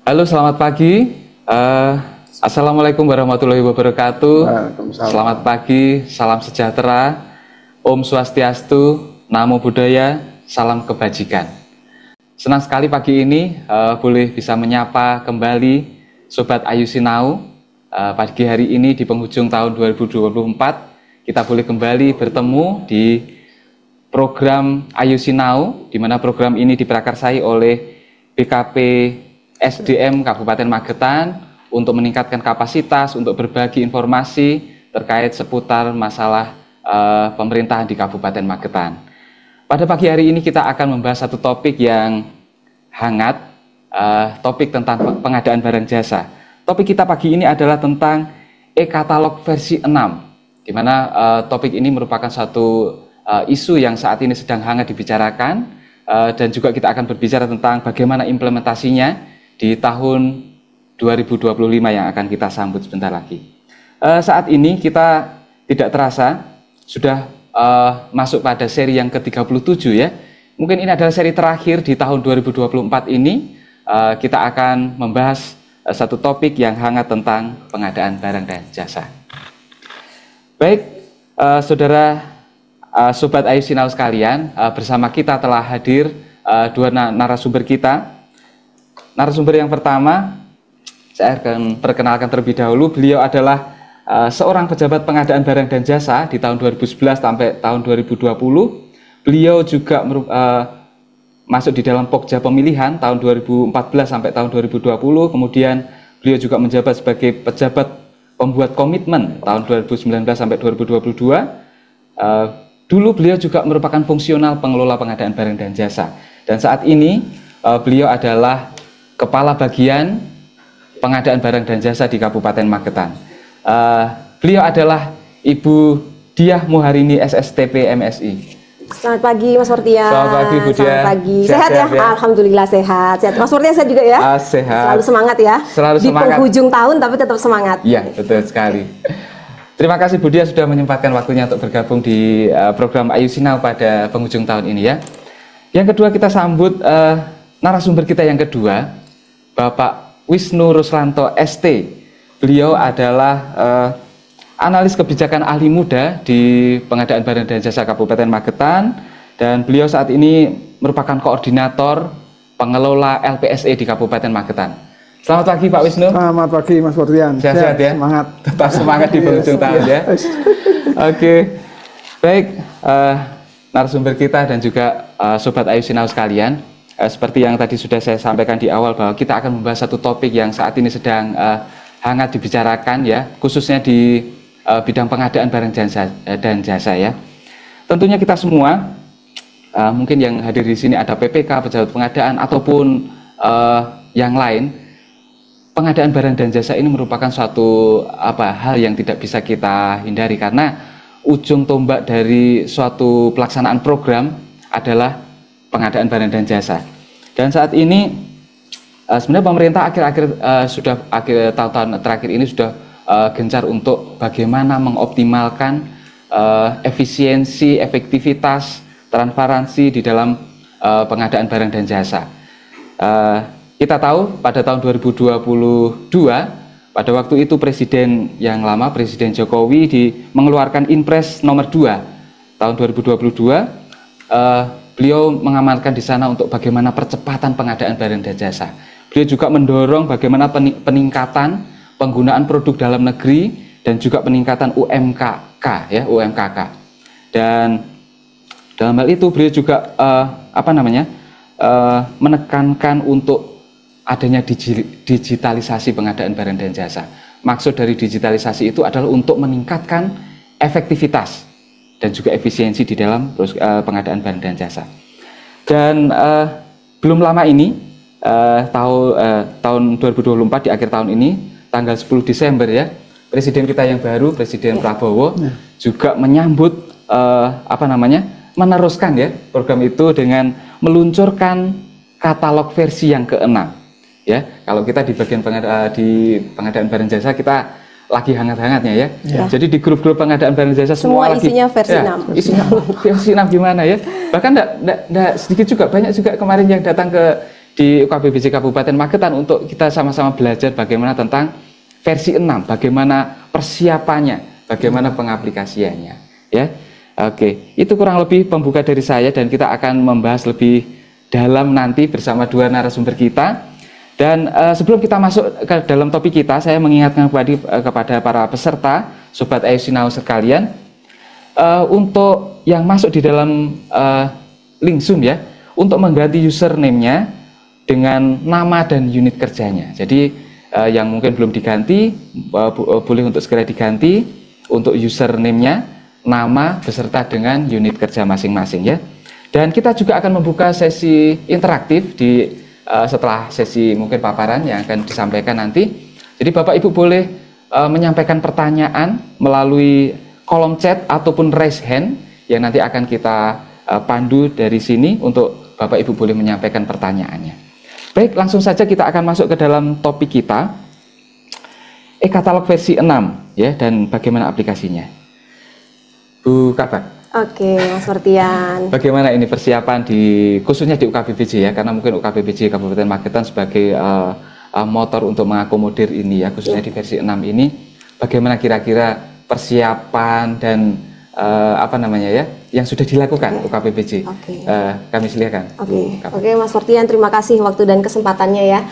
Halo, selamat pagi. Assalamualaikum warahmatullahi wabarakatuh. Selamat pagi, salam sejahtera, Om Swastiastu, Namo Buddhaya, salam kebajikan. Senang sekali pagi ini boleh bisa menyapa kembali Sobat Ayu Sinau. Pagi hari ini di penghujung tahun 2024, kita boleh kembali bertemu di program Ayu Sinau, di mana program ini diprakarsai oleh BKP SDM Kabupaten Magetan untuk meningkatkan kapasitas, untuk berbagi informasi terkait seputar masalah pemerintahan di Kabupaten Magetan. Pada pagi hari ini kita akan membahas satu topik yang hangat, topik tentang pengadaan barang jasa. Topik kita pagi ini adalah tentang e-katalog versi 6, di mana topik ini merupakan satu isu yang saat ini sedang hangat dibicarakan, dan juga kita akan berbicara tentang bagaimana implementasinya di tahun 2025 yang akan kita sambut sebentar lagi. Saat ini kita tidak terasa sudah masuk pada seri yang ke-37 ya. Mungkin ini adalah seri terakhir di tahun 2024 ini. Kita akan membahas satu topik yang hangat tentang pengadaan barang dan jasa. Baik, saudara Sobat Ayu Sinau sekalian, bersama kita telah hadir dua narasumber kita. Narasumber yang pertama, saya akan perkenalkan terlebih dahulu. Beliau adalah seorang pejabat pengadaan barang dan jasa di tahun 2011 sampai tahun 2020. Beliau juga masuk di dalam Pokja Pemilihan tahun 2014 sampai tahun 2020. Kemudian beliau juga menjabat sebagai pejabat pembuat komitmen tahun 2019 sampai 2022. Dulu beliau juga merupakan fungsional pengelola pengadaan barang dan jasa. Dan saat ini beliau adalah Kepala Bagian Pengadaan Barang dan Jasa di Kabupaten Magetan. Beliau adalah Ibu Diah Muharini SSTP MSI. Selamat pagi Mas Murtian. Selamat pagi Bu Diah. Selamat pagi. Sehat ya? Alhamdulillah sehat. Sehat. Mas Murtian sehat juga ya? Sehat. Selalu semangat ya? Selalu di semangat. Di penghujung tahun tapi tetap semangat. Iya, betul sekali. Terima kasih Bu Diah sudah menyempatkan waktunya untuk bergabung di program Ayu Sinau pada penghujung tahun ini ya. Yang kedua kita sambut narasumber kita yang kedua, Bapak Wisnu Ruslanto ST. Beliau adalah analis kebijakan ahli muda di pengadaan barang dan jasa Kabupaten Magetan, dan beliau saat ini merupakan koordinator pengelola LPSE di Kabupaten Magetan. Selamat pagi Pak Wisnu. Selamat pagi Mas Murtian. Sehat ya? Semangat. Tetap semangat di penghujung tahun ya. Oke. Baik, narasumber kita dan juga Sobat Ayu Sinau sekalian. Seperti yang tadi sudah saya sampaikan di awal bahwa kita akan membahas satu topik yang saat ini sedang hangat dibicarakan ya, khususnya di bidang pengadaan barang dan jasa ya. Tentunya kita semua mungkin yang hadir di sini ada PPK, pejabat pengadaan ataupun yang lain. Pengadaan barang dan jasa ini merupakan suatu hal yang tidak bisa kita hindari, karena ujung tombak dari suatu pelaksanaan program adalah pengadaan barang dan jasa. Dan saat ini sebenarnya pemerintah akhir tahun terakhir ini sudah gencar untuk bagaimana mengoptimalkan efisiensi, efektivitas, transparansi di dalam pengadaan barang dan jasa. Kita tahu pada tahun 2022, pada waktu itu Presiden yang lama, Presiden Jokowi mengeluarkan Inpres nomor 2 tahun 2022. Beliau mengamankan di sana untuk bagaimana percepatan pengadaan barang dan jasa. Beliau juga mendorong bagaimana peningkatan penggunaan produk dalam negeri dan juga peningkatan UMKK ya, UMKK. Dan dalam hal itu beliau juga menekankan untuk adanya digitalisasi pengadaan barang dan jasa. Maksud dari digitalisasi itu adalah untuk meningkatkan efektivitas dan juga efisiensi di dalam pengadaan barang dan jasa. Dan belum lama ini, tahun 2024 di akhir tahun ini, tanggal 10 Desember ya, Presiden kita yang baru, Presiden Prabowo juga menyambut meneruskan ya program itu dengan meluncurkan katalog versi yang ke-6 ya. Kalau kita di bagian pengadaan barang jasa kita lagi hangat-hangatnya ya. Jadi di grup-grup pengadaan barang jasa semua isinya versi 6. Isinya versi 6 gimana ya. Bahkan enggak sedikit juga, banyak juga kemarin yang datang ke di UKBBJ Kabupaten Magetan untuk kita sama-sama belajar bagaimana tentang versi 6, bagaimana persiapannya, bagaimana pengaplikasiannya, ya. Oke, itu kurang lebih pembuka dari saya dan kita akan membahas lebih dalam nanti bersama dua narasumber kita. Dan sebelum kita masuk ke dalam topik kita, saya mengingatkan kepada para peserta, Sobat Ayu Sinau sekalian, untuk yang masuk di dalam link Zoom ya, untuk mengganti username-nya dengan nama dan unit kerjanya. Jadi yang mungkin belum diganti, boleh untuk segera diganti untuk username-nya, nama beserta dengan unit kerja masing-masing ya. Dan kita juga akan membuka sesi interaktif di setelah sesi mungkin paparan yang akan disampaikan nanti. Jadi Bapak Ibu boleh menyampaikan pertanyaan melalui kolom chat ataupun raise hand yang nanti akan kita pandu dari sini untuk Bapak Ibu boleh menyampaikan pertanyaannya. Baik, langsung saja kita akan masuk ke dalam topik kita. E-katalog versi 6 ya, dan bagaimana aplikasinya. Bu Kabar. Oke, Mas Martian. Bagaimana ini persiapan khususnya di UKBBJ ya, karena mungkin UKBBJ Kabupaten Magetan sebagai motor untuk mengakomodir ini ya, khususnya di versi 6 ini, bagaimana kira-kira persiapan dan apa namanya ya, yang sudah dilakukan UKBBJ. Kami silakan. Oke, Mas Martian, terima kasih waktu dan kesempatannya ya.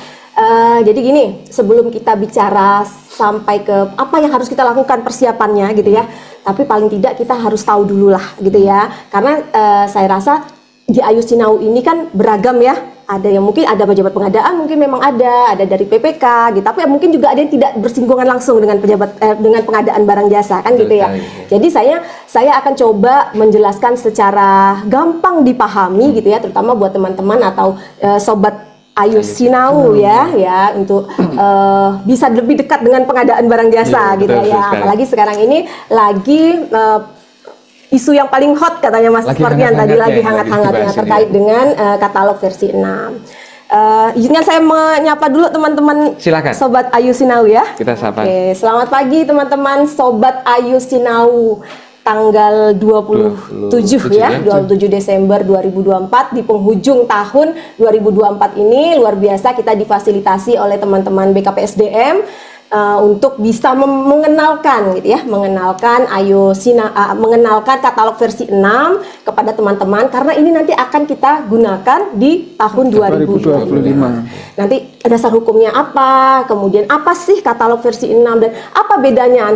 Jadi gini, sebelum kita bicara sampai ke apa yang harus kita lakukan persiapannya gitu ya, tapi paling tidak kita harus tahu dulu lah gitu ya, karena saya rasa di Ayu Sinau ini kan beragam ya, ada yang mungkin ada pejabat pengadaan, mungkin memang ada dari PPK gitu, tapi mungkin juga ada yang tidak bersinggungan langsung dengan dengan pengadaan barang jasa kan gitu ya. Jadi saya akan coba menjelaskan secara gampang dipahami gitu ya, terutama buat teman-teman atau sobat Ayu Sinau ya untuk bisa lebih dekat dengan pengadaan barang jasa gitu ya. Apalagi sekarang ini lagi isu yang paling hot katanya Mas Martian tadi, lagi hangat-hangatnya terkait dengan katalog versi 6. Izinkan saya menyapa dulu teman-teman Sobat Ayu Sinau ya. Kita sapa. Oke, selamat pagi teman-teman Sobat Ayu Sinau. Tanggal 27 ya, 27 Desember 2024 di penghujung tahun 2024 ini luar biasa kita difasilitasi oleh teman-teman BKPSDM untuk bisa mengenalkan gitu ya, mengenalkan mengenalkan katalog versi 6 kepada teman-teman, karena ini nanti akan kita gunakan di tahun 2025. Nanti dasar hukumnya apa, kemudian apa sih katalog versi 6 dan apa bedanya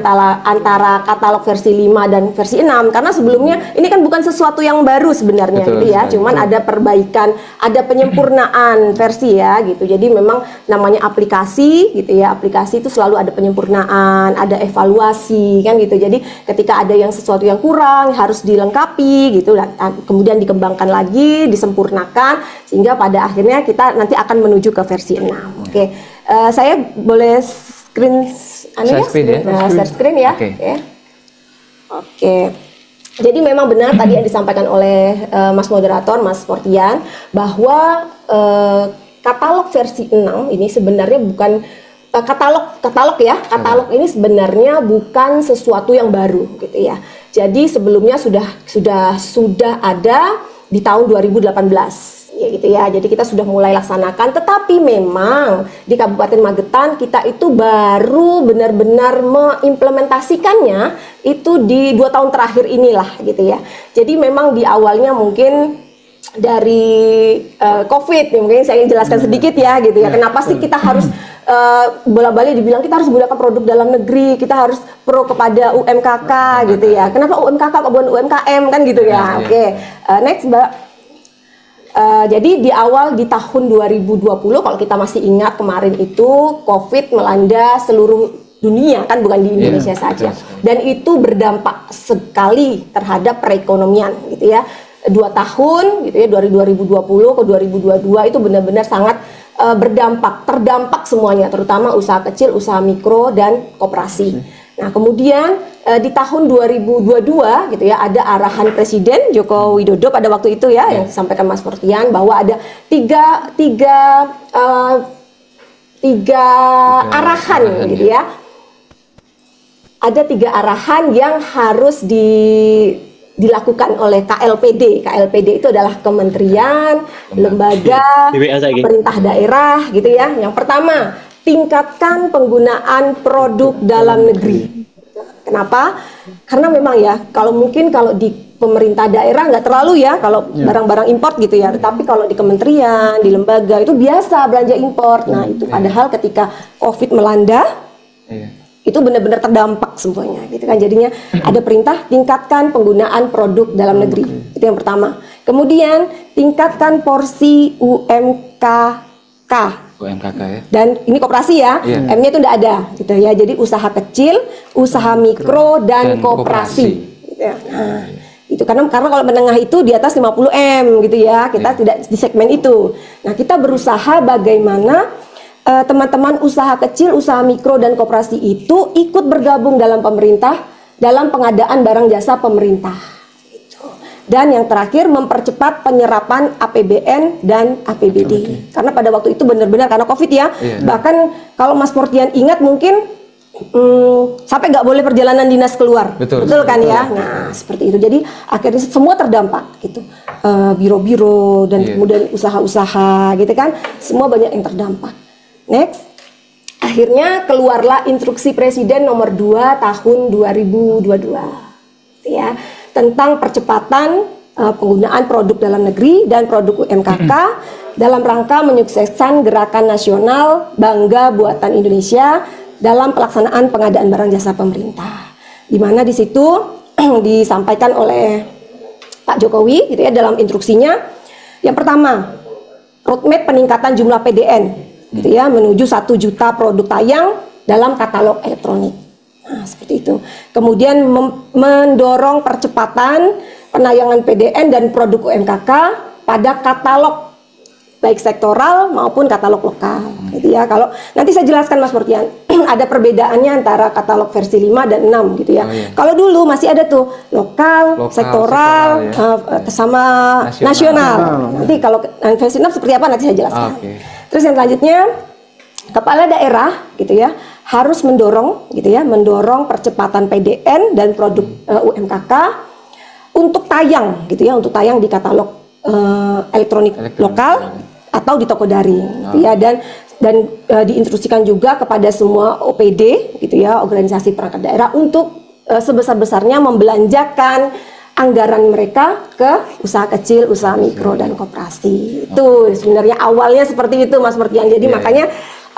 antara katalog versi 5 dan versi 6, karena sebelumnya ini kan bukan sesuatu yang baru sebenarnya gitu ya, cuman ada perbaikan, ada penyempurnaan versi ya gitu. Jadi memang namanya aplikasi gitu ya, aplikasi itu selalu ada penyempurnaan, ada evaluasi kan gitu. Jadi ketika ada yang sesuatu yang kurang harus dilengkapi gitu, kemudian dikembangkan lagi, disempurnakan sehingga pada akhirnya kita nanti akan menuju ke versi 6. Oke. Saya boleh share screen ya. Oke. Jadi memang benar tadi yang disampaikan oleh Mas Moderator, Mas Martian, bahwa katalog versi 6 ini sebenarnya bukan katalog ini sebenarnya bukan sesuatu yang baru gitu ya. Jadi sebelumnya sudah ada di tahun 2018 ya gitu ya. Jadi kita sudah mulai laksanakan, tetapi memang di Kabupaten Magetan kita itu baru benar-benar mengimplementasikannya itu di 2 tahun terakhir inilah gitu ya. Jadi memang di awalnya mungkin dari COVID, mungkin saya jelaskan sedikit ya gitu ya. Kenapa sih kita harus bola-balik dibilang kita harus gunakan produk dalam negeri, kita harus pro kepada UMKK gitu ya. Kenapa UMKK bukan UMKM kan gitu ya. Oke. Next Mbak. Jadi di awal di tahun 2020 kalau kita masih ingat kemarin itu COVID melanda seluruh dunia kan, bukan di Indonesia saja. Dan itu berdampak sekali terhadap perekonomian gitu ya. 2 tahun gitu ya, dari 2020 ke 2022 itu benar-benar sangat terdampak semuanya, terutama usaha kecil, usaha mikro dan koperasi. Nah, kemudian di tahun 2022 gitu ya, ada arahan Presiden Joko Widodo pada waktu itu ya, yang disampaikan Mas Martian bahwa ada tiga arahan gitu ya. Ada 3 arahan yang harus dilakukan oleh KLPD. KLPD itu adalah kementerian, lembaga, pemerintah daerah gitu ya. Yang pertama, tingkatkan penggunaan produk dalam negeri. Kenapa? Karena memang ya, kalau di pemerintah daerah nggak terlalu ya kalau barang-barang import gitu ya. Tapi kalau di kementerian, di lembaga itu biasa belanja import. Nah itu padahal ketika COVID melanda, itu benar-benar terdampak semuanya gitu kan. Jadinya ada perintah tingkatkan penggunaan produk dalam negeri. Itu yang pertama. Kemudian tingkatkan porsi UMKK. UMKK ya. Dan ini koperasi ya, M-nya itu tidak ada gitu ya. Jadi usaha kecil, usaha mikro dan koperasi. Gitu ya. Nah, itu karena kalau menengah itu di atas 50 M gitu ya. Kita tidak di segmen itu. Nah, kita berusaha bagaimana teman-teman usaha kecil, usaha mikro dan koperasi itu ikut bergabung dalam pemerintah dalam pengadaan barang jasa pemerintah. Dan yang terakhir mempercepat penyerapan APBN dan APBD. Karena pada waktu itu benar-benar karena COVID ya. Bahkan kalau Mas Portian ingat mungkin sampai nggak boleh perjalanan dinas keluar. Betul kan ya. Nah seperti itu. Jadi akhirnya semua terdampak gitu. Biro-biro dan kemudian usaha-usaha gitu kan. Semua banyak yang terdampak. Next. Akhirnya keluarlah instruksi Presiden nomor 2 tahun 2022. Gitu ya. Tentang percepatan penggunaan produk dalam negeri dan produk UMKK dalam rangka menyukseskan gerakan nasional Bangga Buatan Indonesia dalam pelaksanaan pengadaan barang jasa pemerintah. Di mana di situ disampaikan oleh Pak Jokowi gitu ya dalam instruksinya. Yang pertama, roadmap peningkatan jumlah PDN gitu ya menuju 1 juta produk tayang dalam katalog elektronik. Nah, seperti itu. Kemudian mendorong percepatan penayangan PDN dan produk UMKK pada katalog baik sektoral maupun katalog lokal. Gitu ya. Kalau nanti saya jelaskan Mas Portian, ada perbedaannya antara katalog versi 5 dan 6 gitu ya. Kalau dulu masih ada tuh lokal sektoral ya. Sama nasional. Nanti kalau versi 6 seperti apa nanti saya jelaskan. Terus yang selanjutnya kepala daerah gitu ya harus mendorong percepatan PDN dan produk UMKK untuk tayang gitu ya, untuk tayang di katalog elektronik lokal atau di toko daring gitu ya, dan diinstruksikan juga kepada semua OPD gitu ya, organisasi perangkat daerah untuk sebesar-besarnya membelanjakan anggaran mereka ke usaha kecil, usaha mikro dan koperasi. Itu sebenarnya awalnya seperti itu Mas Portian. Jadi makanya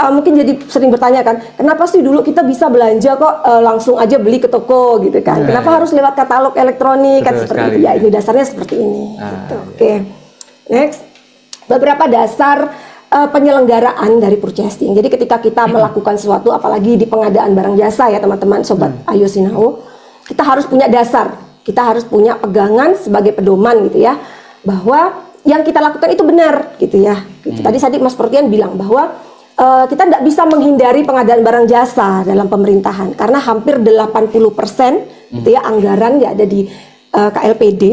mungkin jadi sering bertanya kan, kenapa sih dulu kita bisa belanja kok langsung aja beli ke toko gitu kan? Kenapa harus lewat katalog elektronik kan seperti itu? Ya ini dasarnya seperti ini. Gitu. Oke. Next, beberapa dasar penyelenggaraan dari purchasing. Jadi ketika kita melakukan sesuatu, apalagi di pengadaan barang jasa ya teman-teman, sobat Ayo Sinau, kita harus punya dasar, kita harus punya pegangan sebagai pedoman gitu ya, bahwa yang kita lakukan itu benar gitu ya. Tadi Mas Portian bilang bahwa kita tidak bisa menghindari pengadaan barang jasa dalam pemerintahan karena hampir 80% gitu ya anggaran yang ada di KLPD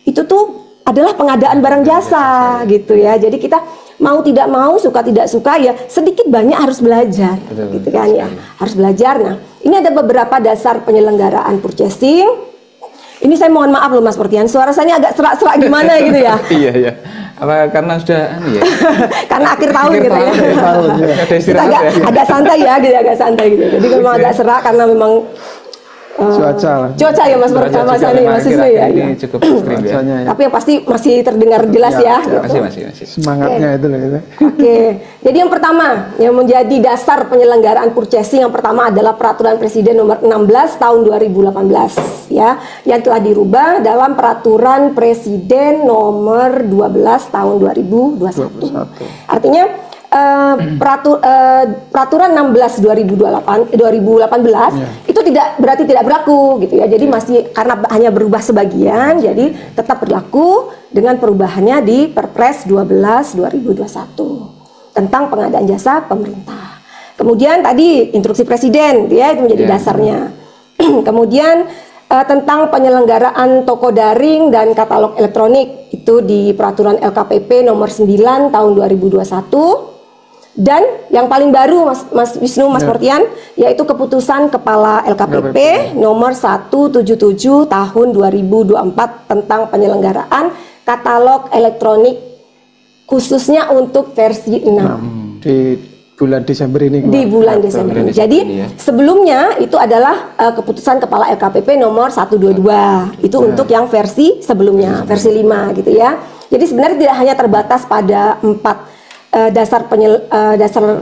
itu tuh adalah pengadaan barang jasa gitu ya. Jadi kita mau tidak mau, suka tidak suka ya sedikit banyak harus belajar gitu kan ya. Harus belajar. Nah, ini ada beberapa dasar penyelenggaraan purchasing. Ini saya mohon maaf loh Mas Portian, suara saya agak serak-serak gimana gitu ya. Iya. Apa karena sudah ya? Karena akhir tahun gitu ya. Kita agak santai ya, agak santai gitu. Jadi memang agak serak karena memang cuaca ya Mas Portian, Mas Ani, Mas Ismi ya. Ini cukup ekstrim ya. Tapi yang pasti masih terdengar jelas ya. Masih. Semangatnya itu loh gitu. Oke. Jadi yang pertama yang menjadi dasar penyelenggaraan purchasing yang pertama adalah Peraturan Presiden nomor 16 tahun 2018 ya, yang telah dirubah dalam Peraturan Presiden nomor 12 tahun 2021. Artinya Peraturan 16 2018 itu berarti tidak berlaku gitu ya. Jadi masih karena hanya berubah sebagian, jadi tetap berlaku dengan perubahannya di Perpres 12 2021 tentang pengadaan jasa pemerintah. Kemudian tadi instruksi Presiden ya, itu menjadi dasarnya. Kemudian tentang penyelenggaraan toko daring dan katalog elektronik itu di Peraturan LKPP nomor 9 tahun 2021. Dan yang paling baru Mas Wisnu, Mas Portian, yaitu keputusan Kepala LKPP nomor 177 tahun 2024 tentang penyelenggaraan katalog elektronik khususnya untuk versi 6. Di bulan Desember ini. Di bulan Desember ini. Jadi sebelumnya itu adalah keputusan Kepala LKPP nomor 122. Itu untuk yang versi sebelumnya, versi 5 gitu ya. Jadi sebenarnya tidak hanya terbatas pada 4 dasar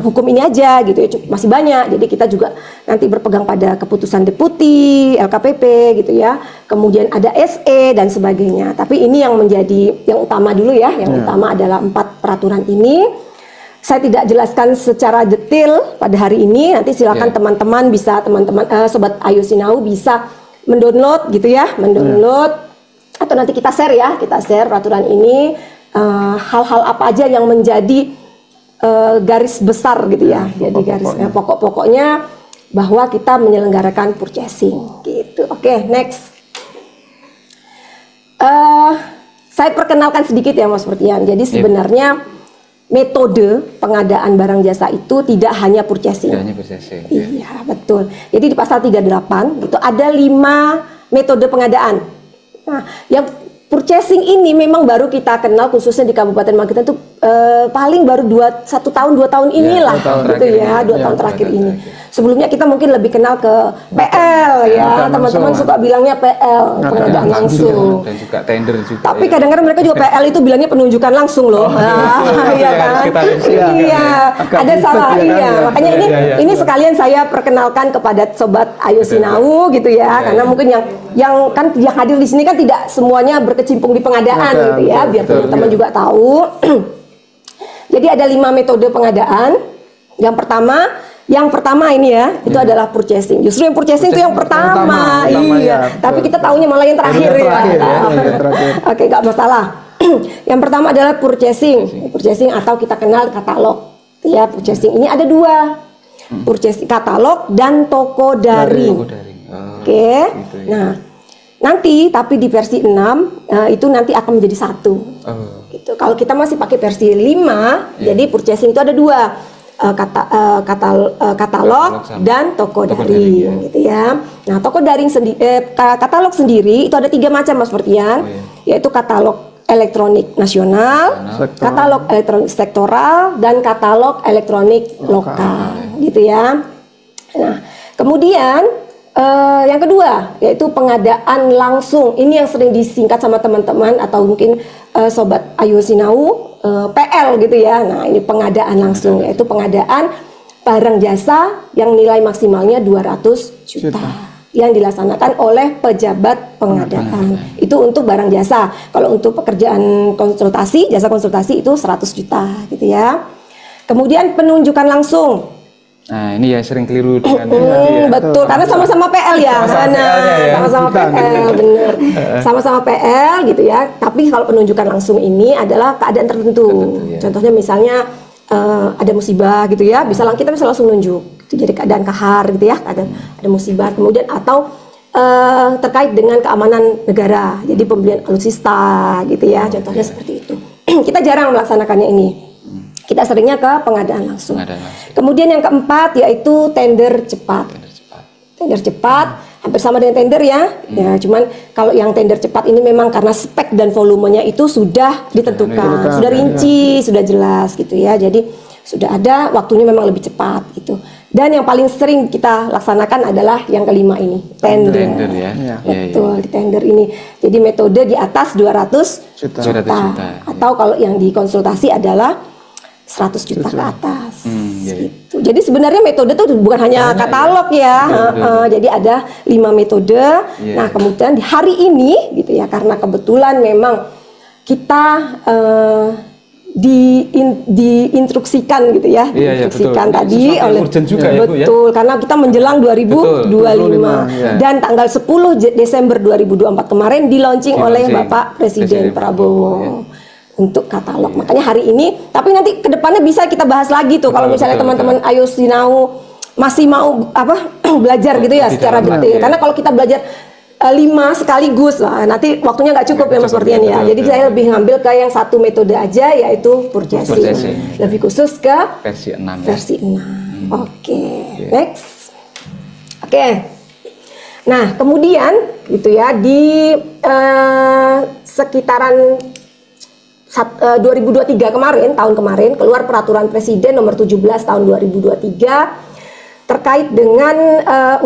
hukum ini aja gitu ya, masih banyak. Jadi kita juga nanti berpegang pada keputusan deputi LKPP gitu ya, kemudian ada SE dan sebagainya. Tapi ini yang menjadi yang utama dulu ya, yang utama adalah 4 peraturan ini. Saya tidak jelaskan secara detail pada hari ini, nanti silakan teman-teman bisa, Sobat Ayo Sinau bisa mendownload gitu ya, atau nanti kita share ya, peraturan ini, hal-hal apa aja yang menjadi garis besar gitu ya, jadi garis pokok-pokoknya bahwa kita menyelenggarakan purchasing gitu. Oke, next. Saya perkenalkan sedikit ya Mas Portian. Jadi sebenarnya metode pengadaan barang jasa itu tidak hanya purchasing. Tidak hanya purchasing. Iya, betul. Jadi di pasal 38 itu ada 5 metode pengadaan. Nah, yang purchasing ini memang baru kita kenal khususnya di Kabupaten Magetan itu paling baru 1 tahun 2 tahun inilah gitu ya, 2 tahun terakhir ini. Sebelumnya kita mungkin lebih kenal ke PL ya, teman-teman suka bilangnya PL, pengadaan langsung. Dan juga tender juga. Tapi kadang-kadang mereka juga PL itu bilangnya penunjukan langsung loh. Iya kan? Iya, ada salah iya. Makanya ini sekalian saya perkenalkan kepada Sobat Ayo Sinau gitu ya, karena mungkin yang hadir di sini kan tidak semuanya berkecimpung di pengadaan gitu ya, biar teman-teman juga tahu. Jadi ada 5 metode pengadaan. Yang pertama ini ya, itu adalah purchasing. Justru yang purchasing itu yang pertama iya. Tapi kita tahunya malah yang terakhir ya. Oke, nggak masalah. Yang pertama adalah purchasing. Purchasing atau kita kenal katalog. Ya, purchasing ini ada 2. Purchasing katalog dan toko daring. Oke. Nah, nanti tapi di versi 6 itu nanti akan menjadi 1. Gitu. Kalau kita masih pakai versi 5, jadi purchasing itu ada 2. Katalog dan toko daring gitu ya. Nah, toko daring katalog sendiri itu ada 3 macam Mas Portian, yaitu katalog elektronik nasional, katalog elektronik sektoral, dan katalog elektronik lokal gitu ya. Nah, kemudian yang kedua yaitu pengadaan langsung. Ini yang sering disingkat sama teman-teman atau mungkin Sobat Ayo Sinau, PL gitu ya. Nah, ini pengadaan langsung, yaitu pengadaan barang jasa yang nilai maksimalnya 200 juta yang dilaksanakan oleh pejabat pengadaan. Itu untuk barang jasa. Kalau untuk pekerjaan konsultasi, jasa konsultasi itu 100 juta gitu ya. Kemudian penunjukan langsung. Nah, ini ya sering keliru dengan betul, karena sama-sama PL ya. Sama-sama PL, bener. Sama-sama PL gitu ya. Tapi kalau penunjukan langsung ini adalah keadaan tertentu. Contohnya misalnya ada musibah gitu ya, kita bisa langsung nunjuk. Itu jadi keadaan kahar gitu ya, ada musibah. Kemudian atau terkait dengan keamanan negara. Jadi pembelian alutsista gitu ya. Contohnya seperti itu. Kita jarang melaksanakannya ini. Kita seringnya ke pengadaan langsung. Kemudian yang keempat yaitu tender cepat. Tender cepat hampir sama dengan tender ya. Ya, cuman kalau yang tender cepat ini memang karena spek dan volumenya itu sudah ditentukan, sudah rinci, sudah jelas gitu ya. Jadi sudah ada waktunya memang lebih cepat gitu. Dan yang paling sering kita laksanakan adalah yang kelima ini, tender. Betul, di tender ini. Jadi metode di atas 200 juta. Atau kalau yang dikonsultasi adalah 100 juta ke atas gitu. Jadi sebenarnya metode itu bukan hanya katalog ya. Jadi ada 5 metode. Nah, kemudian di hari ini gitu ya, karena kebetulan memang kita diinstruksikan gitu ya, diinstruksikan tadi oleh betul, karena kita menjelang 2025 dan tanggal 10 Desember 2024 kemarin di launching oleh Bapak Presiden Prabowo untuk katalog. Makanya hari ini, tapi nanti kedepannya bisa kita bahas lagi tuh kalau misalnya teman-teman Ayo Sinau masih mau belajar gitu ya secara detail. Karena kalau kita belajar 5 sekaligus. Nah, nanti waktunya nggak cukup ya Mas Fortian ya. Jadi saya lebih ngambil ke yang satu metode aja, yaitu purchasing. Lebih khusus ke versi 6 versi 6. Oke. Next. Oke. Nah, kemudian gitu ya di sekitaran 2023 kemarin, tahun kemarin keluar peraturan Presiden nomor 17 tahun 2023 terkait dengan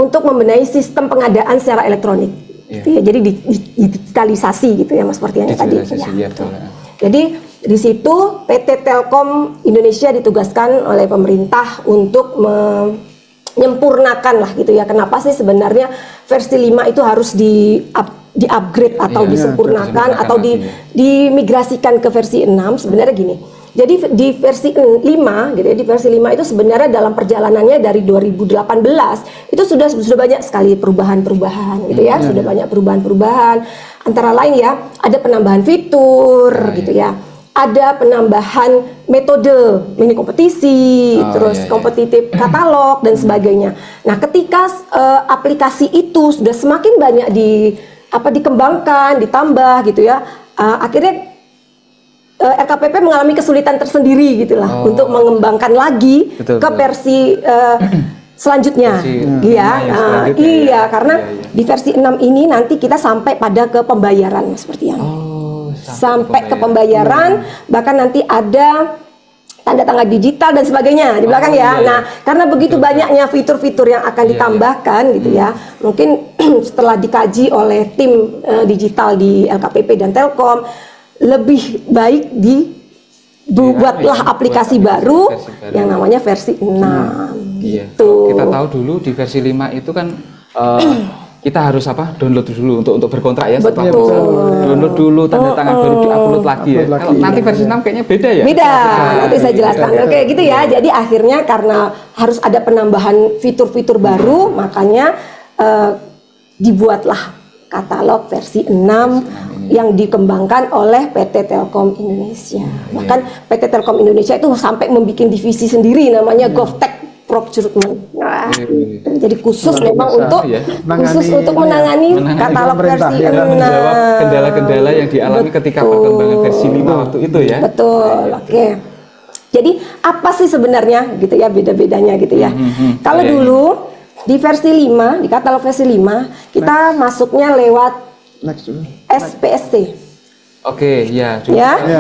untuk membenahi sistem pengadaan secara elektronik. Gitu ya, jadi digitalisasi gitu ya Mas Fortian tadi. Ya, jadi di situ PT Telkom Indonesia ditugaskan oleh pemerintah untuk menyempurnakan lah gitu ya. Kenapa sih sebenarnya versi 5 itu harus di-upgrade atau disempurnakan atau dimigrasikan ke versi 6? Sebenarnya gini. Jadi di versi 5 gitu ya, di versi 5 itu sebenarnya dalam perjalanannya dari 2018 itu sudah banyak sekali perubahan-perubahan gitu ya, sudah banyak perubahan-perubahan. Antara lain ya, ada penambahan fitur gitu ya. Ada penambahan metode mini kompetisi, kompetitif katalog dan sebagainya. Nah, ketika aplikasi itu sudah semakin banyak dikembangkan, ditambah gitu ya, akhirnya LKPP mengalami kesulitan tersendiri gitulah untuk mengembangkan lagi ke versi selanjutnya. Karena di versi 6 ini nanti kita sampai pada ke pembayaran seperti yang sampai ke pembayaran, bahkan nanti ada tanda tangan digital dan sebagainya di belakang Nah, karena begitu banyaknya fitur-fitur yang akan ditambahkan gitu ya, mungkin setelah dikaji oleh tim digital di LKPP dan Telkom, lebih baik dibuatlah aplikasi baru yang namanya versi 6. Gitu. Kita tahu dulu di versi 5 itu kan kita harus download dulu untuk berkontrak ya. Betul. Download dulu, tanda tangan baru diupload lagi ya. Kalau nanti versi 6 kayaknya beda ya? Beda, nanti saya jelaskan. Oke, gitu ya. Jadi akhirnya karena harus ada penambahan fitur-fitur baru, makanya dibuatlah katalog versi 6 yang dikembangkan oleh PT Telkom Indonesia. Bahkan PT Telkom Indonesia itu sampai membuat divisi sendiri namanya GovTech Procurement. Nah, jadi khusus memang untuk menangani katalog versi 6. Menjawab kendala-kendala yang dialami ketika perkembangan versi 5 waktu itu ya. Betul. Oke. Jadi apa sih sebenarnya gitu ya beda-bedanya gitu ya. Kalau dulu di versi 5, di katalog versi 5, kita masuknya lewat SPSC. Oke, ya.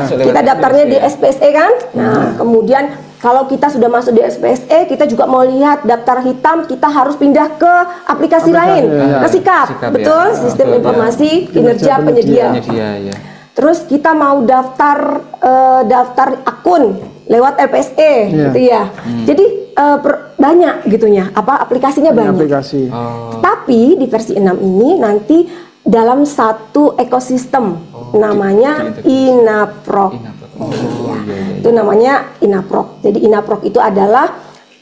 Kita daftarnya di SPSE kan. Nah, kemudian kalau kita sudah masuk di SPSE, kita juga mau lihat daftar hitam, kita harus pindah ke aplikasi lain, ke SIKAP, betul, Sistem Informasi Kinerja Penyedia. Terus kita mau daftar akun lewat LPSE, gitu ya. Jadi banyak gitunya, aplikasinya banyak. Tapi di versi 6 ini nanti dalam satu ekosistem namanya Inaprok. Itu namanya Inaprok. Jadi Inaprok itu adalah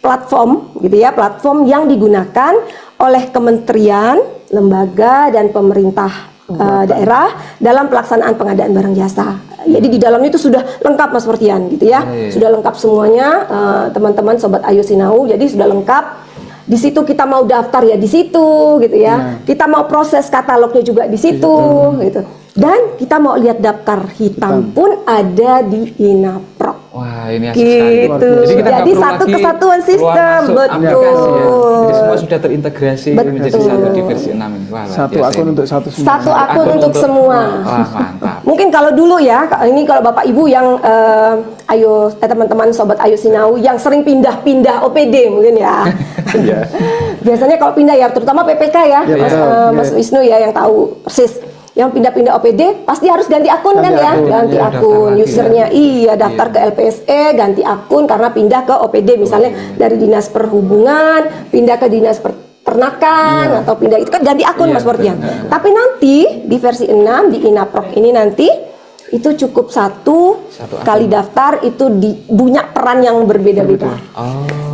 platform gitu ya, platform yang digunakan oleh kementerian, lembaga dan pemerintah daerah dalam pelaksanaan pengadaan barang jasa. Jadi di dalamnya itu sudah lengkap Mas Fortian gitu ya. Sudah lengkap semuanya teman-teman sobat Ayu Sinau. Jadi sudah lengkap. Di situ kita mau daftar ya di situ gitu ya. Kita mau proses katalognya juga di situ gitu. Dan kita mau lihat daftar hitam pun ada di Inaprok. Wah, ini asik sekali. Gitu. Jadi satu kesatuan sistem, betul. Ya. Jadi semua sudah terintegrasi menjadi satu di versi 6 ini. Wah, satu akun untuk satu semua. Satu akun untuk semua. Wah, mantap. Mungkin kalau dulu ya, ini kalau Bapak Ibu yang teman-teman sobat Ayu Sinau yang sering pindah-pindah OPD mungkin ya. Biasanya kalau pindah ya, terutama PPK ya, Mas Wisnu ya yang tahu persis. Yang pindah-pindah OPD pasti harus ganti akun kan ya, ganti akun usernya, daftar ke LPSE, ganti akun karena pindah ke OPD misalnya dari Dinas Perhubungan pindah ke Dinas Peternakan atau pindah itu kan ganti akun Mas Fortian. Tapi nanti di versi 6 di Inaprok ini nanti itu cukup satu kali daftar itu punya peran yang berbeda-beda.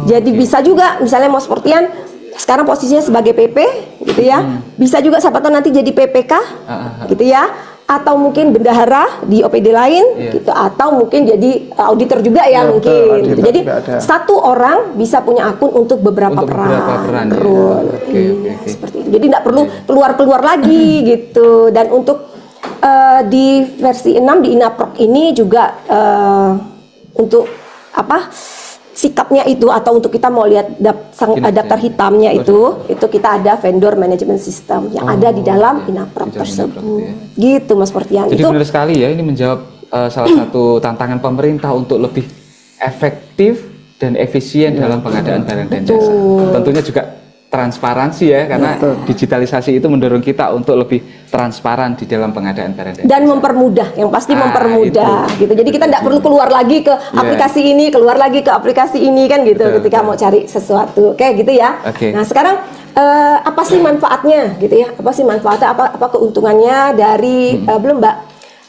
Jadi bisa juga misalnya Mas Fortian sekarang posisinya sebagai PP gitu ya, bisa juga siapa tahu nanti jadi PPK gitu ya, atau mungkin bendahara di OPD lain gitu, atau mungkin jadi auditor juga ya, mungkin gitu. Jadi satu orang bisa punya akun untuk beberapa peran. Seperti itu. Jadi tidak perlu keluar lagi gitu. Dan untuk di versi 6 di Inaproc ini juga untuk sikapnya itu, atau untuk kita mau lihat daftar hitamnya itu kita ada vendor management system yang ada di dalam Inaproc tersebut. Gitu Mas Fortian. Jadi benar sekali ya, ini menjawab salah satu tantangan pemerintah untuk lebih efektif dan efisien dalam pengadaan barang dan jasa. Tentunya juga transparansi ya, karena digitalisasi itu mendorong kita untuk lebih transparan di dalam pengadaan barang dan mempermudah, yang pasti mempermudah gitu. Jadi kita tidak perlu keluar lagi ke aplikasi ini, keluar lagi ke aplikasi ini kan gitu, ketika mau cari sesuatu kayak gitu ya. Nah sekarang apa sih manfaatnya gitu ya? Apa sih manfaatnya? Apa keuntungannya dari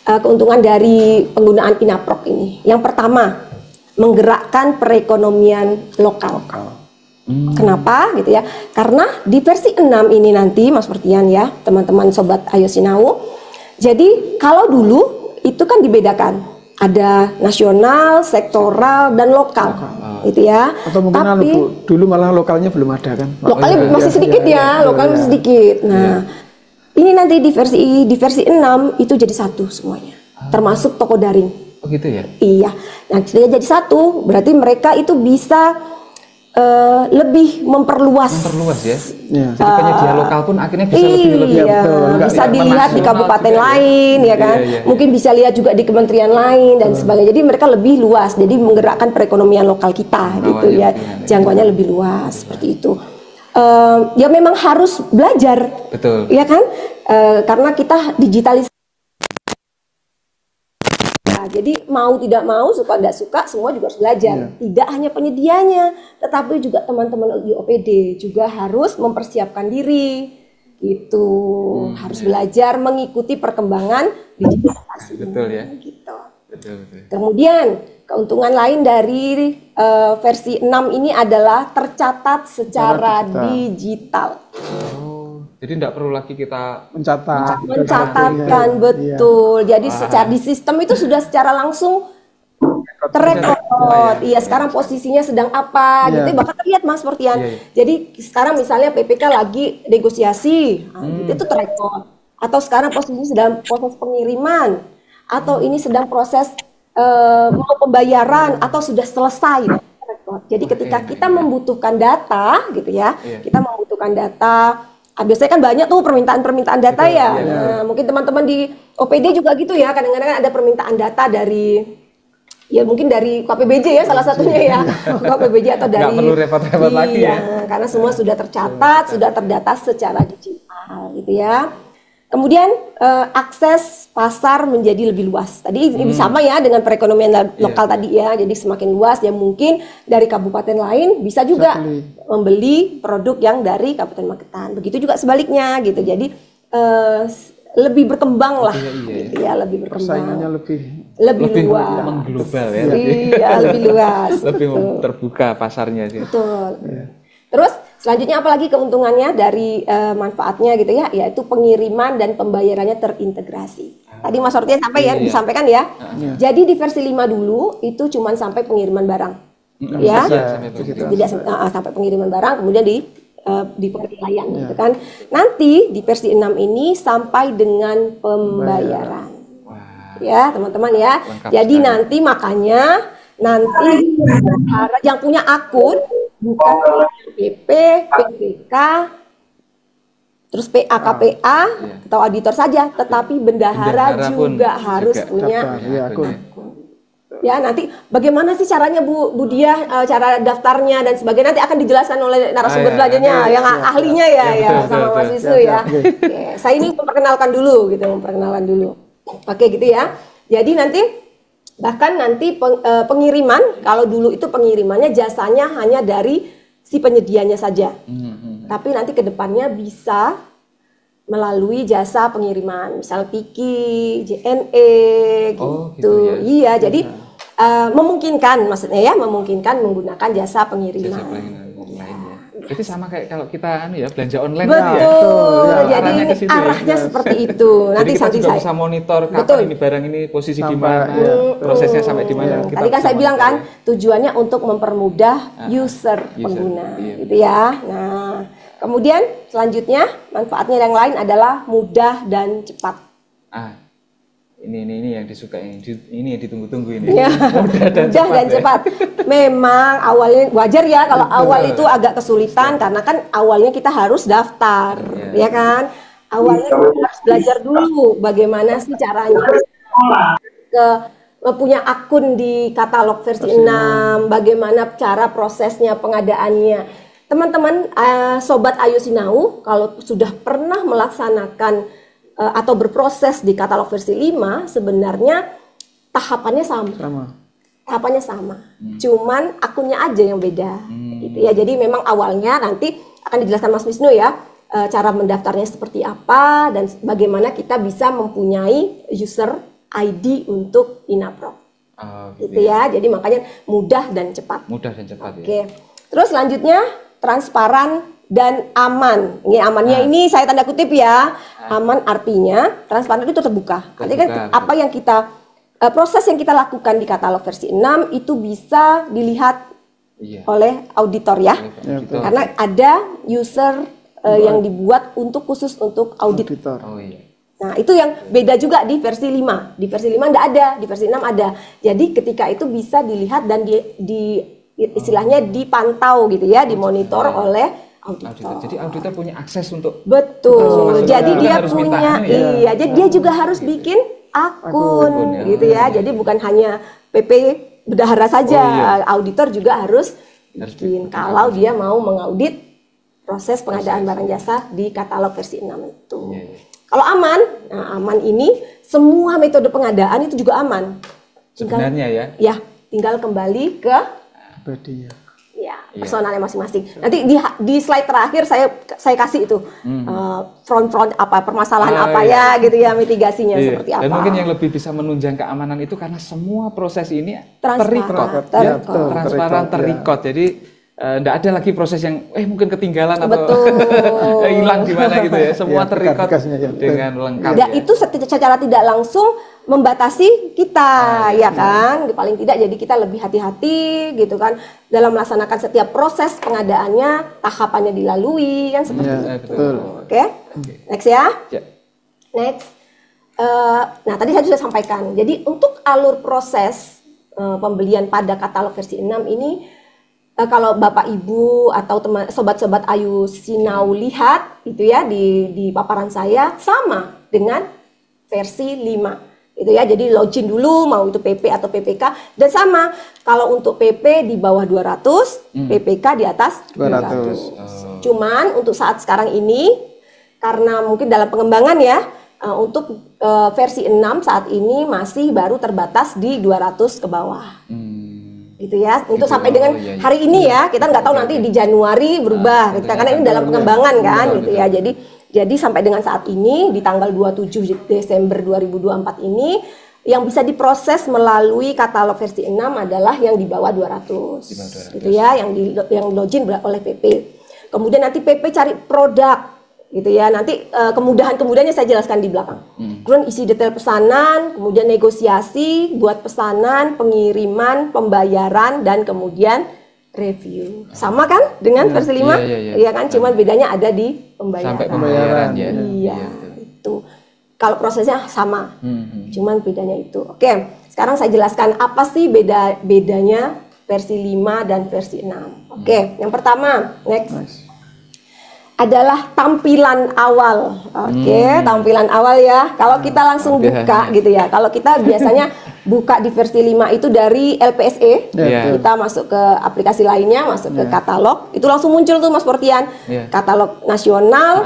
keuntungan dari penggunaan Inaproc ini? Yang pertama, menggerakkan perekonomian lokal. Kenapa gitu ya? Karena di versi 6 ini nanti Mas Fortian ya, teman-teman sobat Ayo Sinau. Jadi kalau dulu itu kan dibedakan, ada nasional, sektoral dan lokal. Gitu ya. Atau mungkin dulu malah lokalnya belum ada kan? Lokalnya masih sedikit lokalnya masih sedikit. Nah, ini nanti di versi 6 itu jadi satu semuanya. Termasuk toko daring. Oh gitu ya? Iya. Nah, jadi satu, berarti mereka itu bisa lebih memperluas ya. Jadi penyedia lokal pun akhirnya bisa lebih bisa dilihat di kabupaten lain ya kan. Mungkin bisa lihat juga di kementerian lain dan sebagainya. Jadi mereka lebih luas. Jadi menggerakkan perekonomian lokal kita gitu ya. Jangkauannya lebih luas seperti itu. Ya memang harus belajar. Betul. Ya kan? Karena kita digitalisasi. Jadi mau tidak mau, suka tidak suka, semua juga harus belajar. Tidak hanya penyedianya, tetapi juga teman-teman di OPD juga harus mempersiapkan diri, gitu. Harus belajar mengikuti perkembangan digitalisasi. Betul ya. Gitu. Betul. Kemudian keuntungan lain dari versi 6 ini adalah tercatat secara digital. Jadi tidak perlu lagi kita mencatatkan, betul. Jadi secara di sistem itu sudah secara langsung terrekod. Iya, sekarang posisinya sedang apa gitu. Bahkan terlihat Mas Fortian. Jadi sekarang misalnya PPK lagi negosiasi, itu terrekod. Atau sekarang posisinya sedang proses pengiriman, atau ini sedang proses mau pembayaran, atau sudah selesai. Jadi ketika kita membutuhkan data gitu ya, kita membutuhkan data. Biasanya kan banyak tuh permintaan data ya. Nah, mungkin teman-teman di OPD juga gitu ya. Kadang-kadang ada permintaan data dari mungkin dari KPBJ ya salah satunya ya. KPBJ atau dari nggak perlu repot-repot lagi ya. Karena semua sudah tercatat, sudah terdata secara digital gitu ya. Kemudian akses pasar menjadi lebih luas. Tadi ini sama ya dengan perekonomian lokal tadi ya. Jadi semakin luas ya, mungkin dari kabupaten lain bisa juga membeli produk yang dari Kabupaten Magetan. Begitu juga sebaliknya gitu. Jadi lebih berkembang lah, gitu ya, lebih berkembang. Persaingannya lebih luas. Mengglobal ya. Iya, lebih luas. Lebih terbuka pasarnya sih. Betul. Terus selanjutnya apalagi keuntungannya dari manfaatnya gitu ya, yaitu pengiriman dan pembayarannya terintegrasi. Tadi Mas Fortian disampaikan ya. Jadi di versi 5 dulu itu cuma sampai pengiriman barang. Tidak sampai pengiriman barang, kemudian di penilaian gitu kan. Nanti di versi 6 ini sampai dengan pembayaran. Ya, teman-teman ya. Jadi nanti makanya yang punya akun bukan PP, PPK, terus PA, KPA atau auditor saja, tetapi bendahara juga harus punya akun. Ya, nanti bagaimana sih caranya Bu Diah, cara daftarnya dan sebagainya nanti akan dijelaskan oleh narasumber selanjutnya yang ahlinya sama Mas Wisnu ya. Saya ini memperkenalkan dulu. Oke gitu ya. Jadi nanti bahkan nanti pengiriman, kalau dulu itu pengirimannya jasanya hanya dari si penyedianya saja. Tapi nanti ke depannya bisa melalui jasa pengiriman, misal Piki, JNE gitu. Iya, jadi memungkinkan maksudnya ya, memungkinkan menggunakan jasa pengiriman. Jadi sama kayak kalau kita belanja online Betul. ya. Jadi Arahnya ke situ ya. arahnya seperti itu. Nanti Jadi kita juga saya bisa monitor kapan Betul. ini barang ini posisi di Sampai, mana, prosesnya sampai di mana. Kita Tadi kan bisa saya bilang monitor kan tujuannya untuk mempermudah user pengguna, iya. gitu ya. Nah, kemudian selanjutnya manfaatnya yang lain adalah mudah dan cepat. Ini yang disukai, ini yang ditunggu-tunggu ini. Ya, Mudah dan cepat. cepat. Memang awalnya wajar ya kalau awal itu agak kesulitan karena kan awalnya kita harus daftar, ya kan? Awalnya kita harus belajar dulu bagaimana sih caranya punya akun di katalog versi 6, bagaimana cara prosesnya pengadaannya. Teman-teman, Sobat Ayu Sinau, kalau sudah pernah melaksanakan atau berproses di katalog versi 5, sebenarnya tahapannya sama. Tahapannya sama. Cuman akunnya aja yang beda. Gitu ya. Jadi memang awalnya nanti akan dijelaskan Mas Wisnu ya, cara mendaftarnya seperti apa dan bagaimana kita bisa mempunyai user ID untuk Inaprok. Gitu ya. Jadi makanya mudah dan cepat. Mudah dan cepat ya. Oke. Terus selanjutnya transparan dan aman. Ini amannya ini saya tanda kutip ya. Aman artinya transparan itu terbuka. Artinya kan apa yang kita proses yang kita lakukan di katalog versi 6 itu bisa dilihat oleh auditor ya. Karena ada user yang dibuat khusus untuk auditor. Nah, itu yang beda juga di versi 5. Di versi 5 enggak ada, di versi 6 ada. Jadi ketika itu bisa dilihat dan istilahnya dipantau gitu ya, dimonitor oleh auditor. Jadi auditor punya akses untuk Jadi dia punya jadi dia juga harus bikin akun gitu ya. Jadi bukan hanya PP bendahara saja, auditor juga harus bikin kalau dia mau mengaudit proses pengadaan barang jasa di katalog versi 6 itu. Kalau aman, aman ini semua metode pengadaan itu juga aman. Sebenarnya ya. Ya, tinggal kembali ke personalnya masing-masing. Nanti di slide terakhir saya kasih itu front permasalahan gitu ya, mitigasinya seperti apa. Dan mungkin yang lebih bisa menunjang keamanan itu karena semua proses ini transparan, terrecord. Jadi enggak ada lagi proses yang mungkin ketinggalan atau hilang di mana gitu ya. Semua terrecord dengan lengkap. Dan itu secara tidak langsung membatasi kita ya kan, paling tidak jadi kita lebih hati-hati gitu kan dalam melaksanakan setiap proses pengadaannya, tahapannya dilalui kan seperti itu. Oke. Next ya. Next. Nah tadi saya sudah sampaikan. Jadi untuk alur proses pembelian pada katalog versi 6 ini kalau Bapak Ibu atau teman sobat-sobat Ayu Sinau lihat itu ya di paparan saya sama dengan versi 5. Itu ya, jadi login dulu mau itu PP atau PPK dan sama kalau untuk PP di bawah 200, PPK di atas 200. Cuman untuk saat sekarang ini karena mungkin dalam pengembangan ya untuk versi 6 saat ini masih baru terbatas di 200 ke bawah. Gitu ya, untuk sampai dengan hari ini ya, kita nggak tahu nanti di Januari berubah, gitu, karena ini dalam pengembangan kan, gitu ya. Jadi sampai dengan saat ini di tanggal 27 Desember 2024 ini yang bisa diproses melalui katalog versi 6 adalah yang di bawah 200, gitu ya, yang login oleh PP. Kemudian nanti PP cari produk, gitu ya. Nanti kemudahan-kemudahannya saya jelaskan di belakang. Kemudian isi detail pesanan, kemudian negosiasi, buat pesanan, pengiriman, pembayaran, dan kemudian review. Sama kan dengan versi 5? Iya kan, cuman bedanya ada di pembayaran. Sampai pembayaran ya. Iya, itu. Kalau prosesnya sama, cuman bedanya itu. Oke, sekarang saya jelaskan apa sih bedanya versi 5 dan versi 6. Oke, yang pertama, next. Adalah tampilan awal. Tampilan awal ya. Kalau kita langsung buka gitu ya. Kalau kita biasanya buka di versi 5 itu dari LPSE. Kita masuk ke aplikasi lainnya, masuk ke katalog. Itu langsung muncul tuh Mas Portian. Katalog nasional,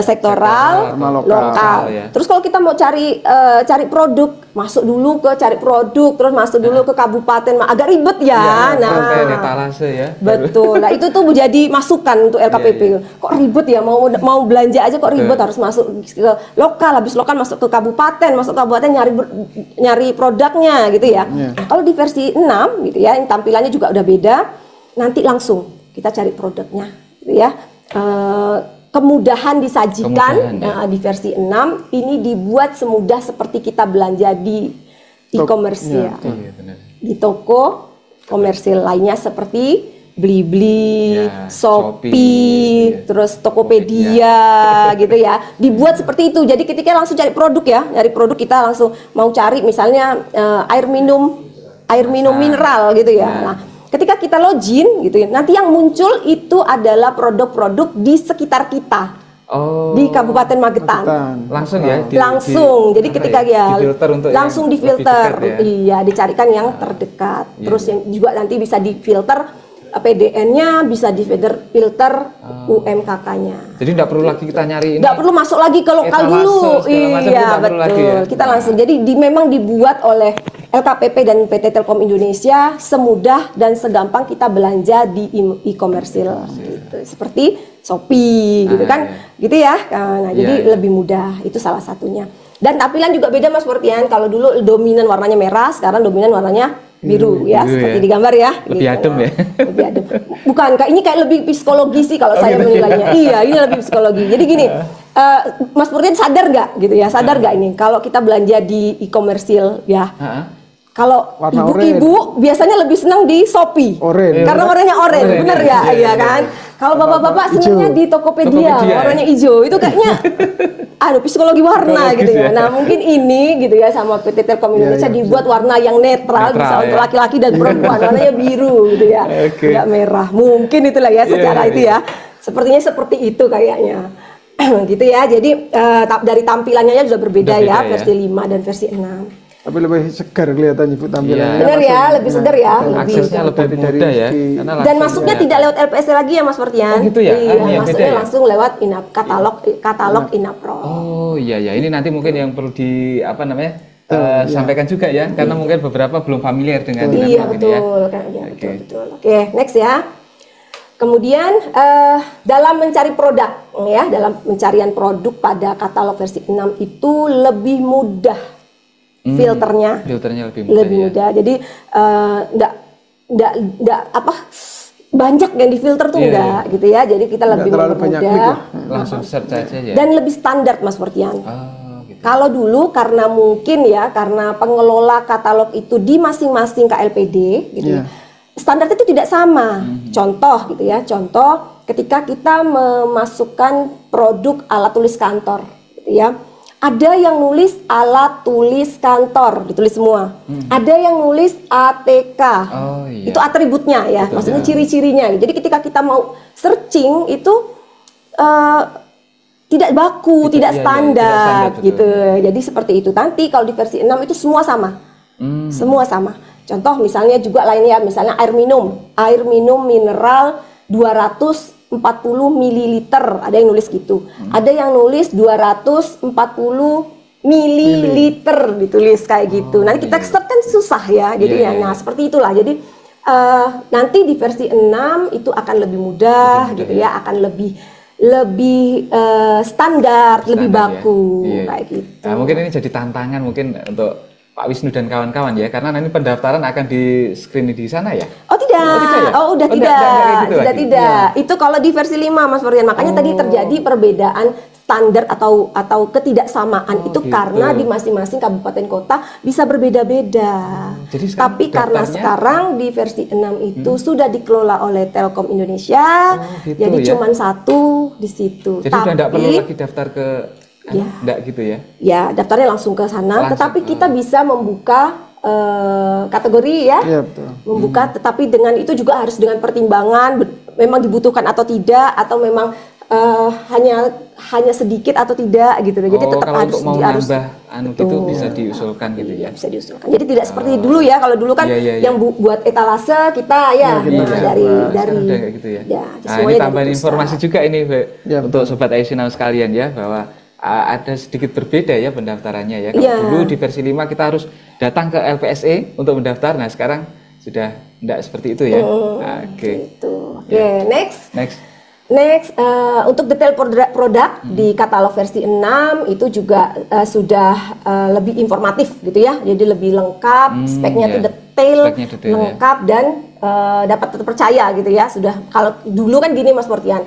sektoral, lokal. Terus kalau kita mau cari produk, masuk dulu ke cari produk, terus masuk dulu ke kabupaten. Agak ribet ya. Betul. Nah, itu tuh menjadi masukan untuk LKPP. Kok ribet ya, mau belanja aja kok ribet, harus masuk ke lokal, habis lokal masuk ke kabupaten, nyari produknya gitu ya. Kalau di versi 6 gitu ya, tampilannya juga udah beda. Nanti langsung kita cari produknya, gitu ya. Kemudahan disajikan di versi 6 ini dibuat semudah seperti kita belanja di e-commerce ya. Di toko komersil lainnya seperti Blibli, Shopee, terus Tokopedia gitu ya. Dibuat seperti itu. Jadi ketika langsung cari produk ya, dari produk kita langsung mau cari misalnya air minum mineral gitu ya. Nah, ketika kita login gitu ya, nanti yang muncul itu adalah produk-produk di sekitar kita. Di Kabupaten Magetan. Langsung ya? Jadi ketika langsung difilter. Iya, dicarikan yang terdekat. Terus yang juga nanti bisa difilter PDN-nya, bisa difilter UMKK-nya. Jadi tidak perlu lagi kita nyari ini. Tidak perlu masuk lagi ke lokal dulu. Iya, betul. Kita langsung. Jadi memang dibuat oleh LKPP dan PT Telkom Indonesia semudah dan segampang kita belanja di e-commerce gitu. Seperti Shopee gitu kan. Gitu ya. Nah, jadi lebih mudah. Itu salah satunya. Dan tampilan juga beda Mas Fortian. Kalau dulu dominan warnanya merah, sekarang dominan warnanya biru ya, seperti di gambar ya. Lebih gitu. adem ya. Lebih adem. Bukan, ini kayak lebih psikologi sih kalau saya menilainya. Iya, ini lebih psikologi. Jadi gini, Mas Fortian sadar nggak gitu ya? Sadar nggak ini kalau kita belanja di e-commerce ya? Kalau ibu-ibu biasanya lebih senang di Shopee, karena warnanya oranye, bener ya, iya kan? Kalau bapak-bapak senangnya di Tokopedia, warnanya hijau, itu kayaknya psikologi warna gitu ya. Nah mungkin ini gitu ya sama PT Telkom Indonesia dibuat warna yang netral, bisa untuk laki-laki dan perempuan, warnanya biru gitu ya, tidak merah. Mungkin itulah ya secara itu ya, sepertinya seperti itu kayaknya. Gitu ya, jadi dari tampilannya sudah berbeda ya, versi 5 dan versi 6. Tapi lebih segar kelihatannya Bu tampilannya. Benar ya, lebih segar ya. Aksesnya lebih mudah ya. Dan masuknya tidak lewat LPS lagi ya Mas Fortian. Gitu ya? Iya, masuknya langsung lewat katalog Inapro. Oh iya ya, ini nanti mungkin yang perlu sampaikan juga ya, karena mungkin beberapa belum familiar dengan Inapro. Iya betul. Oke, next ya. Kemudian dalam mencari produk ya, dalam pencarian produk pada katalog versi 6 itu lebih mudah. Filternya lebih mudah. Jadi enggak banyak yang difilter tuh enggak gitu ya. Jadi kita lebih mudah. Langsung search aja ya. Dan lebih standar Mas Fortian. Gitu. Kalau dulu karena mungkin ya karena pengelola katalog itu di masing-masing KLPD gitu. Standarnya itu tidak sama. Contoh gitu ya. Contoh ketika kita memasukkan produk alat tulis kantor gitu ya. Ada yang nulis alat tulis kantor, ditulis semua. Ada yang nulis ATK, itu atributnya ya, maksudnya ciri-cirinya. Jadi ketika kita mau searching itu tidak baku, tidak standar gitu. Jadi seperti itu. Nanti kalau di versi 6 itu semua sama, semua sama. Contoh misalnya juga lainnya, misalnya air minum mineral 240 ml, ada yang nulis gitu. Ada yang nulis 240 ml ditulis kayak gitu. Nanti kita search kan susah ya. Jadi nah seperti itulah. Jadi nanti di versi 6 itu akan lebih mudah gitu ya, akan lebih standar, lebih baku kayak gitu. Nah, mungkin ini jadi tantangan mungkin untuk Pak Wisnu dan kawan-kawan ya, karena nanti pendaftaran akan di screen di sana ya? Oh tidak, udah tidak. Itu kalau di versi 5 Mas Fortian, makanya tadi terjadi perbedaan standar atau ketidaksamaan itu gitu. Karena di masing-masing kabupaten kota bisa berbeda-beda. Tapi karena sekarang di versi 6 itu sudah dikelola oleh Telkom Indonesia, jadi cuma satu di situ. Jadi sudah tidak perlu lagi daftar ke enggak gitu ya? Ya, daftarnya langsung ke sana, tetapi kita bisa membuka kategori ya. Betul. Membuka, tetapi dengan itu juga harus dengan pertimbangan memang dibutuhkan atau tidak, atau memang hanya sedikit atau tidak gitu. Jadi tetap harus nambah gitu bisa diusulkan gitu ya. Bisa diusulkan. Jadi tidak seperti dulu ya. Kalau dulu kan yang buat etalase kita dari gitu ya. Nah, ini tambahan informasi juga ini untuk sobat Aisinau sekalian ya, bahwa ada sedikit berbeda ya pendaftarannya ya. Kalau dulu di versi 5 kita harus datang ke LPSE untuk mendaftar. Nah, sekarang sudah tidak seperti itu ya. Oke, next untuk detail produk di katalog versi 6 itu juga sudah lebih informatif gitu ya. Jadi lebih lengkap, speknya itu detail, lengkap dan dapat terpercaya gitu ya. Sudah kalau dulu kan gini Mas Fortian,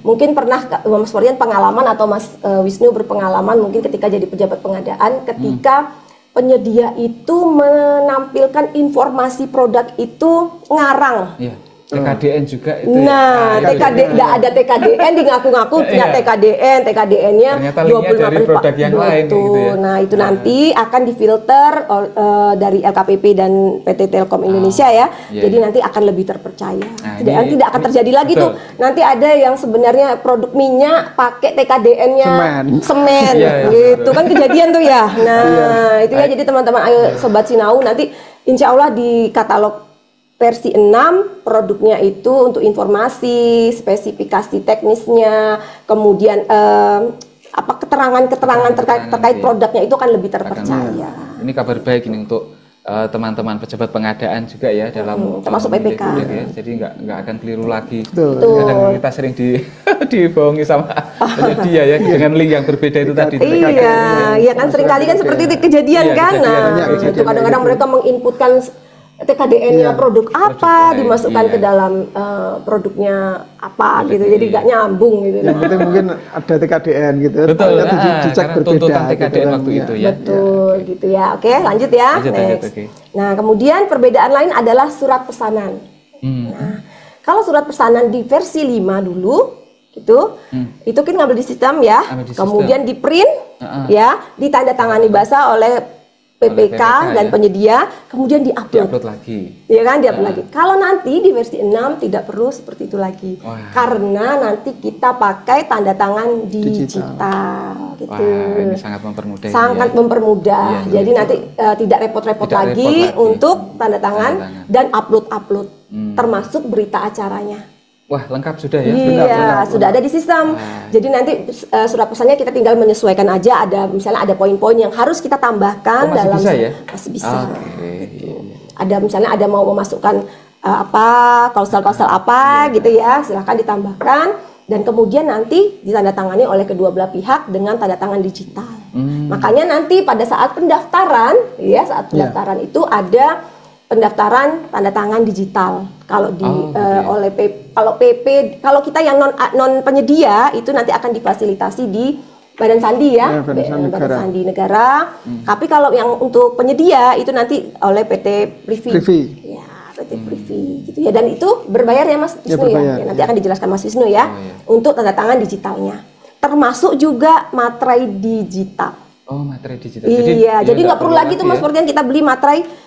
mungkin pernah Mas Fortian pengalaman atau Mas Wisnu berpengalaman mungkin ketika jadi pejabat pengadaan, ketika penyedia itu menampilkan informasi produk itu ngarang. Iya. TKDN juga itu. Nah, nggak ada TKDN, di ngaku-ngaku punya TKDN-nya ternyata linknya dari produk yang lain gitu ya. Nah, itu nanti akan difilter dari LKPP dan PT Telkom Indonesia ya. Jadi nanti akan lebih terpercaya. Tidak akan terjadi lagi tuh. Nanti ada yang sebenarnya produk minyak pakai TKDN-nya semen gitu kan kejadian tuh ya. Nah, itu ya, jadi teman-teman ayo Sobat Sinau, nanti insya Allah di katalog versi 6 produknya itu untuk informasi, spesifikasi teknisnya, kemudian keterangan terkait produknya itu akan lebih terpercaya. Ini kabar baik ini untuk teman-teman pejabat pengadaan juga ya dalam termasuk PPK. Ya. Jadi nggak akan keliru lagi. Kadang kita sering dibohongi sama penyedia ya dengan link yang berbeda itu tadi. Iya kan seringkali kan seperti itu kejadian kan. Nah, itu kadang-kadang mereka menginputkan TKDN-nya produk apa dimasukkan ke dalam produknya apa gitu, jadi nggak nyambung gitu. Yang penting mungkin ada TKDN gitu. Betul. Dicek berbeda TKDN waktu itu ya. Betul gitu ya. Oke, lanjut ya. Next. Nah, kemudian perbedaan lain adalah surat pesanan. Nah, kalau surat pesanan di versi 5 dulu itu kan ngambil di sistem ya, kemudian di print ya, ditandatangani basah oleh PPK dan penyedia, kemudian diupload lagi. Ya kan, diupload lagi. Kalau nanti di versi 6 tidak perlu seperti itu lagi. Karena nanti kita pakai tanda tangan digital gitu. Ini sangat mempermudah. Sangat mempermudah. Jadi nanti tidak repot-repot lagi untuk tanda tangan dan upload. Termasuk berita acaranya. Wah, lengkap sudah ya? Iya, sudah ada di sistem. Jadi nanti surat pesannya kita tinggal menyesuaikan aja. Misalnya ada poin-poin yang harus kita tambahkan dalam. Bisa ya? Masih bisa. Ada misalnya ada mau memasukkan klausal-klausal apa gitu ya, silahkan ditambahkan. Dan kemudian nanti ditandatangani oleh kedua belah pihak dengan tanda tangan digital. Makanya nanti pada saat pendaftaran, itu ada pendaftaran tanda tangan digital. Kalau oleh kalau kita yang non penyedia itu nanti akan difasilitasi di Badan Sandi ya, Badan Sandi Negara. Tapi kalau yang untuk penyedia itu nanti oleh PT Privi. Ya, PT Privi gitu ya. Dan itu berbayar ya Mas Wisnu ya. Nanti akan dijelaskan Mas Wisnu ya untuk tanda tangan digitalnya. Termasuk juga materai digital. Oh, materai digital. Iya, jadi nggak perlu lagi tuh Mas Fortian kita beli materai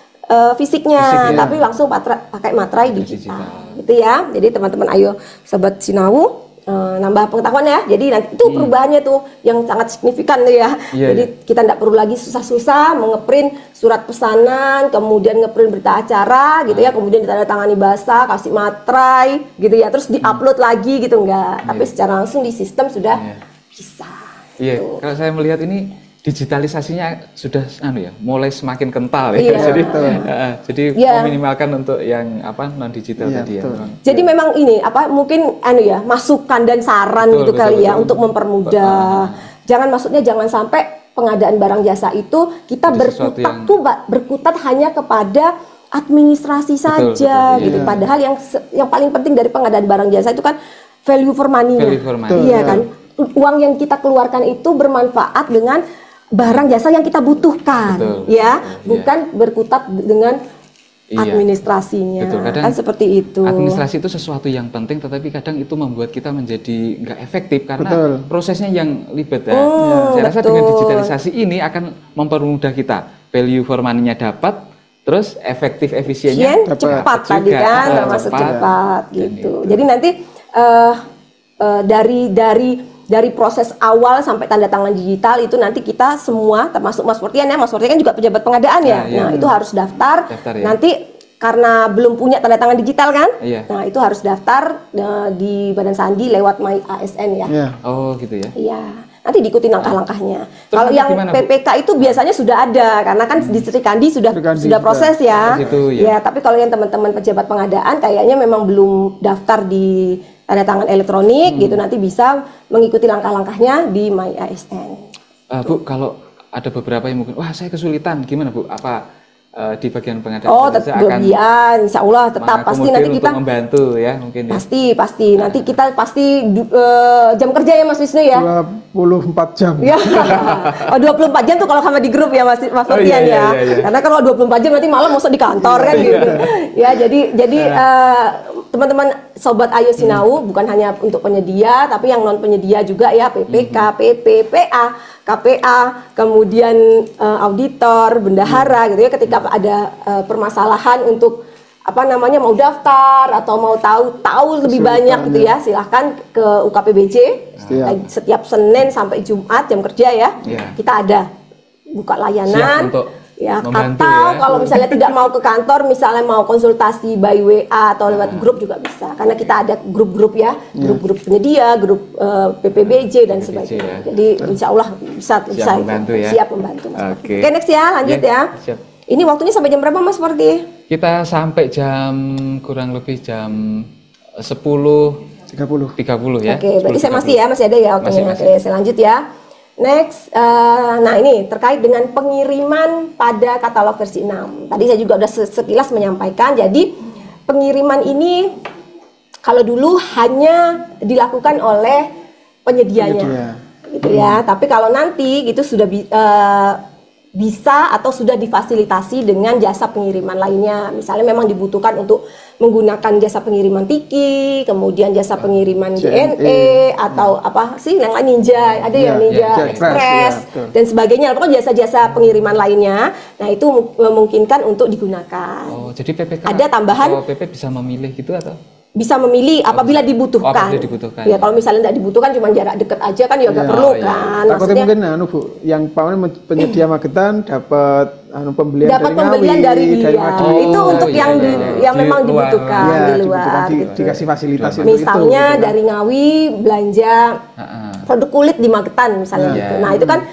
fisiknya, tapi langsung pakai materai digital. Gitu ya. Jadi teman-teman ayo Sobat Sinau nambah pengetahuan ya. Jadi nanti itu perubahannya tuh yang sangat signifikan tuh ya. Jadi kita tidak perlu lagi susah-susah mengeprint surat pesanan, kemudian ngeprint berita acara gitu ya, kemudian ditandatangani basah, kasih materai gitu ya, terus diupload lagi gitu enggak. Tapi secara langsung di sistem sudah bisa. Iya, kalau saya melihat ini digitalisasinya sudah mulai semakin kental ya. Jadi meminimalkan untuk yang non digital tadi ya. Jadi memang ini mungkin masukan dan saran gitu kali ya untuk mempermudah. Jangan sampai pengadaan barang jasa itu kita berkutat hanya kepada administrasi saja gitu. Padahal yang paling penting dari pengadaan barang jasa itu kan value for money-nya. Iya kan? Uang yang kita keluarkan itu bermanfaat dengan barang jasa yang kita butuhkan, bukan berkutat dengan administrasinya. Kan seperti itu. Administrasi itu sesuatu yang penting, tetapi kadang itu membuat kita menjadi nggak efektif karena prosesnya yang ribet. Saya rasa dengan digitalisasi ini akan mempermudah kita. Value for money-nya dapat, terus efektif efisiennya cepat tadi kan, termasuk cepat gitu. Jadi nanti dari proses awal sampai tanda tangan digital itu nanti kita semua termasuk Mas Fortian ya, Mas Fortian kan juga pejabat pengadaan ya. Nah, itu harus daftar ya. Nanti karena belum punya tanda tangan digital kan, nah itu harus daftar di Badan Sandi lewat My ASN ya. Oh gitu ya. Iya. Nanti diikuti langkah-langkahnya. Kalau yang PPK itu biasanya sudah ada karena kan di Serikandi sudah proses ya. Ya, tapi kalau yang teman-teman pejabat pengadaan kayaknya memang belum daftar di tanda tangan elektronik gitu, nanti bisa mengikuti langkah-langkahnya di My ASN. Bu, kalau ada beberapa yang mungkin, wah saya kesulitan, gimana Bu? Apa di bagian pengadaan tetap akan insya Allah tetap pasti nanti kita membantu ya mungkin ya. Pasti nanti kita pasti jam kerja ya Mas Wisnu ya 24 jam ya. 24 jam tuh kalau sama di grup ya Mas Sofian ya. Karena kalau 24 jam nanti malam masuk di kantor kan gitu ya. Jadi teman-teman sobat Ayo Sinau bukan hanya untuk penyedia tapi yang non penyedia juga ya, PPK, PP, PA, KPA, kemudian auditor, bendahara gitu ya, ketika ada permasalahan untuk mau daftar atau mau tahu lebih banyak gitu ya, silahkan ke UKPBJ setiap Senin sampai Jumat jam kerja ya. Kita ada buka layanan ya, atau kalau misalnya tidak mau ke kantor, misalnya mau konsultasi by WA atau lewat grup juga bisa, karena kita ada grup-grup ya, grup-grup penyedia, grup PPBJ dan sebagainya. Jadi insya Allah bisa membantu ya. Siap membantu. Oke, next ya, lanjut ya. Siap. Ini waktunya sampai jam berapa Mas Seperti? Kita sampai kurang lebih jam 10.30 ya. Oke, berarti saya masih ada ya waktunya. Oke, saya lanjut ya. Next, nah ini terkait dengan pengiriman pada katalog versi 6. Tadi saya juga udah sekilas menyampaikan. Jadi pengiriman ini kalau dulu hanya dilakukan oleh penyedianya, gitu ya. Tapi kalau nanti gitu sudah bisa atau sudah difasilitasi dengan jasa pengiriman lainnya. Misalnya memang dibutuhkan untuk menggunakan jasa pengiriman Tiki, kemudian jasa pengiriman JNE atau apa sih yang lain, Ninja, ada ya Ninja Express dan sebagainya. Pokoknya jasa-jasa pengiriman lainnya. Nah, itu memungkinkan untuk digunakan. Oh, jadi PPK ada tambahan PP bisa memilih gitu atau? Bisa memilih apabila dibutuhkan. Ya, kalau misalnya tidak dibutuhkan cuma jarak dekat aja kan ya nggak perlu kan. Maksudnya mungkin Bu, yang penyedia Magetan dapat pembelian dari itu untuk yang memang dibutuhkan di luar gitu. Dikasih fasilitas misalnya itu, dari Ngawi belanja produk kulit di Magetan misalnya gitu. Nah, itu kan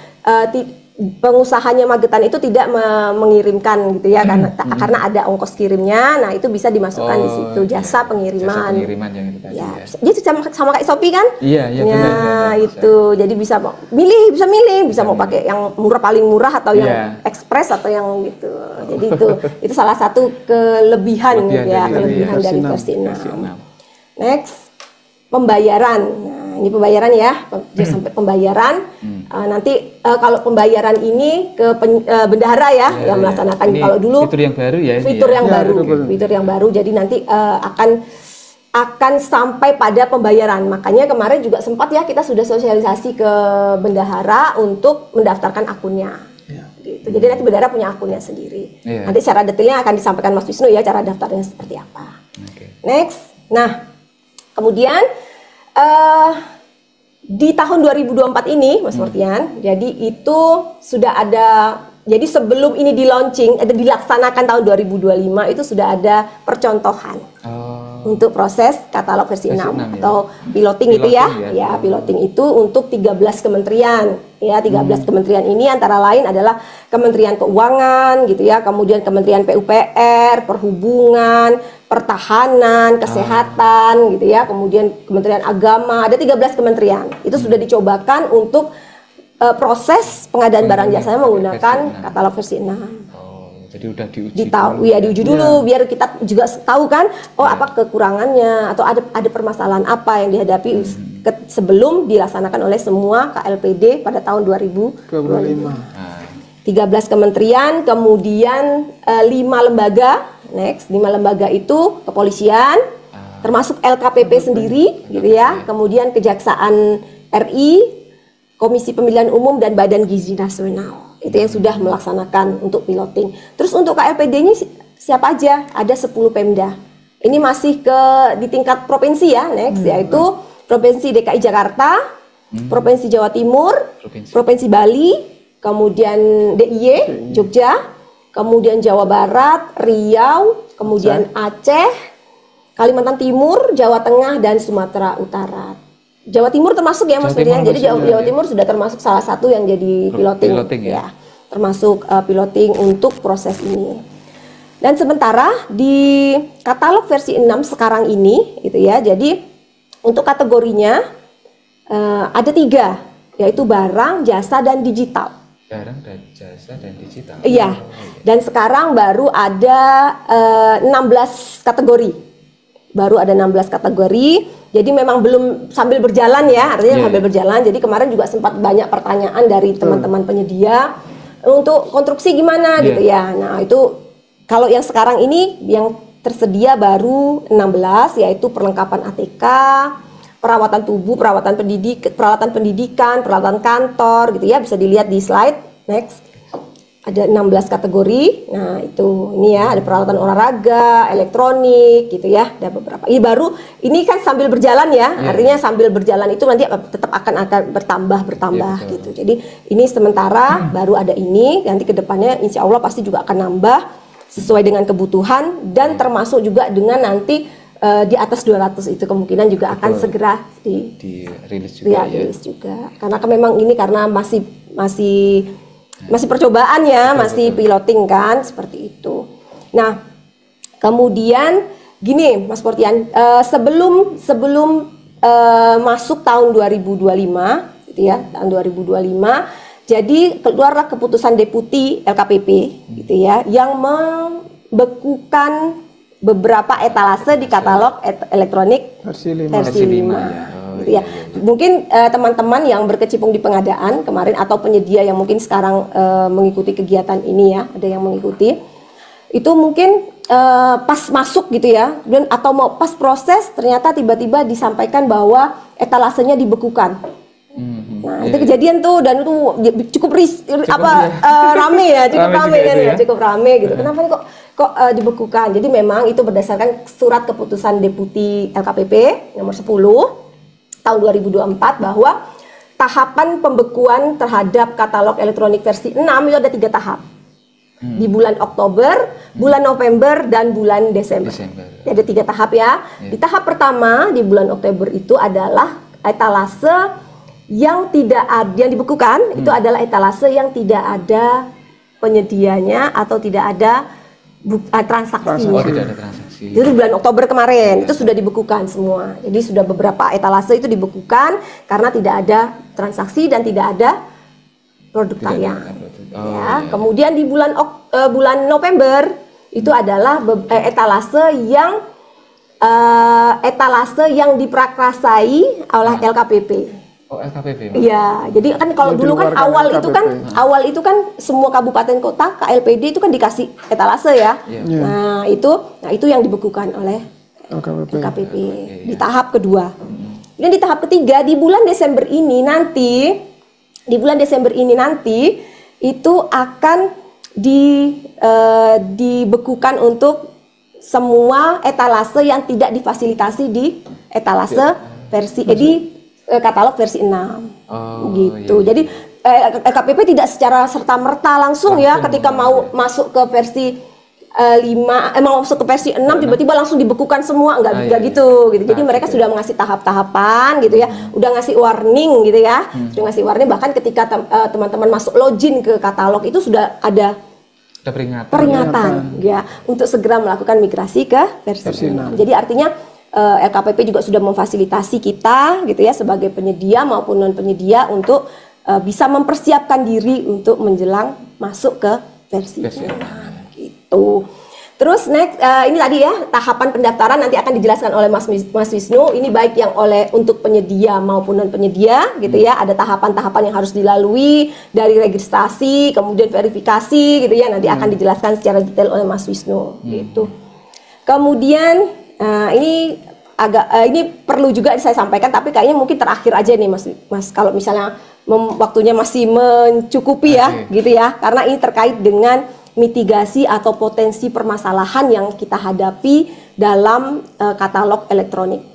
pengusahanya Magetan itu tidak mengirimkan gitu ya, karena ada ongkos kirimnya. Nah, itu bisa dimasukkan di situ jasa pengiriman. Jasa pengiriman yang itu tadi. Ya. Jadi sama kayak Shopee kan? Iya, benar. Itu. Jadi bisa milih, bisa mau pakai yang paling murah atau yang ekspres atau yang gitu. Jadi itu salah satu kelebihan dari versi 6. Next, pembayaran. Nah, ini pembayaran ya, sampai pembayaran. Nanti kalau pembayaran ini ke bendahara ya, yang melaksanakan. Kalau dulu fitur yang baru ya. Fitur yang baru. Jadi nanti akan sampai pada pembayaran. Makanya kemarin juga sempat ya kita sudah sosialisasi ke bendahara untuk mendaftarkan akunnya. Gitu. Jadi nanti bendahara punya akunnya sendiri. Nanti secara detailnya akan disampaikan Mas Wisnu ya, cara daftarnya seperti apa. Next, nah kemudian di tahun 2024 ini, Mas Mortian, jadi itu sudah ada, jadi sebelum ini dilaksanakan tahun 2025 itu sudah ada percontohan untuk proses katalog versi 6 atau piloting itu ya. Piloting itu untuk 13 kementerian. Ya, 13 kementerian ini antara lain adalah Kementerian Keuangan gitu ya, kemudian Kementerian PUPR, Perhubungan, Pertahanan, Kesehatan gitu ya, kemudian Kementerian Agama, ada 13 kementerian. Itu sudah dicobakan untuk proses pengadaan barang jasanya menggunakan katalog versi 6. Jadi udah diuji dulu biar kita juga tahu kan, apa kekurangannya atau ada permasalahan apa yang dihadapi sebelum dilaksanakan oleh semua KLPD pada tahun 2025. 13 kementerian, kemudian 5 lembaga. Next, 5 lembaga itu kepolisian, termasuk LKPP sendiri gitu ya, kemudian Kejaksaan RI, Komisi Pemilihan Umum dan Badan Gizi Nasional. Itu yang sudah melaksanakan untuk piloting. Terus untuk KLPD-nya siapa aja? Ada 10 Pemda. Ini masih di tingkat provinsi ya, next, yaitu Provinsi DKI Jakarta, Provinsi Jawa Timur, Provinsi Bali, kemudian DIY Jogja, kemudian Jawa Barat, Riau, kemudian Aceh, Kalimantan Timur, Jawa Tengah, dan Sumatera Utara. Jawa Timur termasuk ya Mas Firyan, jadi Jawa Timur sudah termasuk salah satu yang jadi piloting ya. Termasuk piloting untuk proses ini. Dan sementara di katalog versi 6 sekarang ini gitu ya, jadi untuk kategorinya ada 3, yaitu barang, jasa, dan digital. Barang dan jasa dan digital. Iya. Dan sekarang baru ada 16 kategori. Baru ada 16 kategori. Jadi memang belum sambil berjalan ya, artinya sambil berjalan. Jadi kemarin juga sempat banyak pertanyaan dari teman-teman penyedia untuk konstruksi gimana gitu ya. Nah, itu kalau yang sekarang ini yang tersedia baru 16, yaitu perlengkapan ATK, perawatan tubuh, peralatan pendidikan, peralatan kantor gitu ya, bisa dilihat di slide next. Ada 16 kategori. Nah, itu ini ya, ada peralatan olahraga, elektronik gitu ya, ada beberapa. Ini baru, ini kan sambil berjalan ya. Artinya sambil berjalan itu nanti tetap akan bertambah gitu. Jadi ini sementara baru ada ini, nanti kedepannya insya Allah pasti juga akan nambah sesuai dengan kebutuhan dan termasuk juga dengan nanti di atas 200 itu kemungkinan juga akan segera dirilis juga. Karena kan memang ini karena masih percobaan ya, masih piloting kan, seperti itu. Nah, kemudian gini Mas Fortian, sebelum masuk tahun 2025 gitu ya, tahun 2025, jadi keluarlah keputusan Deputi LKPP gitu ya, yang membekukan beberapa etalase di katalog elektronik versi 5. Gitu ya. Mungkin teman-teman yang berkecimpung di pengadaan kemarin atau penyedia yang mungkin sekarang mengikuti kegiatan ini ya, ada yang mengikuti, itu mungkin pas masuk gitu ya, dan atau mau pas proses ternyata tiba-tiba disampaikan bahwa etalasenya dibekukan. Nah, itu kejadian tuh, dan itu cukup rame ya, cukup rame gitu. Kenapa nih kok dibekukan? Jadi memang itu berdasarkan surat keputusan Deputi LKPP nomor 10 tahun 2024 bahwa tahapan pembekuan terhadap katalog elektronik versi 6 itu ada 3 tahap. Di bulan Oktober, bulan November, dan bulan Desember. Jadi ada 3 tahap ya. Di tahap pertama di bulan Oktober itu adalah etalase yang tidak ada, yang dibekukan itu adalah etalase yang tidak ada penyedianya atau tidak ada transaksinya. Oh, tidak ada transaksi. Itu di bulan Oktober kemarin itu sudah dibekukan semua. Jadi sudah beberapa etalase itu dibekukan karena tidak ada transaksi dan tidak ada produk tayang. Kemudian di bulan November itu adalah etalase yang diprakarsai oleh LKPP. Oh, LKPP. Iya, jadi kan kalau dulu kan awal itu kan semua kabupaten kota KLPD itu kan dikasih etalase ya. Nah, itu yang dibekukan oleh LKPP di tahap kedua. Dan di tahap ketiga di bulan Desember ini nanti itu akan dibekukan untuk semua etalase yang tidak difasilitasi di etalase versi katalog versi 6 gitu. Jadi LKPP tidak secara serta-merta langsung ya ketika mau masuk ke versi 5 masuk ke versi 6 tiba-tiba langsung dibekukan semua, enggak gitu. Jadi mereka sudah ngasih tahap-tahapan gitu ya, udah ngasih warning gitu ya. Sudah ngasih warning, bahkan ketika teman-teman masuk login ke katalog itu sudah ada peringatan ya untuk segera melakukan migrasi ke versi 6. Jadi artinya LKPP juga sudah memfasilitasi kita gitu ya sebagai penyedia maupun non penyedia untuk bisa mempersiapkan diri untuk menjelang masuk ke versi 6 gitu. Terus next ini tadi ya tahapan pendaftaran nanti akan dijelaskan oleh Mas Wisnu. Ini baik yang untuk penyedia maupun non penyedia gitu ya. Ada tahapan-tahapan yang harus dilalui dari registrasi, kemudian verifikasi gitu ya. Nanti akan dijelaskan secara detail oleh Mas Wisnu gitu. Kemudian ini ini perlu juga saya sampaikan, tapi kayaknya mungkin terakhir aja nih Mas kalau misalnya waktunya masih mencukupi ya gitu ya, karena ini terkait dengan mitigasi atau potensi permasalahan yang kita hadapi dalam katalog elektronik,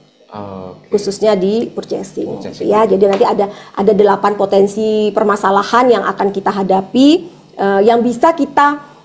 khususnya di purchasing. Ya. Jadi nanti ada 8 potensi permasalahan yang akan kita hadapi, yang bisa kita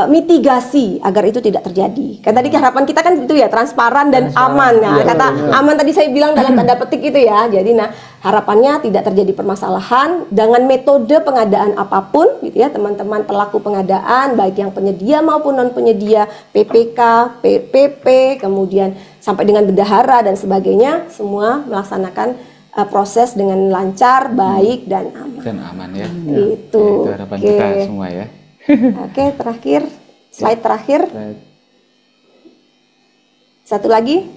mitigasi agar itu tidak terjadi. Kan tadi harapan kita kan itu ya transparan dan aman. Nah, kata aman tadi saya bilang dalam tanda petik itu ya. Jadi harapannya tidak terjadi permasalahan dengan metode pengadaan apapun gitu ya, teman-teman pelaku pengadaan baik yang penyedia maupun non penyedia, PPK, PP, kemudian sampai dengan bendahara dan sebagainya, semua melaksanakan proses dengan lancar, baik dan aman. Dan aman ya. Itu. Itu harapan kita semua ya. Oke, terakhir slide terakhir. Satu lagi.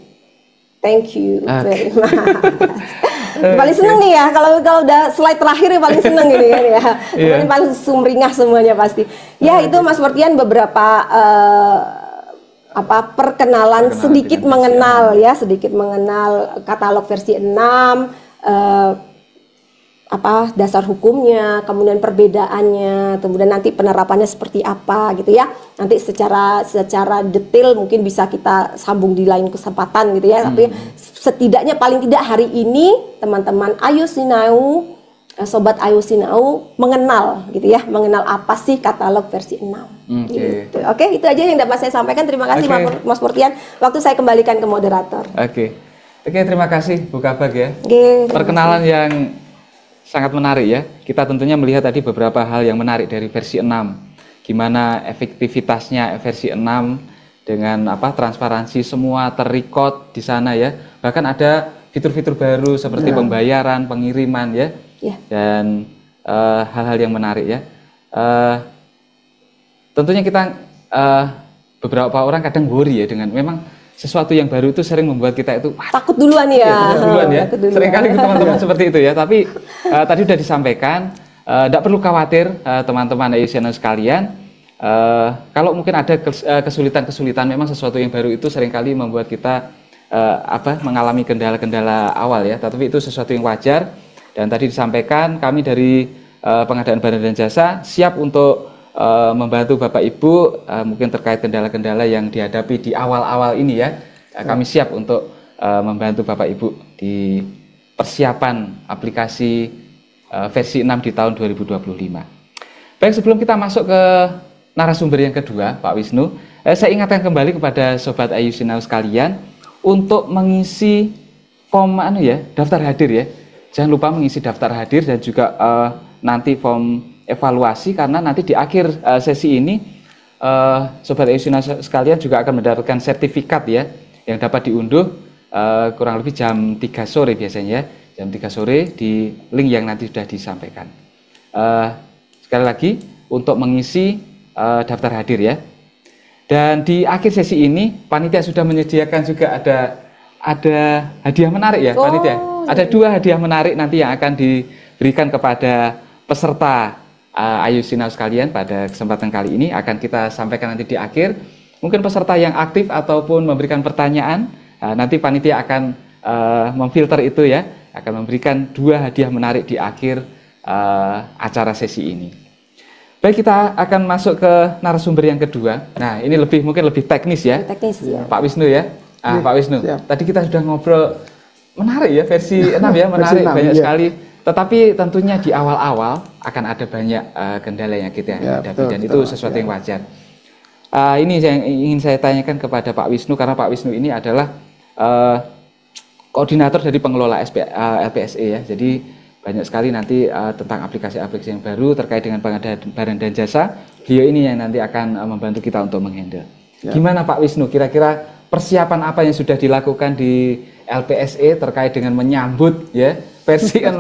Thank you very much. Paling seneng nih ya kalau udah slide terakhir ya paling seneng gitu kan ya. Pokoknya paling sumringah semuanya pasti. Ya itu Mas Fortian beberapa perkenalan sedikit mengenal ya, sedikit mengenal katalog versi 6, dasar hukumnya, kemudian perbedaannya, kemudian nanti penerapannya seperti apa gitu ya. Nanti secara detail mungkin bisa kita sambung di lain kesempatan gitu ya. Tapi setidaknya paling tidak hari ini teman-teman Ayu Sinau, sobat Ayu Sinau mengenal gitu ya, mengenal apa sih katalog versi 6. Gitu. Oke, itu aja yang dapat saya sampaikan. Terima kasih Mas Fortian. Waktu saya kembalikan ke moderator. Oke, terima kasih Bu Kabag ya. Perkenalan yang sangat menarik ya. Kita tentunya melihat tadi beberapa hal yang menarik dari versi 6. Gimana efektivitasnya versi 6 dengan transparansi semua terrecord di sana ya. Bahkan ada fitur-fitur baru seperti pembayaran, pengiriman ya. Dan hal-hal yang menarik ya. Tentunya kita beberapa orang kadang worry ya dengan memang sesuatu yang baru itu sering membuat kita itu takut duluan ya. Seringkali teman-teman seperti itu ya. Tapi tadi sudah disampaikan, tidak perlu khawatir teman-teman Ayu Sinau sekalian. Kalau mungkin ada kesulitan-kesulitan, memang sesuatu yang baru itu seringkali membuat kita mengalami kendala-kendala awal ya. Tapi itu sesuatu yang wajar. Dan tadi disampaikan kami dari pengadaan barang dan jasa siap untuk membantu Bapak Ibu mungkin terkait kendala-kendala yang dihadapi di awal-awal ini ya. Kami siap untuk membantu Bapak Ibu di persiapan aplikasi versi 6 di tahun 2025. Baik, sebelum kita masuk ke narasumber yang kedua, Pak Wisnu, saya ingatkan kembali kepada Sobat Ayu Sinau sekalian untuk mengisi form daftar hadir ya. Jangan lupa mengisi daftar hadir dan juga nanti form evaluasi, karena nanti di akhir sesi ini Sobat Ayu Sinau sekalian juga akan mendapatkan sertifikat ya yang dapat diunduh kurang lebih jam 3 sore biasanya ya, jam 3 sore di link yang nanti sudah disampaikan. Sekali lagi untuk mengisi daftar hadir ya. Dan di akhir sesi ini panitia sudah menyediakan juga ada hadiah menarik ya panitia. Ada 2 hadiah menarik nanti yang akan diberikan kepada peserta Ayu Sinau sekalian pada kesempatan kali ini, akan kita sampaikan nanti di akhir. Mungkin peserta yang aktif ataupun memberikan pertanyaan, nanti panitia akan memfilter itu ya, akan memberikan 2 hadiah menarik di akhir acara sesi ini. Baik, kita akan masuk ke narasumber yang kedua. Nah, ini mungkin lebih teknis ya. Teknis ya. Pak Wisnu ya. Pak Wisnu, tadi kita sudah ngobrol menarik ya versi 6 ya, menarik 6, banyak sekali. Tetapi tentunya di awal-awal akan ada banyak kendala yang kita hadapi dan itu sesuatu yang wajar. Ini yang ingin saya tanyakan kepada Pak Wisnu, karena Pak Wisnu ini adalah koordinator dari pengelola LPSE ya. Jadi banyak sekali nanti tentang aplikasi-aplikasi yang baru terkait dengan pengadaan barang dan jasa. Beliau ini yang nanti akan membantu kita untuk menghandle. Gimana Pak Wisnu, kira-kira persiapan apa yang sudah dilakukan di LPSE terkait dengan menyambut ya versi 6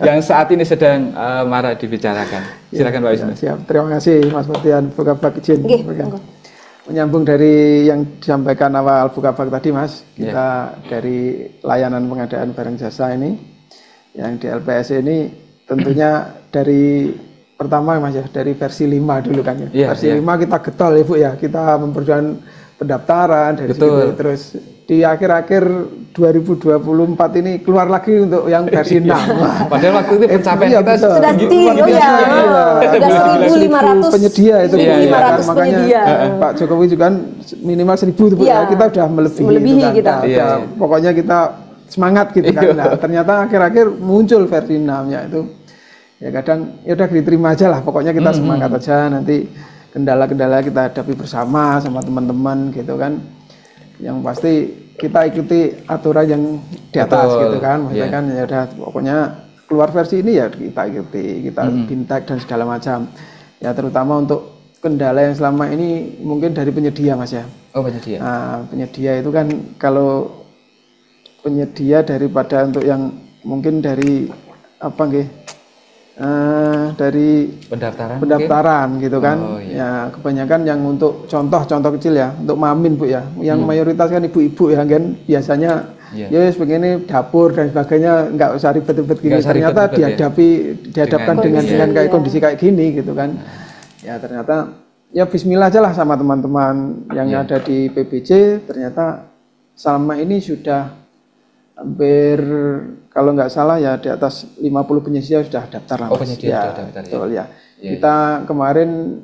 yang saat ini sedang marak dibicarakan. Silakan Pak Wisnu. Siap. Terima kasih Mas Fortian, Bu Kabag izin. Menyambung dari yang disampaikan awal Bu Kabag tadi Mas, kita dari layanan pengadaan barang jasa ini yang di LPSE ini tentunya dari pertama Mas ya, dari versi 5 dulu kan ya. Versi 5 kita getol ya Bu ya, kita memperjuangkan pendaftaran dari situ, terus di akhir-akhir 2024 ini keluar lagi untuk yang versi 6. Padahal waktu itu pencapaian kita sudah tinggi ya. Sudah 1.500 penyedia itu. 1.500 makanya Pak Jokowi juga kan minimal 1.000 itu ya. Kita sudah melebihi kan. kita. Pokoknya kita semangat gitu kan. Nah, ternyata akhir-akhir muncul versi 6-nya itu. Ya kadang ya udah diterima aja lah. Pokoknya kita semangat aja, nanti kendala-kendala kita hadapi bersama sama teman-teman gitu kan. Yang pasti kita ikuti aturan yang di atas gitu kan. Maksudnya kan ya udah pokoknya keluar versi ini ya kita ikuti, kita bintek dan segala macam. Ya terutama untuk kendala yang selama ini mungkin dari penyedia Mas ya. Oh, penyedia. Nah, penyedia itu kan kalau penyedia daripada untuk yang mungkin dari apa nggih? Dari pendaftaran gitu kan. Oh, iya. Ya kebanyakan yang untuk contoh kecil ya, untuk mamin Bu ya. Yang mayoritas kan ibu-ibu ya kan biasanya ya begini dapur dan sebagainya nggak usah ribet-ribet gini. Ternyata dihadapkan dengan kayak kondisi kayak gini gitu kan. Ya ternyata ya bismillah aja lah sama teman-teman yang ada di PBJ. Ternyata selama ini sudah hampir kalau nggak salah ya di atas 50 penyedia sudah daftar lah. Oh, penyedia sudah daftar betul, ya. Kita kemarin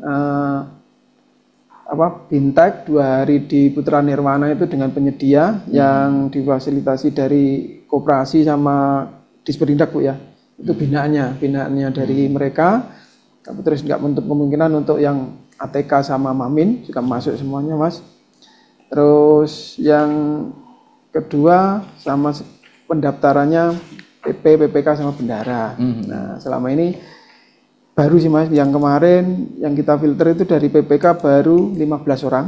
Bintek 2 hari di Putra Nirwana itu dengan penyedia yang difasilitasi dari koperasi sama Disperindak Bu ya. Itu binaannya dari mereka. Tapi terus nggak menutup kemungkinan untuk yang ATK sama Mamin juga masuk semuanya Mas. Terus yang kedua sama pendaftarannya PPK sama bendara. Nah selama ini baru sih Mas, yang kemarin yang kita filter itu dari PPK baru 15 orang.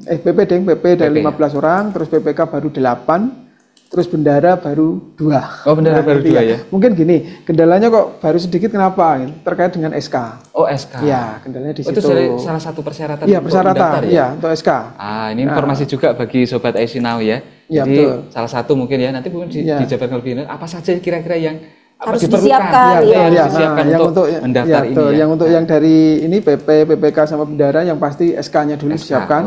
PP dari 15 orang, terus PPK baru 8, terus bendara baru 2. Oh bendara baru 2 ya? Mungkin gini, kendalanya kok baru sedikit kenapa? Terkait dengan SK. Oh SK. Ya, kendalanya di situ. Itu salah satu persyaratan. Iya persyaratan, ya untuk SK. Ini informasi juga bagi sobat IC Now ya. Ya, jadi betul. salah satu mungkin ya nanti mungkin dijabarkan lebih lanjut apa saja kira-kira yang harus diperlukan disiapkan untuk mendaftar ini ya. Yang untuk yang dari ini PPK sama bendara yang pasti SK-nya dulu disiapkan.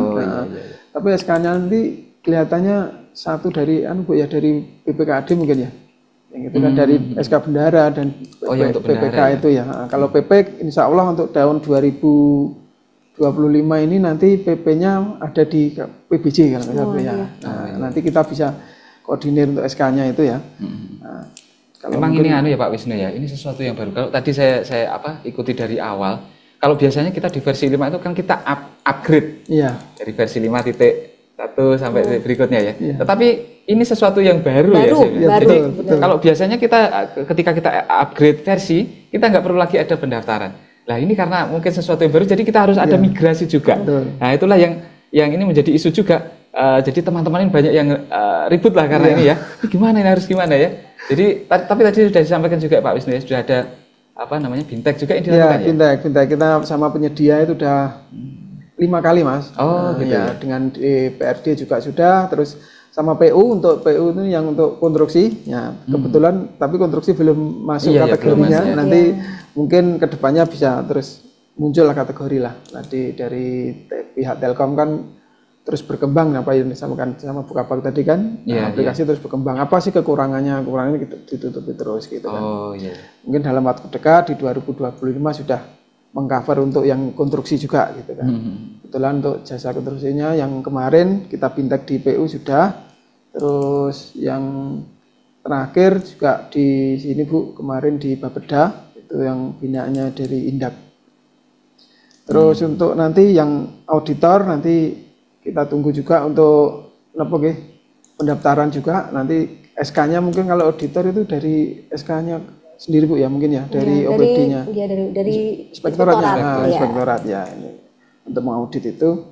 Tapi SK-nya nanti kelihatannya satu dari Bu ya dari PPKAD mungkin ya. Yang itu kan dari SK bendara dan PPK itu ya. Kalau PP insya Allah untuk tahun 2025 ini nanti PP-nya ada di PBJ kalau nggak salah ya. Nanti kita bisa koordinir untuk SK-nya itu ya. Kalau memang mungkin, ini ya Pak Wisnu ya, ini sesuatu yang baru. Kalau tadi saya ikuti dari awal, kalau biasanya kita di versi 5 itu kan kita upgrade dari versi 5.1 sampai berikutnya ya. Tetapi ini sesuatu yang baru ya. Jadi betul. Kalau biasanya ketika kita upgrade versi, kita nggak perlu lagi ada pendaftaran. Nah ini karena mungkin sesuatu yang baru, jadi kita harus ada migrasi juga. Nah itulah yang ini menjadi isu juga. Jadi teman-teman ini banyak yang ribut lah karena ini ya. Ini harus gimana ya? Jadi tapi tadi sudah disampaikan juga Pak Wisnu ya, sudah ada Bintek juga yang dilakukan ya. Bintek kita sama penyedia itu udah 5 kali Mas. Gitu ya. Dengan PRD juga sudah, terus sama PU untuk PU itu yang untuk konstruksi ya kebetulan tapi konstruksi belum masuk kategorinya nanti mungkin kedepannya bisa terus muncul lah kategori lah nanti dari pihak Telkom kan terus berkembang apa yang disampaikan sama Bukalapak tadi kan aplikasi terus berkembang apa sih kekurangannya ditutupi terus gitu kan mungkin dalam waktu dekat di 2025 sudah mengcover untuk yang konstruksi juga gitu kan. Kebetulan untuk jasa konstruksinya yang kemarin kita Bintek di PU sudah, terus yang terakhir juga di sini Bu kemarin di Bapeda itu yang binaannya dari Indak. Terus untuk nanti yang auditor nanti kita tunggu juga untuk pendaftaran juga nanti SK-nya mungkin kalau auditor itu dari SK-nya sendiri Bu ya mungkin ya dari OPD-nya. Iya dari inspektoratnya. Inspektorat ya ini untuk mengaudit itu.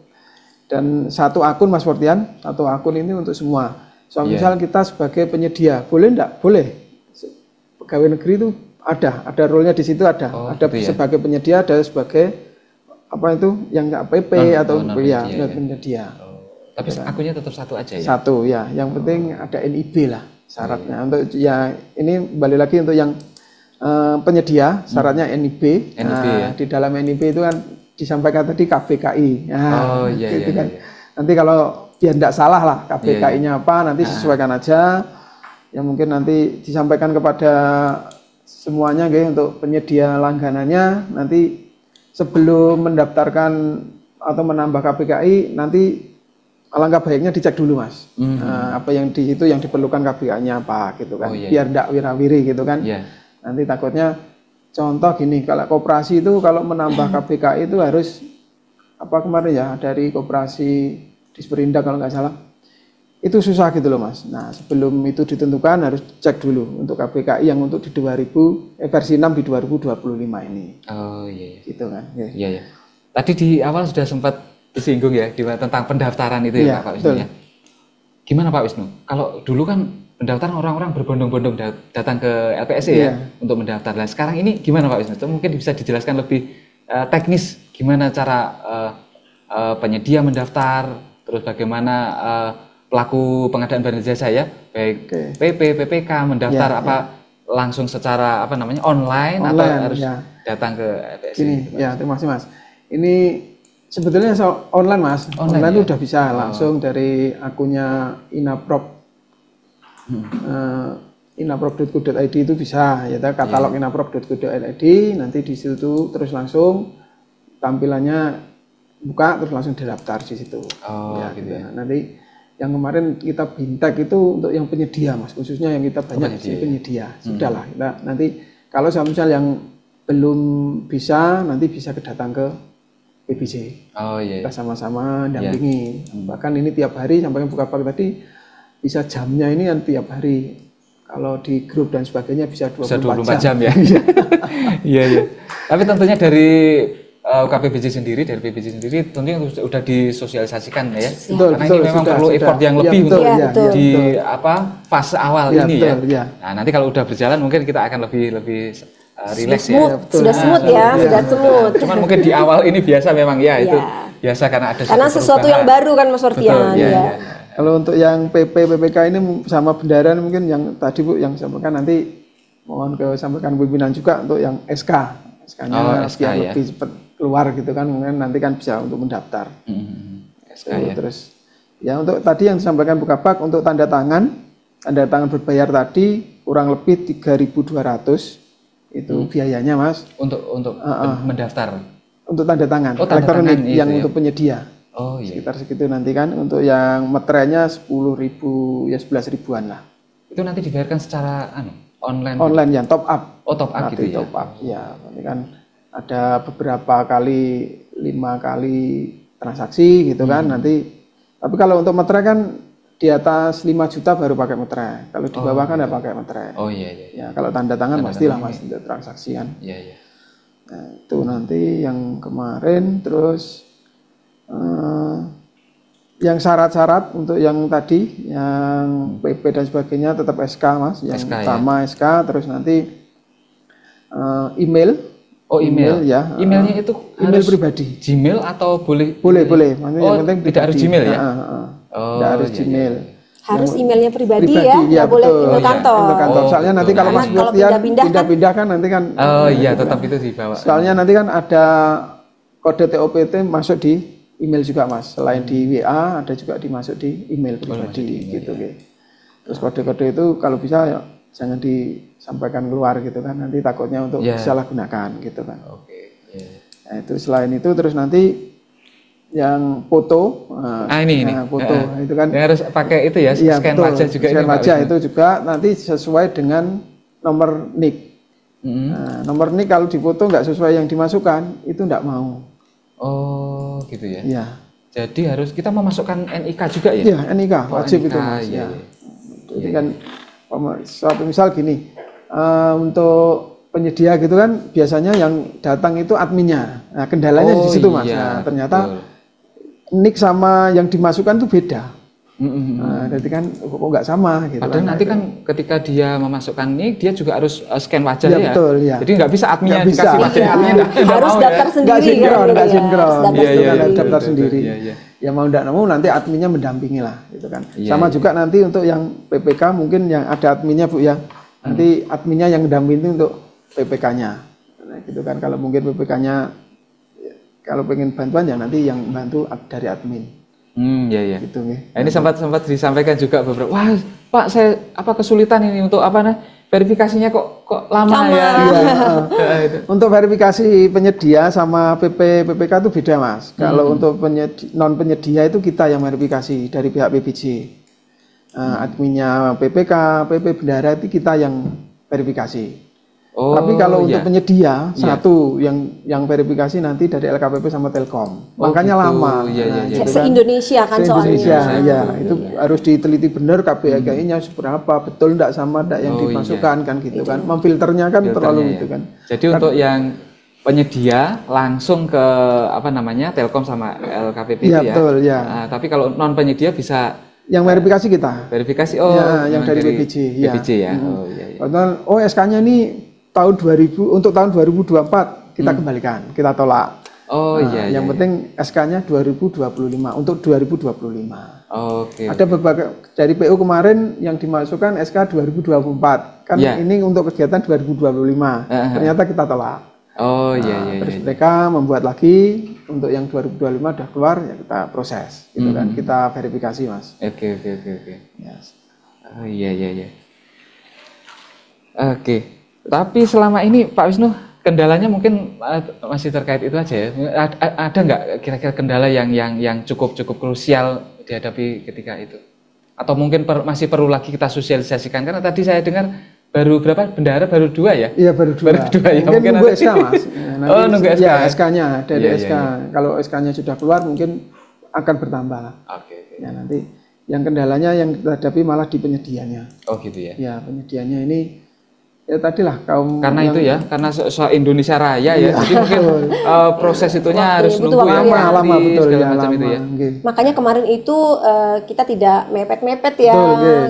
Dan satu akun Mas Fortian, satu akun ini untuk semua. Misal kita sebagai penyedia, boleh enggak? Boleh. Pegawai negeri itu ada role-nya di situ ada sebagai penyedia, ada sebagai yang enggak PP atau penyedia. Tapi akunnya tetap satu aja ya. Satu ya, yang penting ada NIB lah syaratnya. Untuk ya ini kembali lagi untuk yang penyedia syaratnya NIB. Di dalam NIB itu kan disampaikan tadi KBKI. Kan. Nanti kalau biar tidak salah lah KBKI-nya apa nanti sesuaikan aja. Yang mungkin nanti disampaikan kepada semuanya untuk penyedia langganannya nanti sebelum mendaftarkan atau menambah KBKI nanti alangkah baiknya dicek dulu Mas. Apa yang di situ yang diperlukan KBKI-nya apa gitu kan. Biar tidak wira-wiri gitu kan. Nanti takutnya contoh gini, kalau koperasi itu kalau menambah KBKI itu harus kemarin ya dari koperasi Disperindak kalau nggak salah. Itu susah gitu loh Mas. Nah, sebelum itu ditentukan harus cek dulu untuk KBKI yang untuk di versi 6 di 2025 ini. Gitu kan. Iya. Tadi di awal sudah sempat disinggung ya tentang pendaftaran itu ya Pak Wisnu ya. Gimana Pak Wisnu? Kalau dulu kan pendaftaran orang-orang berbondong-bondong datang ke LPSC ya untuk mendaftar. Nah, sekarang ini gimana Pak Wisnu? Mungkin bisa dijelaskan lebih teknis gimana cara penyedia mendaftar, terus bagaimana pelaku pengadaan barang jasa ya, baik PP, PPK mendaftar langsung secara online atau harus datang ke LPSC? Gini, terima kasih Mas. Ini sebetulnya online Mas, online itu udah bisa langsung dari akunnya Inaprop. Inaprop.go.id itu bisa ya, katalog inaprop.go.id, nanti di situ terus langsung tampilannya buka terus langsung didaftar di situ. Gitu ya. Nanti yang kemarin kita bintek itu untuk yang penyedia Mas, khususnya yang kita banyak penyedia. Sudahlah kita nanti kalau misal yang belum bisa nanti bisa datang ke PBJ. Kita sama-sama dampingi. Bahkan ini tiap hari sampai Bukalapak tadi bisa jamnya ini kan tiap hari. Kalau di grup dan sebagainya bisa 24 jam ya. Iya. Tapi tentunya dari KPBJ sendiri, dari PBJ sendiri tentunya sudah disosialisasikan ya. Karena ini memang perlu effort yang lebih untuk di fase awal ini ya. Nah, nanti kalau udah berjalan mungkin kita akan lebih rileks ya. Sudah smooth ya, sudah smooth. Cuman mungkin di awal ini biasa memang ya itu biasa karena ada sesuatu yang baru kan Mas Fortian ya. Kalau untuk yang PP, PPK ini sama bendara mungkin yang tadi Bu yang sampaikan nanti mohon sampaikan pimpinan juga untuk yang SK. SK-nya biar lebih cepat keluar gitu kan, mungkin nanti kan bisa untuk mendaftar. SK terus ya untuk tadi yang disampaikan Bukalapak untuk tanda tangan berbayar tadi kurang lebih 3.200 itu biayanya Mas. Untuk mendaftar. Untuk tanda tangan elektronik yang untuk penyedia. Sekitar segitu nanti kan. Untuk yang meterainya 10.000 ya 11.000-an lah. Itu nanti dibayarkan secara online. Online yang top up. Top up gitu ya. Top up. Ya, nanti kan ada beberapa kali 5 kali transaksi gitu kan nanti. Tapi kalau untuk meterai kan di atas 5 juta baru pakai meterai. Kalau di bawah kan enggak pakai meterai. Ya, kalau tanda tangan pastilah Mas untuk transaksi kan. Nah, itu nanti yang kemarin terus yang syarat-syarat untuk yang tadi yang PP dan sebagainya tetap SK Mas, yang utama SK, terus nanti email. Email ya. Emailnya itu email pribadi. Gmail atau boleh? Boleh. Yang penting tidak harus Gmail ya? Tidak harus Gmail. Harus emailnya pribadi ya, nggak boleh email kantor. Soalnya nanti kalau Mas Fortian pindah-pindah kan nanti kan. Tetap itu dibawa. Soalnya nanti kan ada kode TOPT masuk di email juga Mas, selain di WA ada juga dimasuk di email pribadi gitu. Terus kode-kode itu kalau bisa ya jangan disampaikan keluar gitu kan, nanti takutnya untuk disalahgunakan gitu kan. Nah, itu selain itu terus nanti yang foto, foto itu kan harus pakai itu ya, scan wajah juga. Scan wajah itu juga nanti sesuai dengan nomor NIK. Nah, nomor NIK kalau difoto nggak sesuai yang dimasukkan itu nggak mau. Gitu ya. Iya. Jadi harus kita memasukkan NIK juga ya? Iya, NIK wajib itu Mas. Iya. Jadi kan suatu misal gini, untuk penyedia gitu kan biasanya yang datang itu adminnya. Nah, kendalanya di situ Mas. Nah, ternyata NIK sama yang dimasukkan itu beda. Nah, jadi kan kok nggak sama gitu. Padahal nanti kan ketika dia memasukkan NIK dia juga harus scan wajah ya. Betul, ya. Jadi nggak bisa adminnya dikasih wajah adminnya harus daftar sendiri. Nggak sinkron. Daftar sendiri. Ya mau nggak mau nanti adminnya mendampingi lah gitu kan. Sama juga nanti untuk yang PPK mungkin yang ada adminnya Bu ya. Nanti adminnya yang mendampingi untuk PPK-nya. Nah, gitu kan kalau mungkin PPK-nya kalau pengen bantuan ya nanti yang bantu dari admin. Gitu, nah, ini sempat disampaikan juga beberapa. Wah, Pak, saya kesulitan ini untuk verifikasinya kok lama ya. Untuk verifikasi penyedia sama PPK itu beda Mas. Kalau untuk non penyedia itu kita yang verifikasi dari pihak PBJ. Adminnya PPK, PP bendara itu kita yang verifikasi. Tapi kalau untuk penyedia satu yang verifikasi nanti dari LKPP sama Telkom. Makanya gitu. Lama. Gitu se-Indonesia kan soalnya. Itu harus diteliti benar KPI-nya seberapa, betul enggak sama enggak yang dimasukkan kan gitu kan. Memfilternya kan terlalu itu kan. Jadi untuk yang penyedia langsung ke Telkom sama LKPP ya. Betul, ya. Tapi kalau non penyedia bisa Yang verifikasi kita. Verifikasi yang dari BPJ. BPJ ya. Oh iya. SK-nya ini tahun 2000 untuk tahun 2024 kita kembalikan, kita tolak. Oh iya. Yang penting SK-nya 2025 untuk 2025. Oke. Ada beberapa dari PU kemarin yang dimasukkan SK 2024. Kan ini untuk kegiatan 2025. Ternyata kita tolak. Oh iya. Terus mereka membuat lagi untuk yang 2025 udah keluar ya kita proses gitu kan. Kita verifikasi, Mas. Oke. Yes. Oh iya. Oke. Tapi selama ini Pak Wisnu, kendalanya mungkin masih terkait itu aja ya. Ada nggak kira-kira kendala yang cukup krusial dihadapi ketika itu? Atau mungkin masih perlu lagi kita sosialisasikan? Karena tadi saya dengar baru berapa? Bendahara baru 2 ya? Iya baru 2. Ya. Mungkin nunggu SK, Mas. Nanti, nunggu SK. Ya, SK-nya dari SK. Kalau SK-nya sudah keluar mungkin akan bertambah. Oke. Ya nanti yang kendalanya yang kita hadapi malah di penyediaannya. Oh gitu ya? Ya penyediaannya ini ya tadilah kaum karena itu ya, karena soal Indonesia Raya ya, jadi mungkin proses itunya harus nunggu ya, lama betul ya, macam itu ya. Makanya kemarin itu kita tidak mepet-mepet ya,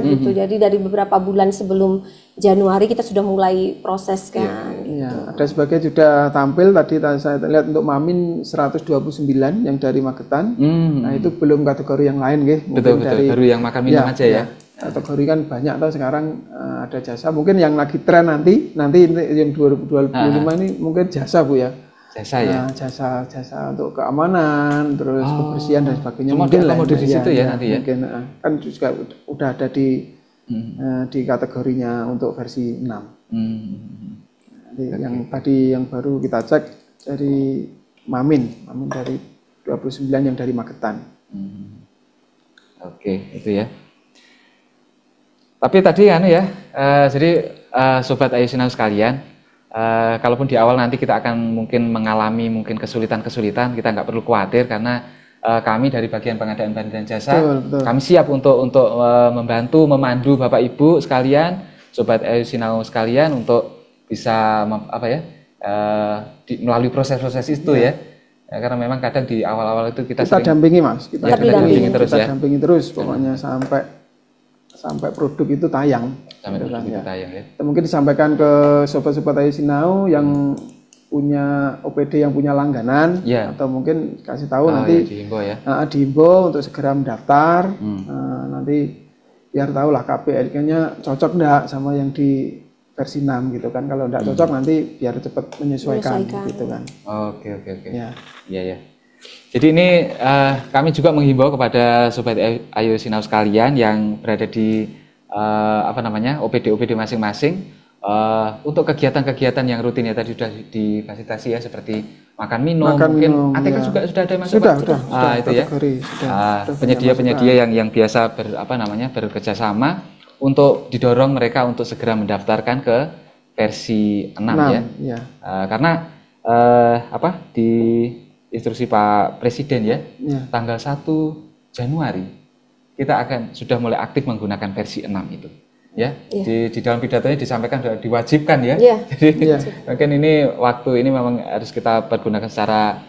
gitu. Jadi dari beberapa bulan sebelum Januari kita sudah mulai proses kan. Iya, ada sebagian sudah tampil tadi saya lihat untuk Mamin 129 yang dari Magetan. Nah itu belum kategori yang lain, betul, baru yang makan minum aja ya. Kategori kan banyak tuh sekarang ada jasa, mungkin yang lagi tren nanti yang 2025 ini mungkin jasa Bu ya. Jasa ya. Jasa untuk keamanan, terus kebersihan dan sebagainya. Cuma mungkin lah di situ ya nanti ya. Mungkin kan juga udah ada di kategorinya untuk versi 6. Nanti yang tadi yang baru kita cek dari Mamin dari 29 yang dari Magetan. Oke, itu ya. Tapi tadi jadi Sobat Ayu Sinau sekalian, kalaupun di awal nanti kita akan mungkin mengalami kesulitan-kesulitan, kita nggak perlu khawatir karena kami dari bagian pengadaan barang dan jasa, betul. Kami siap untuk membantu, memandu Bapak Ibu sekalian, Sobat Ayu Sinau sekalian untuk bisa melalui proses-proses itu ya. Karena memang kadang di awal-awal itu kita dampingi Mas, kita dampingi terus pokoknya sampai produk itu tayang. Ya. Mungkin disampaikan ke sobat-sobat Ayu Sinau yang punya OPD yang punya langganan, atau mungkin kasih tahu nanti dihimbau untuk segera mendaftar. Nanti biar tahu lah KPR-nya cocok enggak sama yang di versi 6 gitu kan. Kalau enggak cocok nanti biar cepat menyesuaikan gitu kan. Oke. Iya. Jadi ini kami juga menghimbau kepada Sobat Ayu Sinau sekalian yang berada di OPD masing-masing untuk kegiatan-kegiatan yang rutin ya tadi sudah difasilitasi ya seperti makan minum, ATK juga sudah ada masuk. Sudah itu ya. Penyedia-penyedia yang biasa bekerja sama untuk didorong mereka untuk segera mendaftarkan ke versi 6 ya. Karena di instruksi Pak Presiden ya, tanggal 1 Januari kita akan sudah mulai aktif menggunakan versi 6 itu ya. Di dalam pidatonya disampaikan diwajibkan ya. Jadi mungkin ini waktu ini memang harus kita pergunakan secara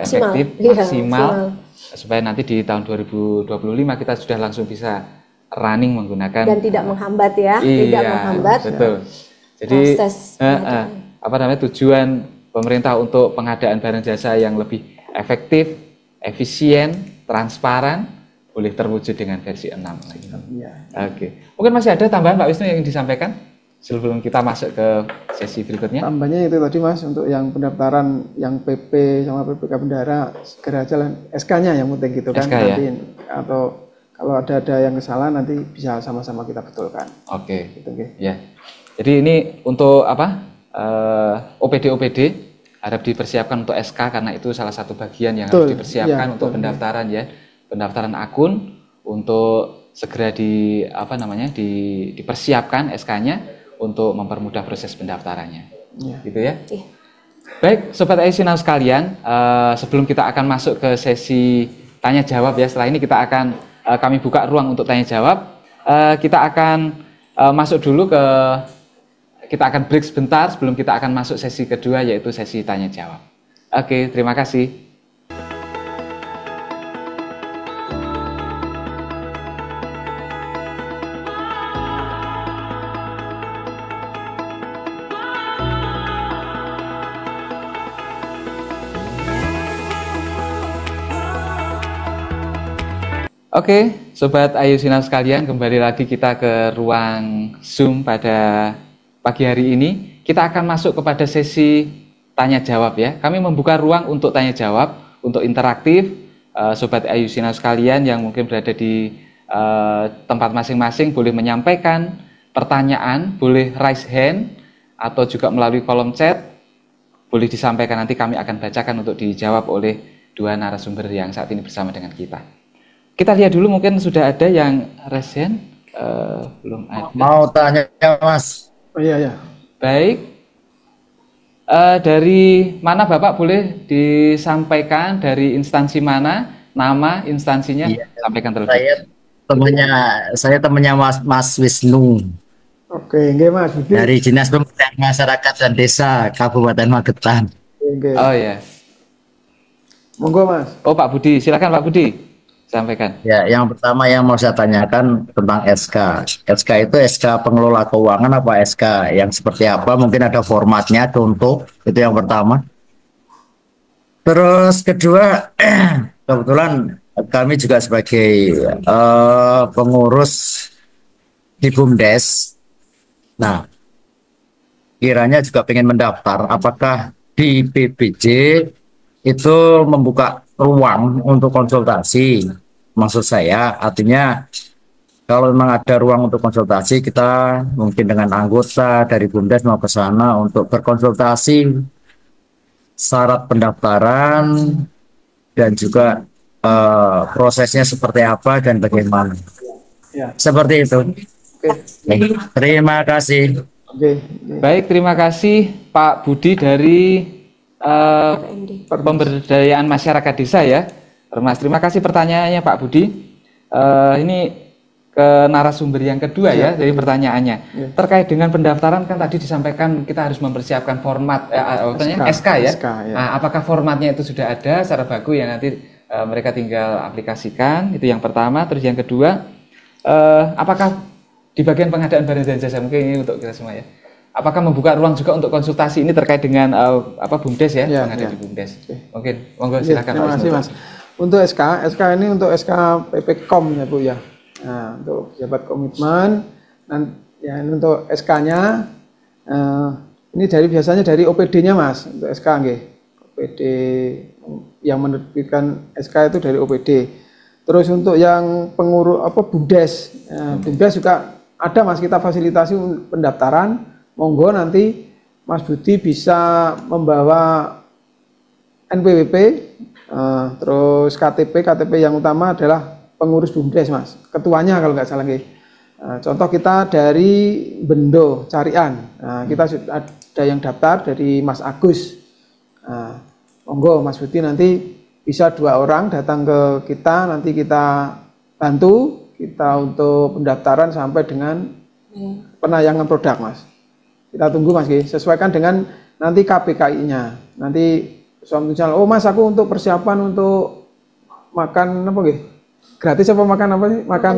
efektif, maksimal supaya nanti di tahun 2025 kita sudah langsung bisa running menggunakan dan tidak menghambat ya, tidak menghambat. Betul. Jadi tujuan pemerintah untuk pengadaan barang jasa yang lebih efektif, efisien, transparan, boleh terwujud dengan versi 6. Oke. Mungkin masih ada tambahan Pak Wisnu yang disampaikan sebelum kita masuk ke sesi berikutnya? Tambahnya itu tadi Mas, untuk yang pendaftaran yang PP sama PPK Bendahara segera jalan SK-nya yang penting gitu kan. SK, nanti, atau kalau ada yang kesalahan nanti bisa sama-sama kita betulkan. Oke. Gitu, ya. Jadi ini untuk OPD harap dipersiapkan untuk SK karena itu salah satu bagian yang harus dipersiapkan untuk pendaftaran ya. Pendaftaran akun untuk segera dipersiapkan SK-nya untuk mempermudah proses pendaftarannya. Gitu ya. Baik, Sobat Ayu Sinau sekalian, sebelum kita akan masuk ke sesi tanya jawab ya, setelah ini kita akan kami buka ruang untuk tanya jawab. Kita akan masuk dulu kita akan break sebentar sebelum kita akan masuk sesi kedua yaitu sesi tanya jawab. Oke, terima kasih. Oke, Sobat Ayu Sinar sekalian, kembali lagi kita ke ruang Zoom pada pagi hari ini. Kita akan masuk kepada sesi tanya jawab ya. Kami membuka ruang untuk tanya jawab, untuk interaktif. Sobat Ayu Sinar sekalian yang mungkin berada di tempat masing-masing boleh menyampaikan pertanyaan, boleh raise hand atau juga melalui kolom chat. Boleh disampaikan, nanti kami akan bacakan untuk dijawab oleh dua narasumber yang saat ini bersama dengan kita. Kita lihat dulu, mungkin sudah ada yang resen, belum ada. Mau tanya Mas. Oh iya ya. Baik, dari mana Bapak boleh disampaikan, dari instansi mana, nama instansinya, sampaikan terlebih. Saya temannya Mas Wisnu. Oke, nggih Mas Budi. Dari Dinas Pemberdayaan Masyarakat dan Desa Kabupaten Magetan. Nggih. Oh ya, Monggo Mas. oh Pak Budi, silakan Pak Budi. Sampaikan. Ya, yang pertama yang mau saya tanyakan tentang SK. SK itu SK pengelola keuangan apa SK yang seperti apa? Mungkin ada formatnya, contoh. Itu yang pertama. Terus kedua, kebetulan kami juga sebagai pengurus di BUMDes. Nah, kiranya juga pengen mendaftar. Apakah di BPJ itu membuka ruang untuk konsultasi? Maksud saya artinya kalau memang ada ruang untuk konsultasi, kita mungkin dengan anggota dari BUMDes mau ke sana untuk berkonsultasi syarat pendaftaran dan juga prosesnya seperti apa dan bagaimana. Ya. Seperti itu. Oke. Terima kasih. Oke. Baik, terima kasih Pak Budi dari Pemberdayaan Masyarakat Desa ya, Mas. Terima kasih pertanyaannya Pak Budi. Ini ke narasumber yang kedua ya dari pertanyaannya. Terkait dengan pendaftaran, kan tadi disampaikan kita harus mempersiapkan format SK ya. SK, ya. Nah, apakah formatnya itu sudah ada secara baku ya, nanti mereka tinggal aplikasikan, itu yang pertama. Terus yang kedua, apakah di bagian pengadaan barang dan jasa, mungkin ini untuk kita semua ya, apakah membuka ruang juga untuk konsultasi ini terkait dengan BUMDes ya, yang ada di BUMDes. Mungkin monggo silakan. Terima kasih Mas. Untuk SK ini untuk SK PPKOM ya Bu ya. Nah, untuk pejabat komitmen, ya ini untuk SK-nya ini biasanya dari OPD-nya Mas, untuk SK nggih. OPD yang menerbitkan SK itu dari OPD. Terus untuk yang pengurus BUMDes, BUMDes juga ada Mas, kita fasilitasi pendaftaran. Monggo nanti Mas Budi bisa membawa NPWP, terus KTP yang utama adalah pengurus BUMDes Mas, ketuanya kalau nggak salah nggih. Contoh kita dari Bendo Carian, kita sudah ada yang daftar dari Mas Agus. Monggo Mas Budi nanti bisa 2 orang datang ke kita, nanti kita bantu kita untuk pendaftaran sampai dengan penayangan produk Mas. Kita tunggu Mas, sesuaikan dengan nanti KPKI-nya. Nanti misalnya, oh Mas aku untuk persiapan untuk makan apa nggih? Gratis apa makan apa sih? Makan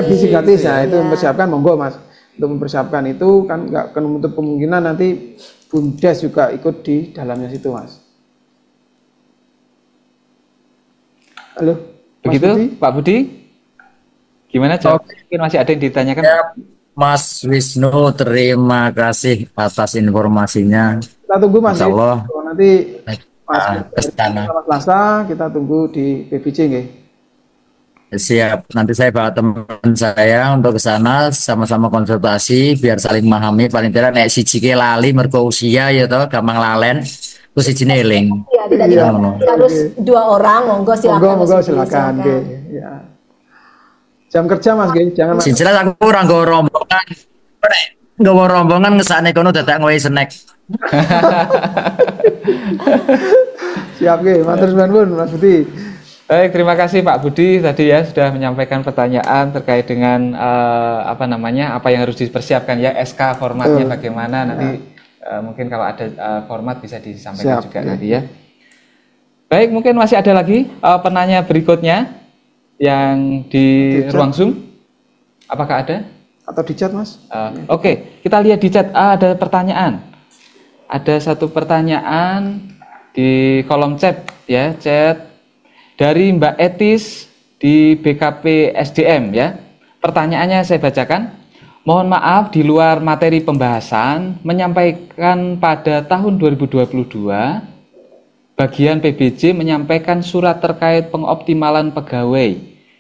gizi gratis ya, itu mempersiapkan monggo Mas. Untuk mempersiapkan itu kan nggak menutup kemungkinan nanti BUMDes juga ikut di dalamnya situ Mas. Halo. Begitu Budi? Pak Budi? Gimana jawab? Mungkin masih ada yang ditanyakan? Ya, Mas Wisnu, terima kasih atas informasinya. Kita tunggu Mas. Insya Allah. Nanti Mas Selasa Selasa kita tunggu di PBJ nggih. Siap, nanti saya bawa teman saya untuk ke sana sama-sama konsultasi biar saling memahami. Paling tidak nek siji ke lali mergo usia ya toh, gampang lalen. Terus sijine eling. Ya, tidak harus 2 orang, monggo silakan. Monggo silakan nggih. Ya. Jam kerja Mas nggih, jangan Mas. Sing jelas aku ora nggawa rombongan. Nek nggawa rombongan ngesane kono dadak ngowe snack. Siap nggih, matur nuwun Mas Budi. Baik, terima kasih Pak Budi tadi ya sudah menyampaikan pertanyaan terkait dengan apa yang harus dipersiapkan ya, SK formatnya bagaimana nanti mungkin kalau ada format bisa disampaikan juga nanti ya. Baik, mungkin masih ada lagi penanya berikutnya yang di ruang Zoom. Apakah ada? Atau di chat Mas? Oke, kita lihat di chat. Ada pertanyaan. Ada satu pertanyaan di kolom chat ya, chat dari Mbak Etis di BKP SDM ya. Pertanyaannya saya bacakan. Mohon maaf di luar materi pembahasan menyampaikan pada tahun 2022 bagian PBJ menyampaikan surat terkait pengoptimalan pegawai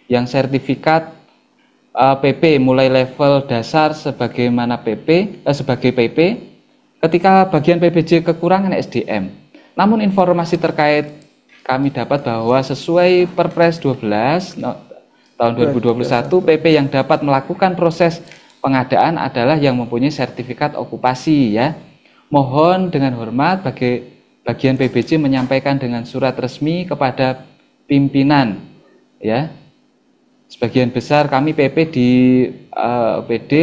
yang sertifikat PP mulai level dasar sebagaimana sebagai PP ketika bagian PBJ kekurangan SDM. Namun informasi terkait kami dapat bahwa sesuai Perpres 12 tahun 2021 PP yang dapat melakukan proses pengadaan adalah yang mempunyai sertifikat okupasi ya. Mohon dengan hormat bagian PBJ menyampaikan dengan surat resmi kepada pimpinan ya. Sebagian besar kami PP di OPD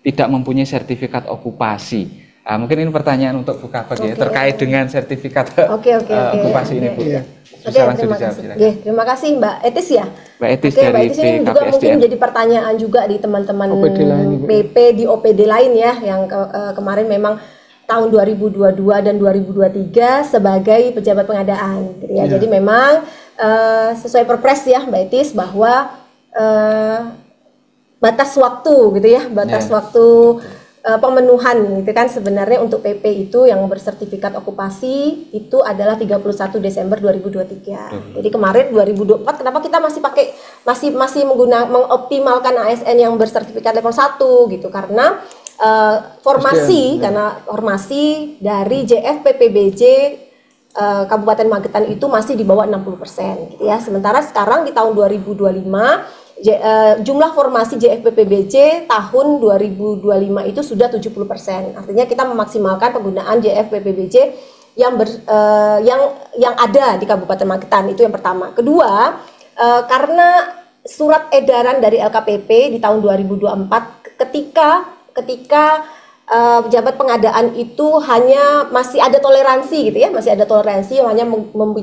tidak mempunyai sertifikat okupasi. Nah, mungkin ini pertanyaan untuk Bu Kabak ya terkait dengan sertifikat okupasi ini Bu. Bisa langsung dijawab. Terima kasih Mbak Etis ya. Mbak Etis Mbak dari Etis ini juga mungkin menjadi pertanyaan juga di teman-teman PP di OPD lain ya yang kemarin memang tahun 2022 dan 2023 sebagai pejabat pengadaan gitu ya. Jadi memang sesuai Perpres ya Mbak Etis bahwa batas waktu gitu ya, waktu pemenuhan gitu kan sebenarnya untuk PP itu yang bersertifikat okupasi itu adalah 31 Desember 2023. Jadi kemarin 2024 kenapa kita masih mengoptimalkan ASN yang bersertifikat level 1 gitu karena formasi dari JFPPBJ Kabupaten Magetan itu masih di bawah 60% gitu ya. Sementara sekarang di tahun 2025 jumlah formasi JFPPBJ tahun 2025 itu sudah 70%. Artinya kita memaksimalkan penggunaan JFPPBJ yang ada di Kabupaten Magetan, itu yang pertama. Kedua, karena surat edaran dari LKPP di tahun 2024 ketika pejabat pengadaan itu hanya masih ada toleransi gitu ya, hanya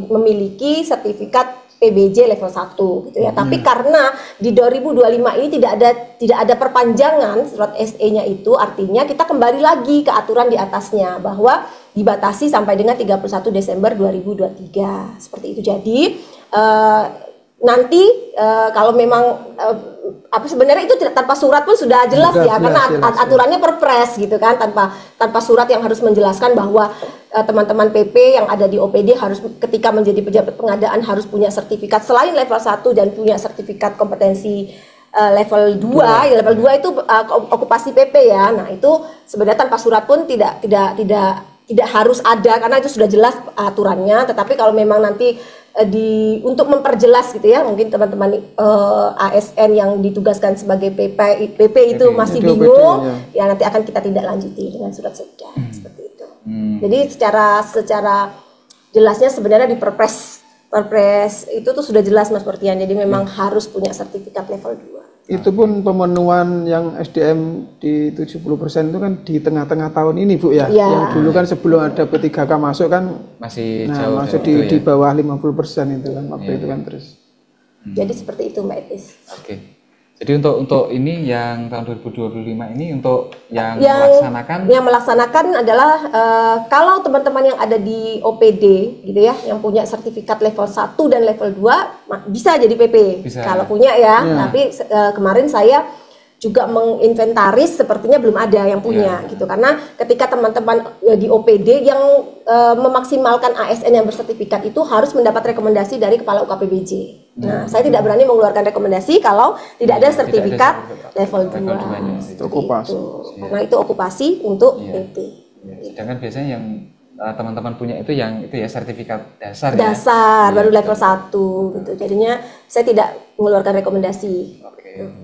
memiliki sertifikat PBJ level 1 gitu ya. Tapi karena di 2025 ini tidak ada perpanjangan surat SE-nya itu, artinya kita kembali lagi ke aturan di atasnya bahwa dibatasi sampai dengan 31 Desember 2023. Seperti itu. Jadi nanti kalau memang sebenarnya itu tanpa surat pun sudah jelas karena aturannya Perpres gitu kan, tanpa surat yang harus menjelaskan bahwa teman-teman PP yang ada di OPD harus ketika menjadi pejabat pengadaan harus punya sertifikat selain level 1 dan punya sertifikat kompetensi level 2. Ya, level 2 itu okupasi PP ya. Nah, itu sebenarnya tanpa surat pun tidak harus ada karena itu sudah jelas aturannya. Tetapi kalau memang nanti untuk memperjelas gitu ya, mungkin teman-teman ASN yang ditugaskan sebagai PP itu masih bingung, ya nanti akan kita tidak lanjuti dengan surat sekda seperti itu. Jadi secara jelasnya sebenarnya di Perpres itu tuh sudah jelas Mas Portian. Jadi memang harus punya sertifikat level 2. Itu pun pemenuhan yang SDM di 70% itu kan di tengah-tengah tahun ini Bu ya. Yang dulu kan sebelum ada P3K masuk kan masih jauh. Masuk di bawah 50% itu kan waktu itu kan terus. Jadi seperti itu Mbak Etis. Oke. Jadi untuk ini yang tahun 2025 ini untuk yang melaksanakan adalah kalau teman-teman yang ada di OPD gitu ya, yang punya sertifikat level 1 dan level 2 bisa jadi PP kalau punya ya. Tapi kemarin saya juga menginventaris sepertinya belum ada yang punya gitu, karena ketika teman-teman di OPD yang memaksimalkan ASN yang bersertifikat itu harus mendapat rekomendasi dari Kepala UKPBJ. Nah, saya tidak berani mengeluarkan rekomendasi kalau tidak ada sertifikat level 2 okupasi. Karena itu okupasi untuk PP. Sedangkan biasanya yang teman-teman punya itu yang itu ya sertifikat dasar baru level 1 gitu. Jadinya saya tidak mengeluarkan rekomendasi.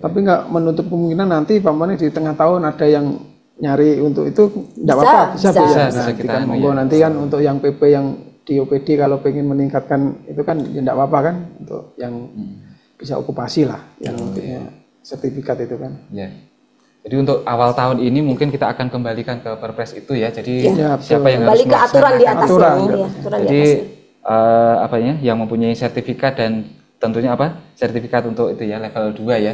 Tapi nggak menutup kemungkinan nanti pamannya di tengah tahun ada yang nyari untuk itu nggak apa-apa, bisa Bu ya. Nah, monggo nanti kan untuk yang PP yang di OPD kalau pengen meningkatkan itu kan ya nggak apa-apa kan untuk yang bisa okupasi lah yang punya sertifikat itu kan. Jadi untuk awal tahun ini mungkin kita akan kembalikan ke Perpres itu ya. Jadi siapa yang kembali harus ke aturan di atasnya. Jadi yang mempunyai sertifikat dan tentunya sertifikat untuk itu ya level 2 ya.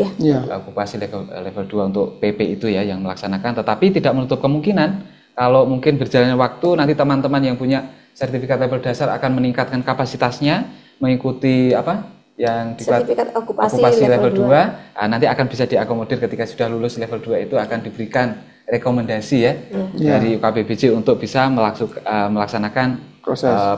Okupasi level 2 untuk PP itu ya yang melaksanakan, tetapi tidak menutup kemungkinan kalau mungkin berjalannya waktu nanti teman-teman yang punya sertifikat level dasar akan meningkatkan kapasitasnya mengikuti yang diklat sertifikat okupasi level 2, 2. nanti akan bisa diakomodir ketika sudah lulus level 2 itu akan diberikan rekomendasi ya dari UKPBJ untuk bisa melaksanakan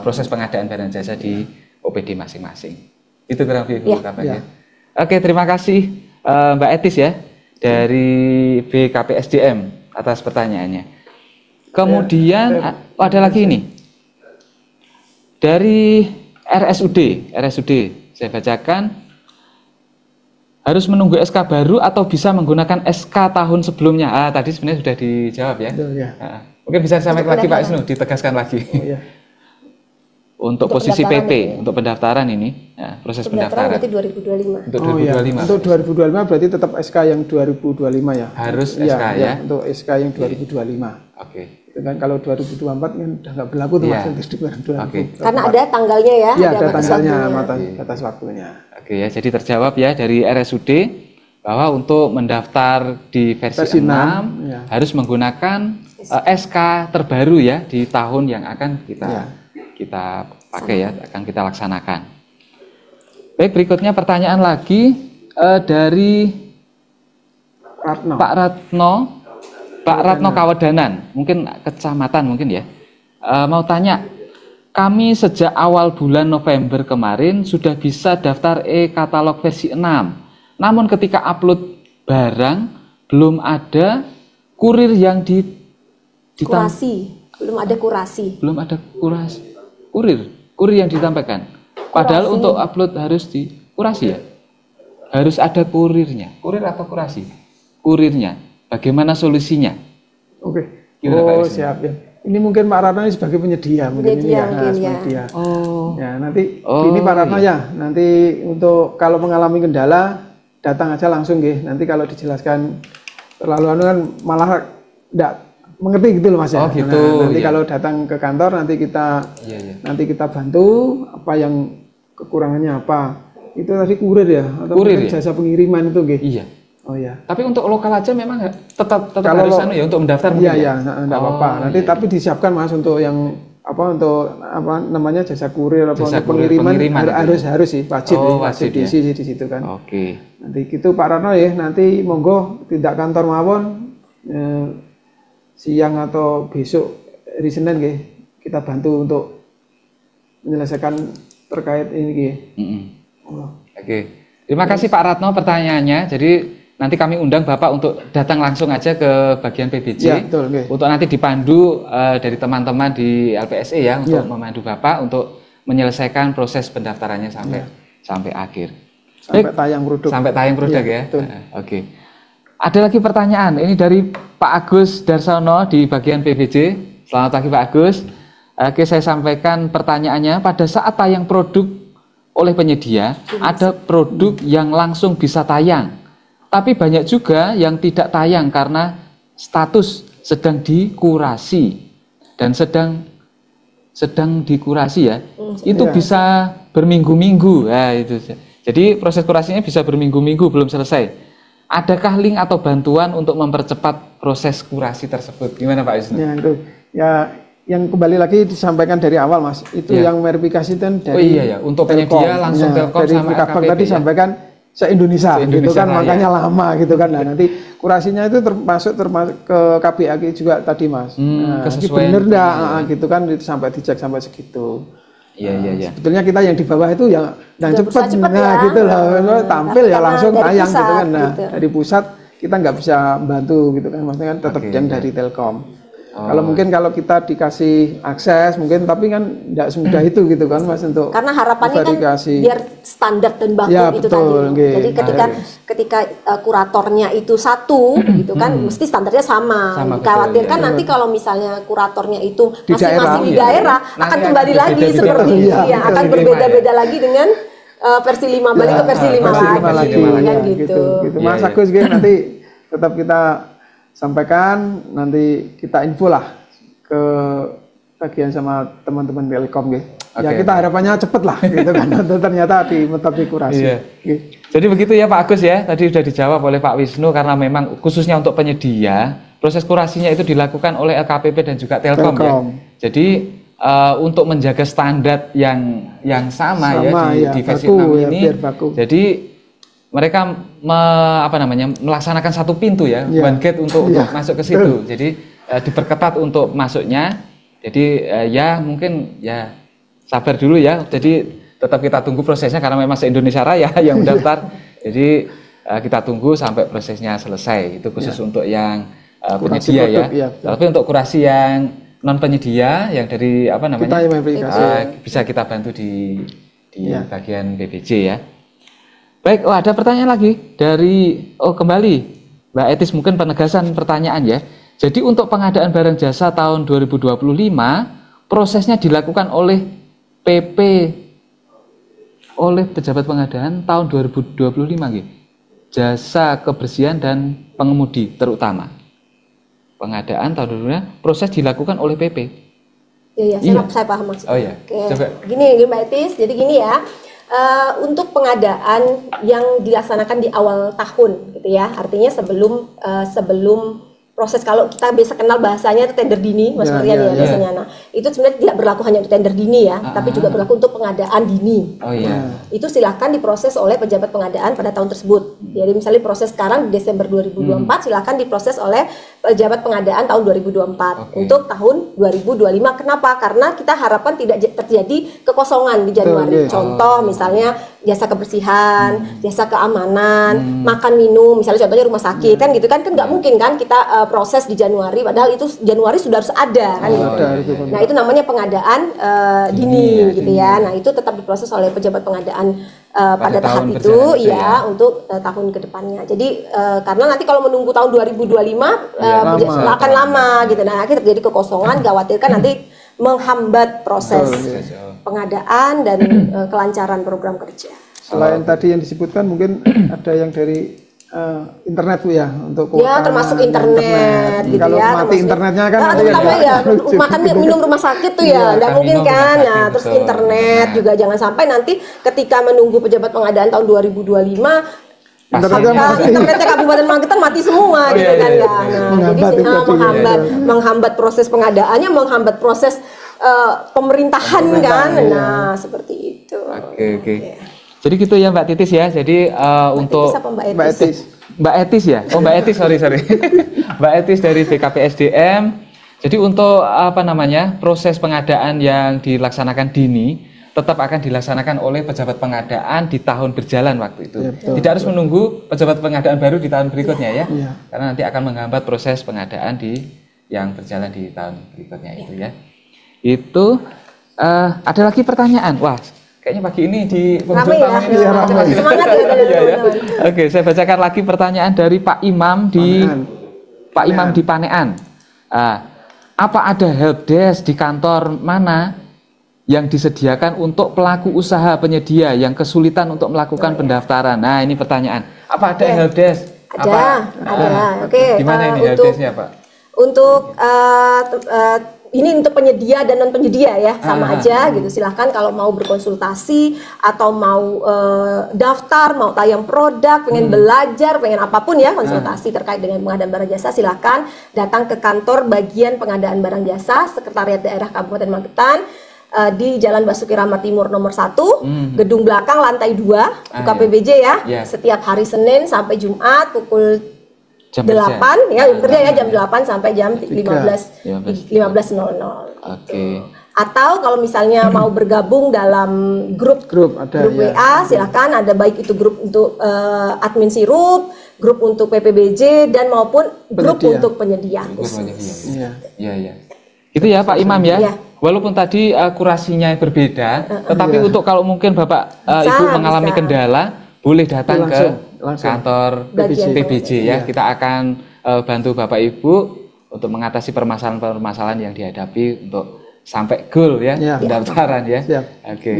proses pengadaan barang jasa di OPD masing-masing. Itu kurang lebih kabarnya. Oke, terima kasih Mbak Etis ya dari BKPSDM atas pertanyaannya. Kemudian ada lagi ini dari RSUD saya bacakan, harus menunggu SK baru atau bisa menggunakan SK tahun sebelumnya. Tadi sebenarnya sudah dijawab ya. Betul, ya. Mungkin bisa disampaikan lagi Pak Wisnu, ditegaskan lagi. Untuk posisi PP, untuk pendaftaran ini, proses pendaftaran. Berarti 2025. Untuk 2025. Untuk 2025 berarti tetap SK yang 2025 ya. Harus SK ya. Untuk SK yang 2025. Oke. Itu kan kalau 2024 kan udah nggak berlaku tuh Mas untuk di 2024. Karena ada tanggalnya ya. Iya, ada tanggalnya, batas waktunya. Oke ya, jadi terjawab ya dari RSUD bahwa untuk mendaftar di versi 6 harus menggunakan SK terbaru ya di tahun yang akan kita pakai ya, akan kita laksanakan. Baik, berikutnya pertanyaan lagi dari Pak Ratno Kawedanan, mungkin kecamatan mungkin ya. Mau tanya, kami sejak awal bulan November kemarin sudah bisa daftar e-katalog versi 6. Namun ketika upload barang belum ada kurir yang kurasi. Belum ada kurasi. Kurir yang ditampilkan. Padahal untuk upload harus dikurasi ya. Harus ada kurirnya. Kurir atau kurasi? Kurirnya. Bagaimana solusinya? Oke. Siap ya. Ini mungkin Pak Ratno sebagai penyedia mungkin ini ya. Ya, nanti ini Pak Ratno ya. Nanti untuk kalau mengalami kendala datang aja langsung nggih. Nanti kalau dijelaskan terlalu kan malah enggak mengerti gitu loh Mas ya. Gitu. Nanti kalau datang ke kantor nanti kita bantu apa yang kekurangannya apa. Itu tadi kurir ya atau jasa pengiriman itu nggih. Iya. Oh ya. Tapi untuk lokal aja memang tetap kalau harus ya untuk mendaftar mungkin. Iya, enggak apa-apa. Nanti tapi disiapkan Mas untuk yang namanya jasa kurir apa untuk pengiriman harus sih wajib diisi di situ kan. Oke. Nanti gitu Pak Ratno ya, nanti monggo tindak kantor mawon siang atau besok hari Senin nggih kita bantu untuk menyelesaikan terkait ini nggih. Oke. Terima kasih Pak Ratno pertanyaannya. Jadi nanti kami undang Bapak untuk datang langsung aja ke bagian PBJ. Ya, betul, okay. Untuk nanti dipandu dari teman-teman di LPSE ya untuk memandu Bapak untuk menyelesaikan proses pendaftarannya sampai akhir. Sampai tayang produk. Sampai tayang produk ya. Oke. Ada lagi pertanyaan. Ini dari Pak Agus Darsono di bagian PBJ. Selamat pagi Pak Agus. Oke, saya sampaikan pertanyaannya. Pada saat tayang produk oleh penyedia, ada produk yang langsung bisa tayang. Tapi banyak juga yang tidak tayang karena status sedang dikurasi dan sedang dikurasi ya. Itu bisa berminggu-minggu. Nah, itu. Jadi proses kurasinya bisa berminggu-minggu belum selesai. Adakah link atau bantuan untuk mempercepat proses kurasi tersebut? Gimana Pak Wisnu? Ya, itu. Ya, yang kembali lagi disampaikan dari awal Mas. Itu yang verifikasi dan dari untuk penyedia langsung Telkom dari sama KPP tadi ya? sampaikan se-Indonesia gitu kan, makanya lama gitu kan. Nah, nanti kurasinya itu termasuk ke KBAG juga tadi Mas. Bener enggak gitu kan, sampai dicek sampai segitu. Iya. Sebetulnya kita yang di bawah itu yang cepat gitu loh, tampil ya langsung tayang gitu kan. Nah, dari pusat kita nggak bisa bantu gitu kan, maksudnya kan tetap yang dari Telkom. Kalau mungkin kalau kita dikasih akses mungkin, tapi kan tidak semudah itu gitu kan Mas untuk karena harapannya verifikasi. Kan biar standar dan baku itu betul, tadi. Okay. Jadi ketika kuratornya itu satu gitu kan mesti standarnya sama. Dikhawatirkan nanti kalau misalnya kuratornya itu masing-masing di daerah akan kembali lagi seperti itu ya, akan berbeda-beda lagi dengan versi 5 balik ke versi 5 lagi kan gitu. Mas Agus nanti tetap kita sampaikan, nanti kita info lah ke bagian sama teman-teman Telkom gitu. Ya kita harapannya cepet lah gitu kan. Ternyata tetap dikurasi. Jadi begitu ya Pak Agus ya. Tadi sudah dijawab oleh Pak Wisnu karena memang khususnya untuk penyedia proses kurasinya itu dilakukan oleh LKPP dan juga Telkom. Ya. Jadi untuk menjaga standar yang sama ya di versi baku, 6 ini. biar baku. Jadi mereka melaksanakan satu pintu ya, one gate untuk masuk ke situ. Jadi diperketat untuk masuknya. Jadi ya mungkin ya sabar dulu ya. Jadi tetap kita tunggu prosesnya karena memang se-Indonesia Raya yang mendaftar. Jadi kita tunggu sampai prosesnya selesai. Itu khusus untuk yang penyedia ya. Tapi untuk kurasi yang non penyedia yang dari bisa kita bantu di bagian PBJ ya. Baik, ada pertanyaan lagi dari kembali Mbak Etis, mungkin penegasan pertanyaan ya. Jadi untuk pengadaan barang jasa tahun 2025 prosesnya dilakukan oleh PP oleh pejabat pengadaan tahun 2025 gitu. Jasa kebersihan dan pengemudi terutama. Pengadaan tahun dulunya proses dilakukan oleh PP. Iya, saya paham maksudnya. Oh iya. Coba. Gini Mbak Etis, jadi gini ya. Untuk pengadaan yang dilaksanakan di awal tahun gitu ya. Artinya sebelum proses, kalau kita bisa kenal bahasanya itu tender dini, Mas Marian ya biasanya. Nah, itu sebenarnya tidak berlaku hanya untuk tender dini ya, tapi juga berlaku untuk pengadaan dini. Oh iya. Itu silakan diproses oleh pejabat pengadaan pada tahun tersebut. Jadi misalnya proses sekarang di Desember 2024, silakan diproses oleh pejabat pengadaan tahun 2024 untuk tahun 2025. Kenapa? Karena kita harapkan tidak terjadi kekosongan di Januari. Contoh misalnya jasa kebersihan, jasa keamanan, makan minum, misalnya contohnya rumah sakit kan gitu kan nggak mungkin kan kita proses di Januari, padahal itu Januari sudah harus ada kan gitu. Nah itu namanya pengadaan dini gitu ya. Nah itu tetap diproses oleh pejabat pengadaan pada tahap itu ya untuk tahun kedepannya. Jadi karena nanti kalau menunggu tahun 2025 akan lama gitu. Nah akhirnya terjadi kekosongan, khawatirkan nanti menghambat proses pengadaan dan kelancaran program kerja. Selain tadi yang disebutkan mungkin ada yang dari internet Bu ya, untuk kuota. Ya termasuk internet gitu kalau ya. mati internetnya kan terutama ya makan minum rumah sakit tuh ya, nggak mungkin kan. Nah terus internet juga jangan sampai nanti ketika menunggu pejabat pengadaan tahun 2025 internetnya Kabupaten Magetan mati semua gitu kan ya. Nah jadi menghambat proses pengadaannya, menghambat proses pemerintahan kan. Nah seperti itu. Oke. Jadi gitu ya Mbak Titis ya. Jadi untuk Mbak Etis ya. Oh Mbak Etis, sorry. Mbak Etis dari BKPSDM. Jadi untuk proses pengadaan yang dilaksanakan dini tetap akan dilaksanakan oleh pejabat pengadaan di tahun berjalan waktu itu. Tidak harus menunggu pejabat pengadaan baru di tahun berikutnya ya. Karena nanti akan menghambat proses pengadaan yang berjalan di tahun berikutnya itu ya. Itu ada lagi pertanyaan. Wah, kayaknya pagi ini di penghujung tahun ini semangat ya. Oke, saya bacakan lagi pertanyaan dari Pak Imam di Panean. Apa ada helpdesk di kantor mana yang disediakan untuk pelaku usaha penyedia yang kesulitan untuk melakukan pendaftaran? Nah, ini pertanyaan. Apa ada helpdesk? Ada. Oke. Gimana ini helpdesknya, Pak? Untuk ini untuk penyedia dan non penyedia ya, sama aja gitu. Silahkan kalau mau berkonsultasi atau mau daftar, mau tayang produk, pengen belajar, pengen apapun ya konsultasi terkait dengan pengadaan barang jasa, silahkan datang ke kantor bagian pengadaan barang jasa Sekretariat Daerah Kabupaten Magetan di Jalan Basuki Rahmat Timur nomor 1, gedung belakang lantai 2, UKPBJ ya. Setiap hari Senin sampai Jumat pukul jam 8 ya, kerja ya jam 8 sampai jam 15.00. Oke. Atau kalau misalnya mau bergabung dalam grup WA, silahkan ada baik itu grup untuk admin sirup, grup untuk PPBJ dan maupun grup untuk penyedia khusus. Iya. Itu ya Pak Imam ya. Walaupun tadi kurasinya berbeda, tetapi untuk kalau mungkin Bapak Ibu mengalami kendala, boleh datang ke kantor PBJ ya. Kita akan bantu Bapak Ibu untuk mengatasi permasalahan-permasalahan yang dihadapi untuk sampai goal ya, pendaftaran ya. Oke.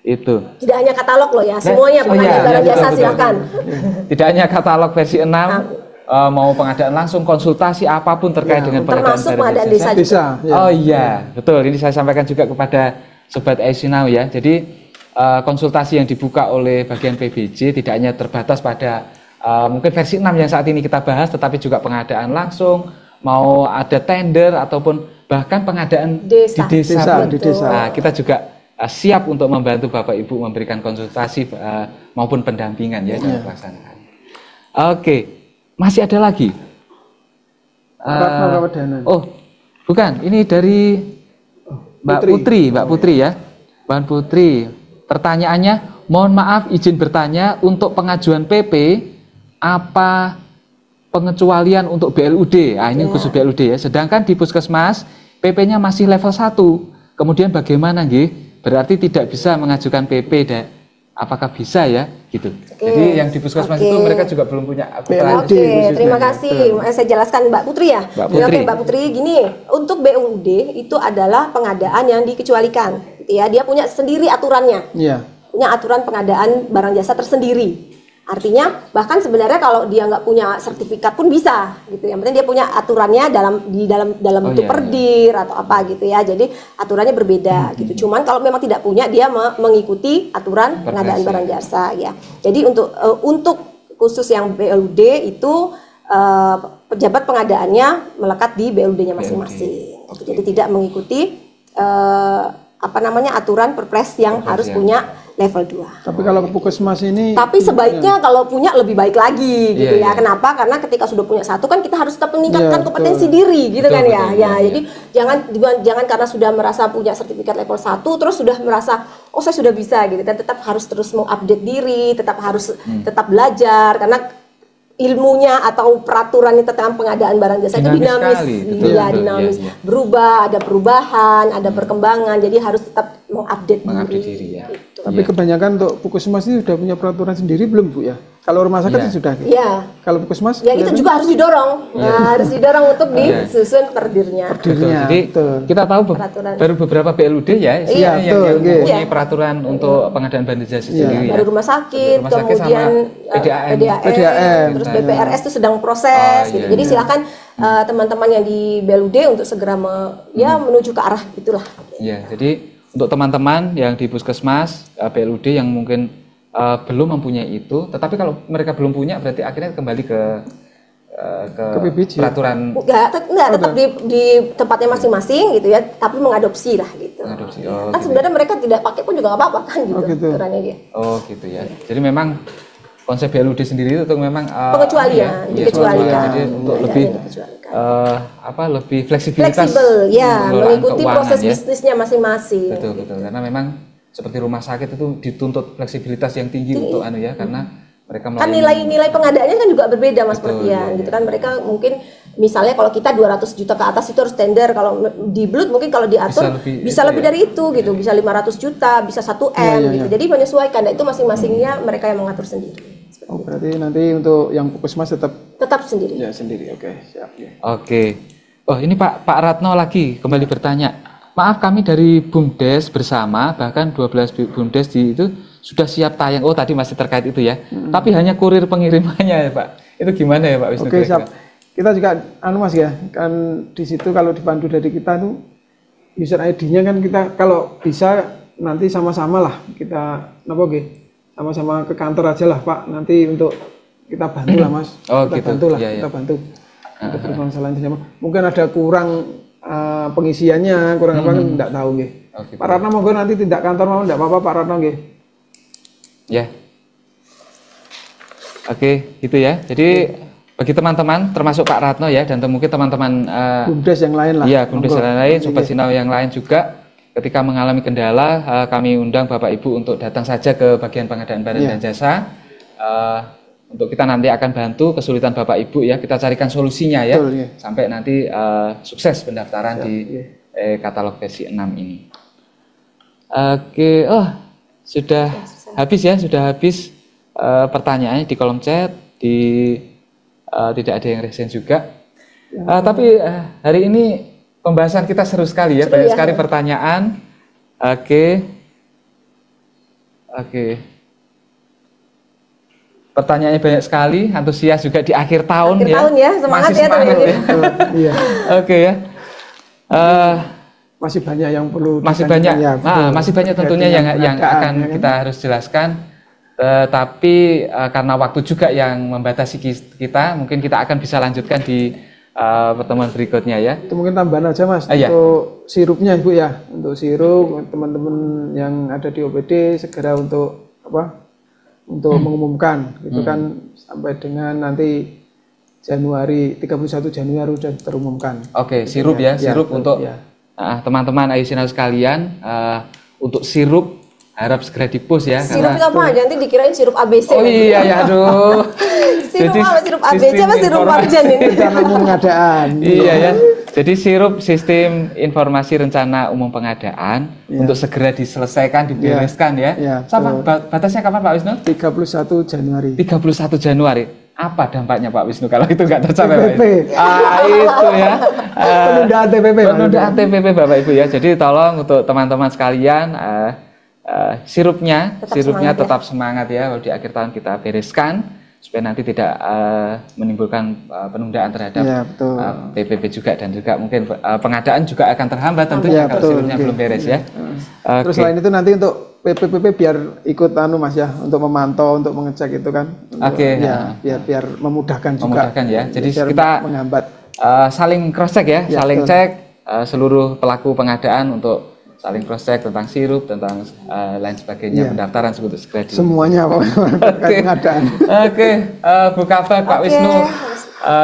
Itu. Tidak hanya katalog loh ya, semuanya pengadaan barang jasa silakan. Tidak hanya katalog versi 6, mau pengadaan langsung, konsultasi apapun terkait dengan pengadaan desa juga. Oh iya, betul. Ini saya sampaikan juga kepada Sobat Aisinau ya. Jadi konsultasi yang dibuka oleh bagian PBJ tidak hanya terbatas pada mungkin versi 6 yang saat ini kita bahas, tetapi juga pengadaan langsung, mau ada tender ataupun bahkan pengadaan Desa. di desa, Desa, pun. di desa. Nah, kita juga siap untuk membantu Bapak Ibu memberikan konsultasi maupun pendampingan ya dalam pelaksanaan. Oke, masih ada lagi. Ratna Rawardhana. Oh, bukan, ini dari Mbak Putri ya. Mbak Putri, pertanyaannya, mohon maaf izin bertanya, untuk pengajuan PP apa pengecualian untuk BLUD? Ini khusus BLUD ya. Sedangkan di Puskesmas PP-nya masih level 1. Kemudian bagaimana nggih? Berarti tidak bisa mengajukan PP apakah bisa ya gitu. Jadi yang di Puskesmas itu mereka juga belum punya aturan. Oke, terima kasih. Saya jelaskan Mbak Putri ya. Mbak Putri. Oke, Mbak Putri, gini, untuk BUD itu adalah pengadaan yang dikecualikan, gitu ya. Dia punya sendiri aturannya. Iya. Punya aturan pengadaan barang jasa tersendiri. Artinya bahkan sebenarnya kalau dia nggak punya sertifikat pun bisa, gitu. Yang penting dia punya aturannya dalam bentuk perdir atau apa gitu ya. Jadi aturannya berbeda gitu. Cuman kalau memang tidak punya, dia mengikuti aturan pengadaan barang jasa ya. Jadi untuk khusus yang BLUD itu pejabat pengadaannya melekat di BLUD-nya masing-masing. Jadi tidak mengikuti aturan perpres yang harus punya level 2. Tapi kalau ke Puskesmas ini, tapi sebaiknya kalau punya lebih baik lagi gitu ya. Kenapa? Karena ketika sudah punya satu kan kita harus tetap meningkatkan kompetensi diri gitu kan ya. Jadi jangan karena sudah merasa punya sertifikat level 1 terus sudah merasa oh saya sudah bisa gitu kan, tetap harus terus mengupdate diri, tetap harus tetap belajar karena ilmunya atau peraturannya tentang pengadaan barang jasa itu dinamis, dinamis, berubah, ada perubahan, ada perkembangan, jadi harus tetap mengupdate diri. Ya. Gitu. Tapi kebanyakan untuk Puskesmas itu sudah punya peraturan sendiri belum Bu ya? Kalau rumah sakit itu sudah. Iya. Kalau Puskesmas? Ya itu juga harus didorong, harus didorong untuk disusun perdirnya. Jadi kita tahu baru beberapa BLUD ya, yang mempunyai peraturan untuk pengadaan barang jasa sendiri. Baru rumah sakit, kemudian PDAM, terus BPRS itu sedang proses. Gitu. Jadi silakan teman-teman yang di BLUD untuk segera menuju ke arah itulah. Iya, jadi untuk teman-teman yang di Puskesmas, BLUD yang mungkin belum mempunyai itu, tetapi kalau mereka belum punya berarti akhirnya kembali ke peraturan. Enggak, tetap di tempatnya masing-masing gitu ya, tapi mengadopsi lah gitu. Kan sebenarnya mereka tidak pakai pun juga nggak apa-apa kan gitu. Aturannya dia. Oh gitu ya. Jadi memang konsep BLUD sendiri itu memang pengecualian, dikecualikan. Jadi untuk lebih lebih fleksibel ya, mengikuti proses bisnisnya masing-masing. Betul. Karena memang seperti rumah sakit itu dituntut fleksibilitas yang tinggi untuk karena mereka kan nilai pengadaannya kan juga berbeda Mas Pertian gitu kan. Mereka mungkin misalnya kalau kita 200 juta ke atas itu harus tender, kalau di BLUD mungkin kalau diatur bisa lebih dari itu gitu, bisa 500 juta, bisa 1M gitu. Jadi menyesuaikan, itu masing-masingnya mereka yang mengatur sendiri. Oh, berarti nanti untuk yang Puskesmas tetap sendiri. Ya, sendiri. Oke, siap ya. Oke. Oh, ini Pak Ratno lagi kembali bertanya. Maaf, kami dari BUMDes bersama, bahkan 12 BUMDes itu sudah siap tayang. Oh, tadi masih terkait itu ya. Tapi hanya kurir pengirimannya ya, Pak. Itu gimana ya, Pak Wisnu? Oke, siap. Kita juga Mas ya, kan di situ kalau dipandu dari kita tuh user ID-nya kan kita kalau bisa nanti sama-sama lah kita sama-sama ke kantor aja lah Pak. Nanti untuk kita bantu lah Mas. Kita bantu lah, kita bantu. Untuk permasalahan sama. Mungkin ada kurang pengisiannya, kurang apa enggak tahu nggih. Pak Ratno monggo nanti tindak kantor mau enggak apa-apa Pak Ratno nggih. Ya. Oke, gitu ya. Jadi bagi teman-teman termasuk Pak Ratno ya, dan mungkin teman-teman BUMDes yang lain lah. Iya, BUMDes yang lain, Sobat Sinau yang lain juga ketika mengalami kendala, kami undang Bapak Ibu untuk datang saja ke bagian pengadaan barang dan jasa. Untuk kita nanti akan bantu kesulitan Bapak Ibu ya, kita carikan solusinya ya. Betul, sampai nanti sukses pendaftaran di katalog versi 6 ini. Oke, sudah habis ya, sudah habis pertanyaannya di kolom chat, tidak ada yang resen juga. Tapi hari ini pembahasan kita seru sekali ya, banyak sekali pertanyaan. Oke. Pertanyaannya banyak sekali, antusias juga di akhir tahun ya. Tahun ya, semangat ya teman-teman. Iya. Oke ya. Masih banyak yang perlu. Masih banyak tentunya yang akan kita harus jelaskan. Tapi karena waktu juga yang membatasi kita, mungkin kita akan bisa lanjutkan di pertemuan berikutnya ya. Itu mungkin tambahan aja Mas, Iya. untuk sirupnya Ibu ya. Untuk sirup teman-teman yang ada di OPD segera untuk apa? Untuk mengumumkan. Itu kan sampai dengan nanti Januari 31 Januari sudah terumumkan. Oke, sirup ya, sirup betul, untuk ya. teman-teman Ayu Sinau sekalian, untuk sirup harap segera di-post ya. Sirup itu apa? Nanti dikirain sirup ABC. Oh iya ya, aduh. Sirup apa? Sirup ABC apa sirup marjan ini? Rencana umum pengadaan. Iya ya. Jadi sirup sistem informasi rencana umum pengadaan untuk segera diselesaikan, dibereskan ya. Ya, Sama batasnya kapan Pak Wisnu? 31 Januari. 31 Januari. Apa dampaknya Pak Wisnu kalau itu nggak tercapai Pak? TPP. Itu ya. Penundaan TPP. Penundaan TPP Bapak Ibu ya. Jadi tolong untuk teman-teman sekalian sirupnya tetap semangat ya. Di akhir tahun kita bereskan supaya nanti tidak menimbulkan penundaan terhadap Ya, betul. TPP juga, dan juga mungkin pengadaan juga akan terhambat tentunya kalau betul, sirupnya belum beres ya. Terus Oke. selain itu nanti untuk PPPP biar ikut Mas ya, untuk memantau, untuk mengecek itu kan. Oke. Ya, biar memudahkan juga. Memudahkan ya. Jadi Biar kita menghambat. saling cross check ya, Ya, saling betul. cek seluruh pelaku pengadaan untuk saling cross check tentang sirup, tentang lain sebagainya, Ya. pendaftaran sebut segera di. Semuanya terkait pengadaan. Oke, Bu Kabak, Pak Wisnu,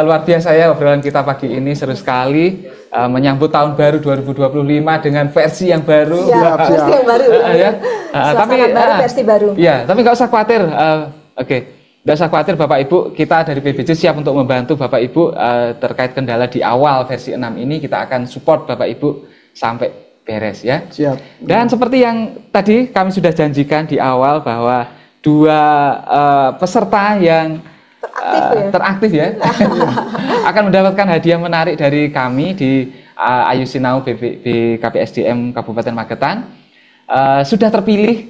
luar biasa ya obrolan kita pagi ini, seru sekali menyambut tahun baru 2025 dengan versi yang baru. Ya, versi yang baru. Ya. Suasana baru, versi baru. Ya, tapi nggak usah khawatir. Oke. Nggak usah khawatir Bapak Ibu, kita dari PBJ siap untuk membantu Bapak Ibu terkait kendala di awal versi 6 ini. Kita akan support Bapak Ibu sampai beres ya. Siap. Dan seperti yang tadi kami sudah janjikan di awal bahwa 2 peserta yang teraktif ya akan mendapatkan hadiah menarik dari kami di Ayu Sinau BKPSDM Kabupaten Magetan. Sudah terpilih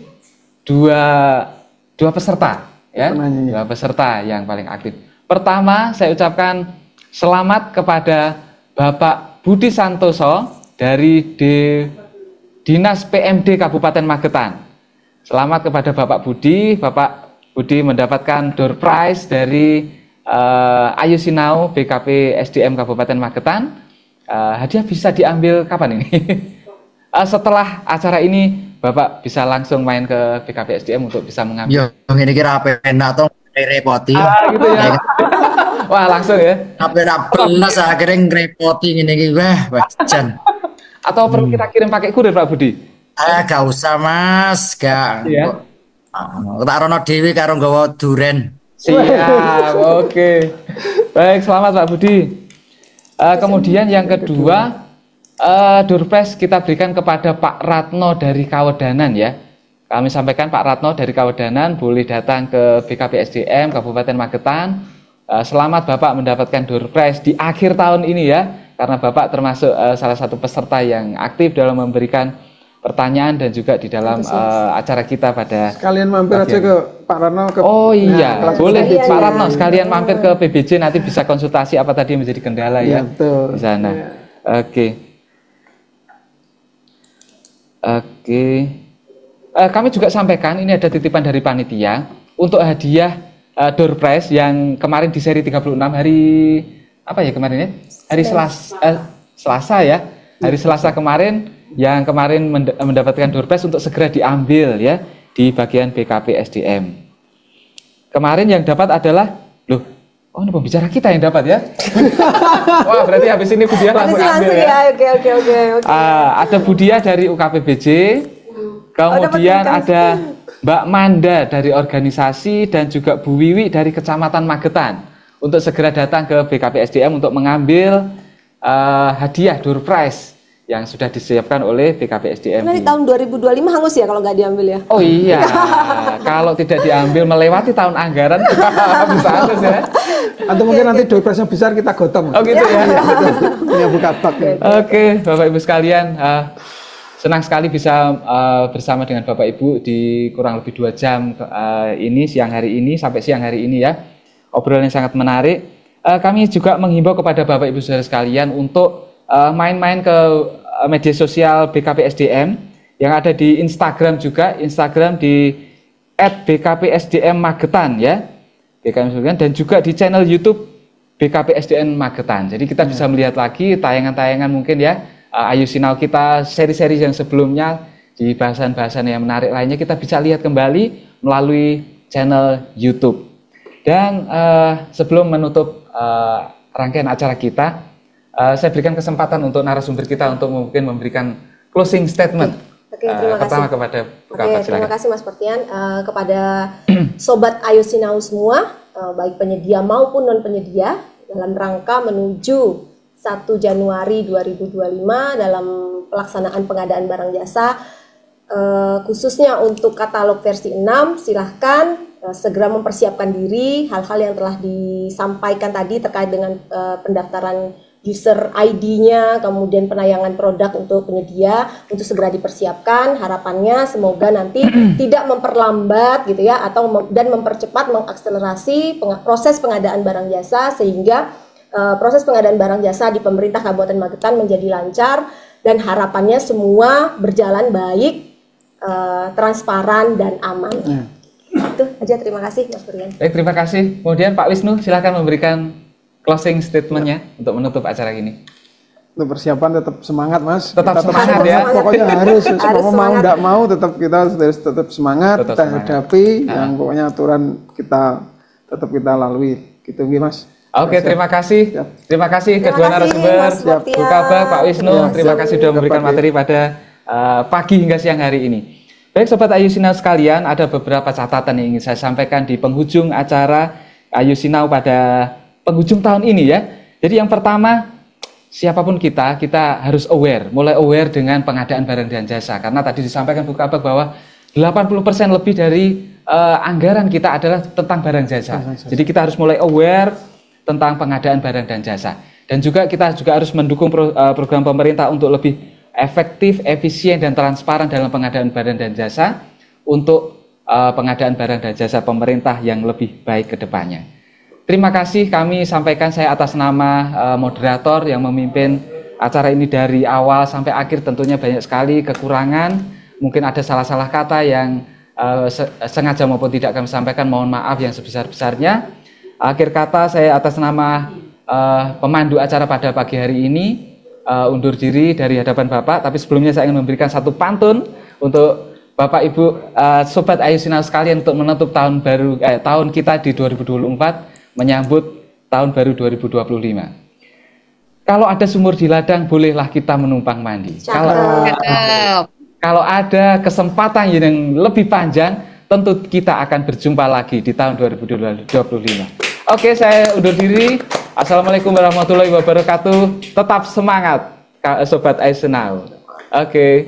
dua peserta ya, Penanya, 2 peserta yang paling aktif. Pertama, saya ucapkan selamat kepada Bapak Budi Santoso dari Dinas PMD Kabupaten Magetan. Selamat kepada Bapak Budi. Bapak Budi mendapatkan door prize dari Ayu Sinau BKP SDM Kabupaten Magetan. Hadiah bisa diambil kapan ini? Setelah acara ini Bapak bisa langsung main ke BKP SDM untuk bisa mengambil. Yo, ini kira apa enak tuh repoti. Gitu ya. Wah, langsung ya. Apa enak belas akhirnya ngerepoti ini wah jan. Atau perlu kita kirim pakai kurir Pak Budi? Gak usah Mas, gak. Iya. Tak rono dewi karo nggawa duren. Siap, oke. Baik, selamat Pak Budi. Kemudian yang kedua, door prize kita berikan kepada Pak Ratno dari Kawedanan ya. Kami sampaikan Pak Ratno dari Kawedanan boleh datang ke BKP SDM Kabupaten Magetan. Selamat Bapak mendapatkan door prize di akhir tahun ini ya, karena Bapak termasuk salah satu peserta yang aktif dalam memberikan pertanyaan dan juga di dalam acara kita pada Sekalian mampir aja ke Pak Ratno. Oh iya, kelas boleh sekalian, Pak ya. Ratno sekalian mampir ke PBJ, nanti bisa konsultasi apa tadi yang menjadi kendala ya, Iya, betul. di sana. Iya. Oke. Oke. Kami juga sampaikan ini ada titipan dari panitia untuk hadiah door prize yang kemarin di seri 36 hari apa ya kemarin ya? Hari Selasa ya. Hari Selasa kemarin yang kemarin mendapatkan door prize untuk segera diambil ya di bagian BKP SDM. Kemarin yang dapat adalah oh ini pembicara kita yang dapat ya. Wah, berarti habis ini Budia langsung ambil ya. Oke. Ada Budia dari UKPBJ. Kemudian ada Mbak Manda dari organisasi dan juga Bu Wiwi dari Kecamatan Magetan untuk segera datang ke BKP SDM untuk mengambil hadiah door prize yang sudah disiapkan oleh BKP SDM. Nanti tahun 2025 hangus ya kalau nggak diambil ya. Oh iya, kalau tidak diambil melewati tahun anggaran bisa hangus ya. Atau mungkin nanti door prize yang besar kita gotong. Oh gitu ya. Punya buka bak ya. Oke, Bapak Ibu sekalian, senang sekali bisa bersama dengan Bapak Ibu di kurang lebih 2 jam ini, siang hari ini sampai siang hari ini ya. Obrolan yang sangat menarik. Kami juga menghimbau kepada Bapak Ibu saudara sekalian untuk main-main ke media sosial BKP SDM yang ada di Instagram juga, Instagram di @BKPSDM Magetan ya. BKP SDM, dan juga di channel YouTube BKPSDN Magetan. Jadi kita bisa melihat lagi tayangan-tayangan mungkin ya Ayu Sinau kita seri-seri yang sebelumnya di bahasan-bahasan yang menarik lainnya kita bisa lihat kembali melalui channel YouTube. Dan sebelum menutup rangkaian acara kita, saya berikan kesempatan untuk narasumber kita untuk mungkin memberikan closing statement. Oke, terima pertama kasih. kepada Terima kasih Mas Pertian, kepada Sobat Ayu Sinau semua, baik penyedia maupun non penyedia, dalam rangka menuju 1 Januari 2025 dalam pelaksanaan pengadaan barang jasa, khususnya untuk katalog versi 6, silahkan segera mempersiapkan diri. Hal-hal yang telah disampaikan tadi terkait dengan pendaftaran user ID-nya, kemudian penayangan produk untuk penyedia, untuk segera dipersiapkan. Harapannya semoga nanti tidak memperlambat gitu ya, atau dan mempercepat, mengakselerasi proses pengadaan barang jasa, sehingga proses pengadaan barang jasa di pemerintah Kabupaten Magetan menjadi lancar, dan harapannya semua berjalan baik, transparan dan aman. Itu aja, terima kasih Mas Brian. Baik, terima kasih. Kemudian Pak Wisnu, silakan memberikan closing statement-nya untuk menutup acara ini. Untuk persiapan tetap semangat Mas. Tetap kita semangat ya. Pokoknya harus mau semangat. tidak mau tetap kita harus tetap semangat. Tetap kita semangat. hadapi yang pokoknya aturan kita tetap kita lalui. Gitu Mas. Oke, terima kasih. Siap. Terima kasih Terima kedua kasih, narasumber, Mas Septian. Bu Kabah, Pak Wisnu. Terima Terima kasih sudah memberikan Dapat, materi pada pagi hingga siang hari ini. Baik Sobat Ayu Sinau sekalian, ada beberapa catatan yang ingin saya sampaikan di penghujung acara Ayu Sinau pada penghujung tahun ini ya. Jadi yang pertama, siapapun kita harus aware, mulai aware dengan pengadaan barang dan jasa. Karena tadi disampaikan Bu Kabah bahwa 80% lebih dari anggaran kita adalah tentang barang jasa. Jadi kita harus mulai aware tentang pengadaan barang dan jasa. Dan juga kita juga harus mendukung program pemerintah untuk lebih efektif, efisien, dan transparan dalam pengadaan barang dan jasa untuk pengadaan barang dan jasa pemerintah yang lebih baik ke depannya. Terima kasih kami sampaikan, saya atas nama moderator yang memimpin acara ini dari awal sampai akhir. Tentunya banyak sekali kekurangan, mungkin ada salah-salah kata yang sengaja maupun tidak kami sampaikan, mohon maaf yang sebesar-besarnya. Akhir kata saya atas nama pemandu acara pada pagi hari ini undur diri dari hadapan Bapak, tapi sebelumnya saya ingin memberikan satu pantun untuk Bapak Ibu Sobat Ayu Sinau sekalian untuk menutup tahun baru tahun kita di 2024 menyambut tahun baru 2025. Kalau ada sumur di ladang, bolehlah kita menumpang mandi. Kalau ada kesempatan yang lebih panjang, tentu kita akan berjumpa lagi di tahun 2025. Oke, saya undur diri. Assalamualaikum warahmatullahi wabarakatuh. Tetap semangat, Sobat Ayu Sinau. Oke.